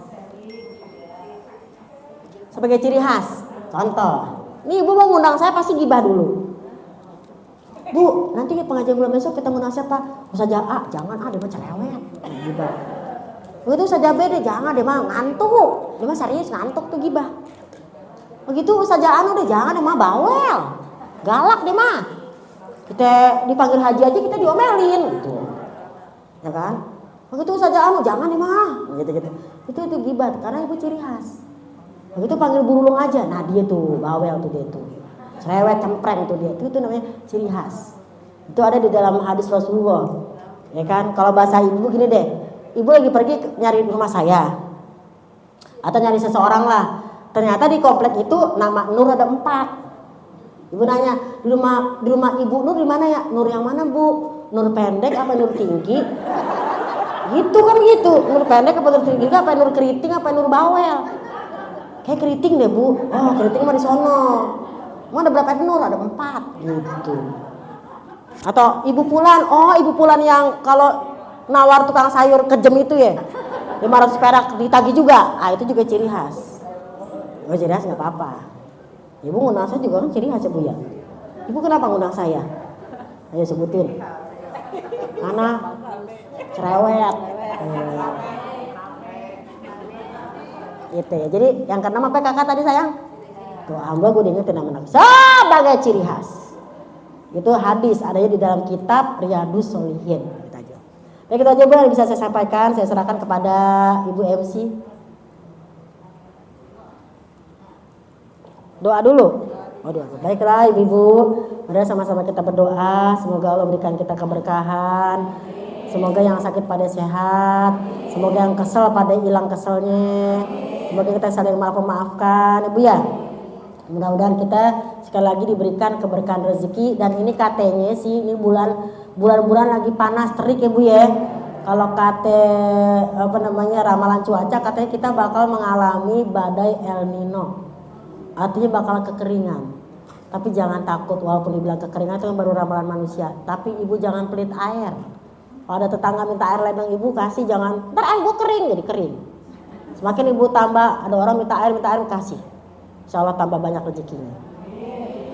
sebagai ciri khas. Contoh, nih ibu mau ngundang saya pasti gibah dulu. Bu, nanti pengajian bulan besok kita ngundang siapa? Ustazah A, jangan dia mah cerewet. Gibah. Begitu Ustazah B deh, jangan dia mah ngantuk. Dia mah serius ngantuk tuh gibah. Begitu Ustazah Anu deh, jangan dia mah bawel. Galak dia mah. Kita dipanggil haji aja kita diomelin gitu. Ya kan? Begitu Ustazah Anu, jangan dia mah. Gitu-gitu. Itu gibah karena ibu ciri khas. Begitu panggil burulung aja, nah dia tuh bawel tuh dia tuh. Cerewet cempreng tuh dia. Itu namanya ciri khas. Itu ada di dalam hadis Rasulullah. Ya kan? Kalau bahasa ibu gini deh. Ibu lagi pergi nyari rumah saya. Atau nyari seseorang lah. Ternyata di komplek itu nama Nur ada 4. Ibu nanya, di rumah Ibu Nur di mana ya? Nur yang mana, Bu? Nur pendek apa Nur tinggi? Gitu kan gitu. Nur pendek apa Nur tinggi? Apa Nur keriting apa Nur bawel? Kayak keriting deh, Bu. Oh, keriting mah di sono. Mau ada berapa Nur? Ada 4 gitu. Atau Ibu Pulan, oh Ibu Pulan yang kalau nawar tukang sayur kejem itu ya. 500 perak ditagih juga. Ah, itu juga ciri khas. Oh, ciri khas enggak apa-apa. Ibu ngundang saya juga kan ciri khas ya, Bu ya. Ibu kenapa ngundang saya? Ayo sebutin. Mana? Cerewet. Gitu ya. Jadi yang keenam apa kakak tadi sayang? Tuh, alhamdulillah gue diingetin nama sebagai ciri khas. Itu hadis adanya di dalam kitab Riyadhus Shalihin. Gitu aja. Baik, itu aja Bu yang bisa saya sampaikan. Saya serahkan kepada Ibu MC. Doa dulu. Oh, doa. Baiklah Ibu-ibu, mari sama-sama kita berdoa. Semoga Allah berikan kita keberkahan. Semoga yang sakit pada sehat. Semoga yang kesel pada hilang keselnya. Semoga kita saling maafkan, Ibu ya. Mudah-mudahan kita sekali lagi diberikan keberkahan rezeki. Dan ini katanya sih ini bulan-bulan lagi panas terik ya Bu ya. Kalau kata ramalan cuaca katanya kita bakal mengalami badai El Nino. Artinya bakal kekeringan. Tapi jangan takut walaupun dibilang kekeringan itu kan baru ramalan manusia. Tapi Ibu jangan pelit air. Kalau ada tetangga minta air ledeng Ibu kasih, jangan ntar air gue kering, jadi kering. Semakin Ibu tambah, ada orang minta air kasih. Insya Allah tambah banyak rezekinya.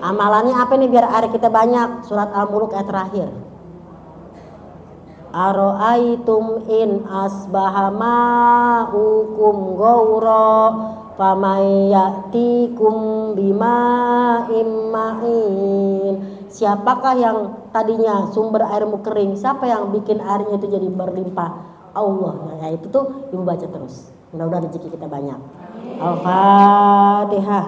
Amalannya apa nih biar air kita banyak? Surat Al-Mulk ayat terakhir. Aro'aitum in asbaha ma'ukum ghaura famay ya'tikum bima'im ma'in. Siapakah yang tadinya sumber airmu kering? Siapa yang bikin airnya itu jadi berlimpah? Allah. Ya itu tuh Ibu baca terus. Mudah-mudahan rezeki kita banyak. Al-Fatihah.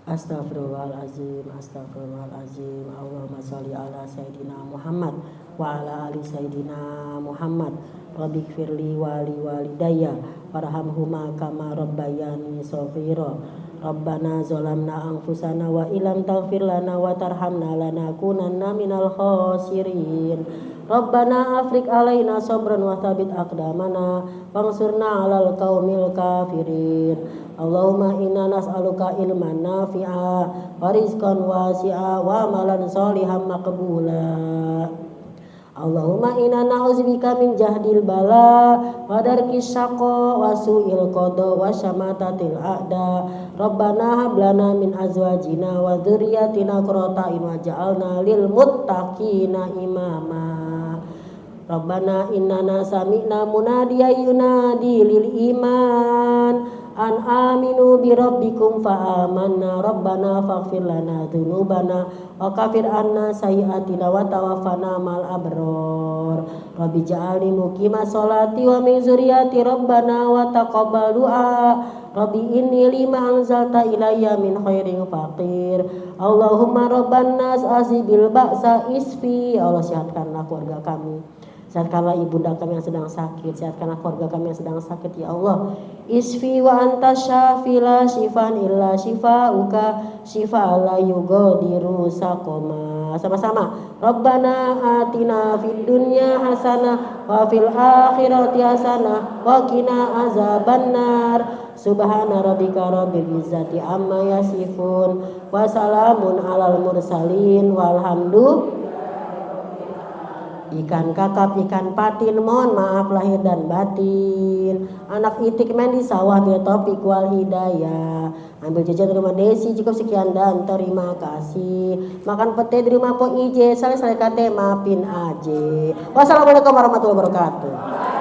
Astaghfirullahaladzim, astaghfirullahaladzim. Allahumma sholli ala Sayyidina Muhammad wa ala ali Sayyidina Muhammad. Rabbighfirli wali walidayya warhamhuma kama rabbayani shaghira. Rabbana zalamna anfusana wa illam taghfir lana wa tarhamna lanakunanna minal khasirin. Rabbana afrik alaina sabran wa thabit aqdamana wansurna 'alal qaumil kafirin. Allahumma inna nas'aluka ilman nafi'a wa rizqan wasi'a wa amalan sholihan maqbula. Allahumma inna na'udzubika min jahdil bala wa darkis syaqa wa su'il qada wa syamatatil a'da. Rabbana hab lana min azwajina wa dzurriyyatina qurrata a'yun waj'alna lil muttaqina imama. Rabbana innana sami'na munadiyan yunadi lil iman an aminu bi rabbikum fa amanna. Rabbana faghfir lana dzunubana wa kafir anna sayyi'atina wa tawaffana mal abrar. Rabbi ja'alni muqima sholati wa min dzurriyyati rabbana wa taqabbal du'a. Rabbi inni lima anzalta ilayya min khairin faqir. Allahumma rabban nas azibil ba'sa isfi. Ya Allah, sehatkanlah keluarga kami, sehatkanlah ibunda kami yang sedang sakit, sehatkanlah keluarga kami yang sedang sakit ya Allah. Isfi wa anta syafi la syifan illa syifauka syifa la yughadiru saqama. Sama-sama. Rabbana atina fid dunya hasanah wa fil akhirati hasanah wa qina azabannar. Subhana rabbika rabbil izzati amma yasifun wa salamun alal mursalin walhamdulillah. Ikan kakap, ikan patin, mohon maaf lahir dan batin. Anak itik main di sawah, dia topik wal hidayah. Ambil jajan di rumah Desi, cukup sekian dan terima kasih. Makan pete di rumah Po Ije, sale kate maafin aje. Wassalamualaikum warahmatullahi wabarakatuh.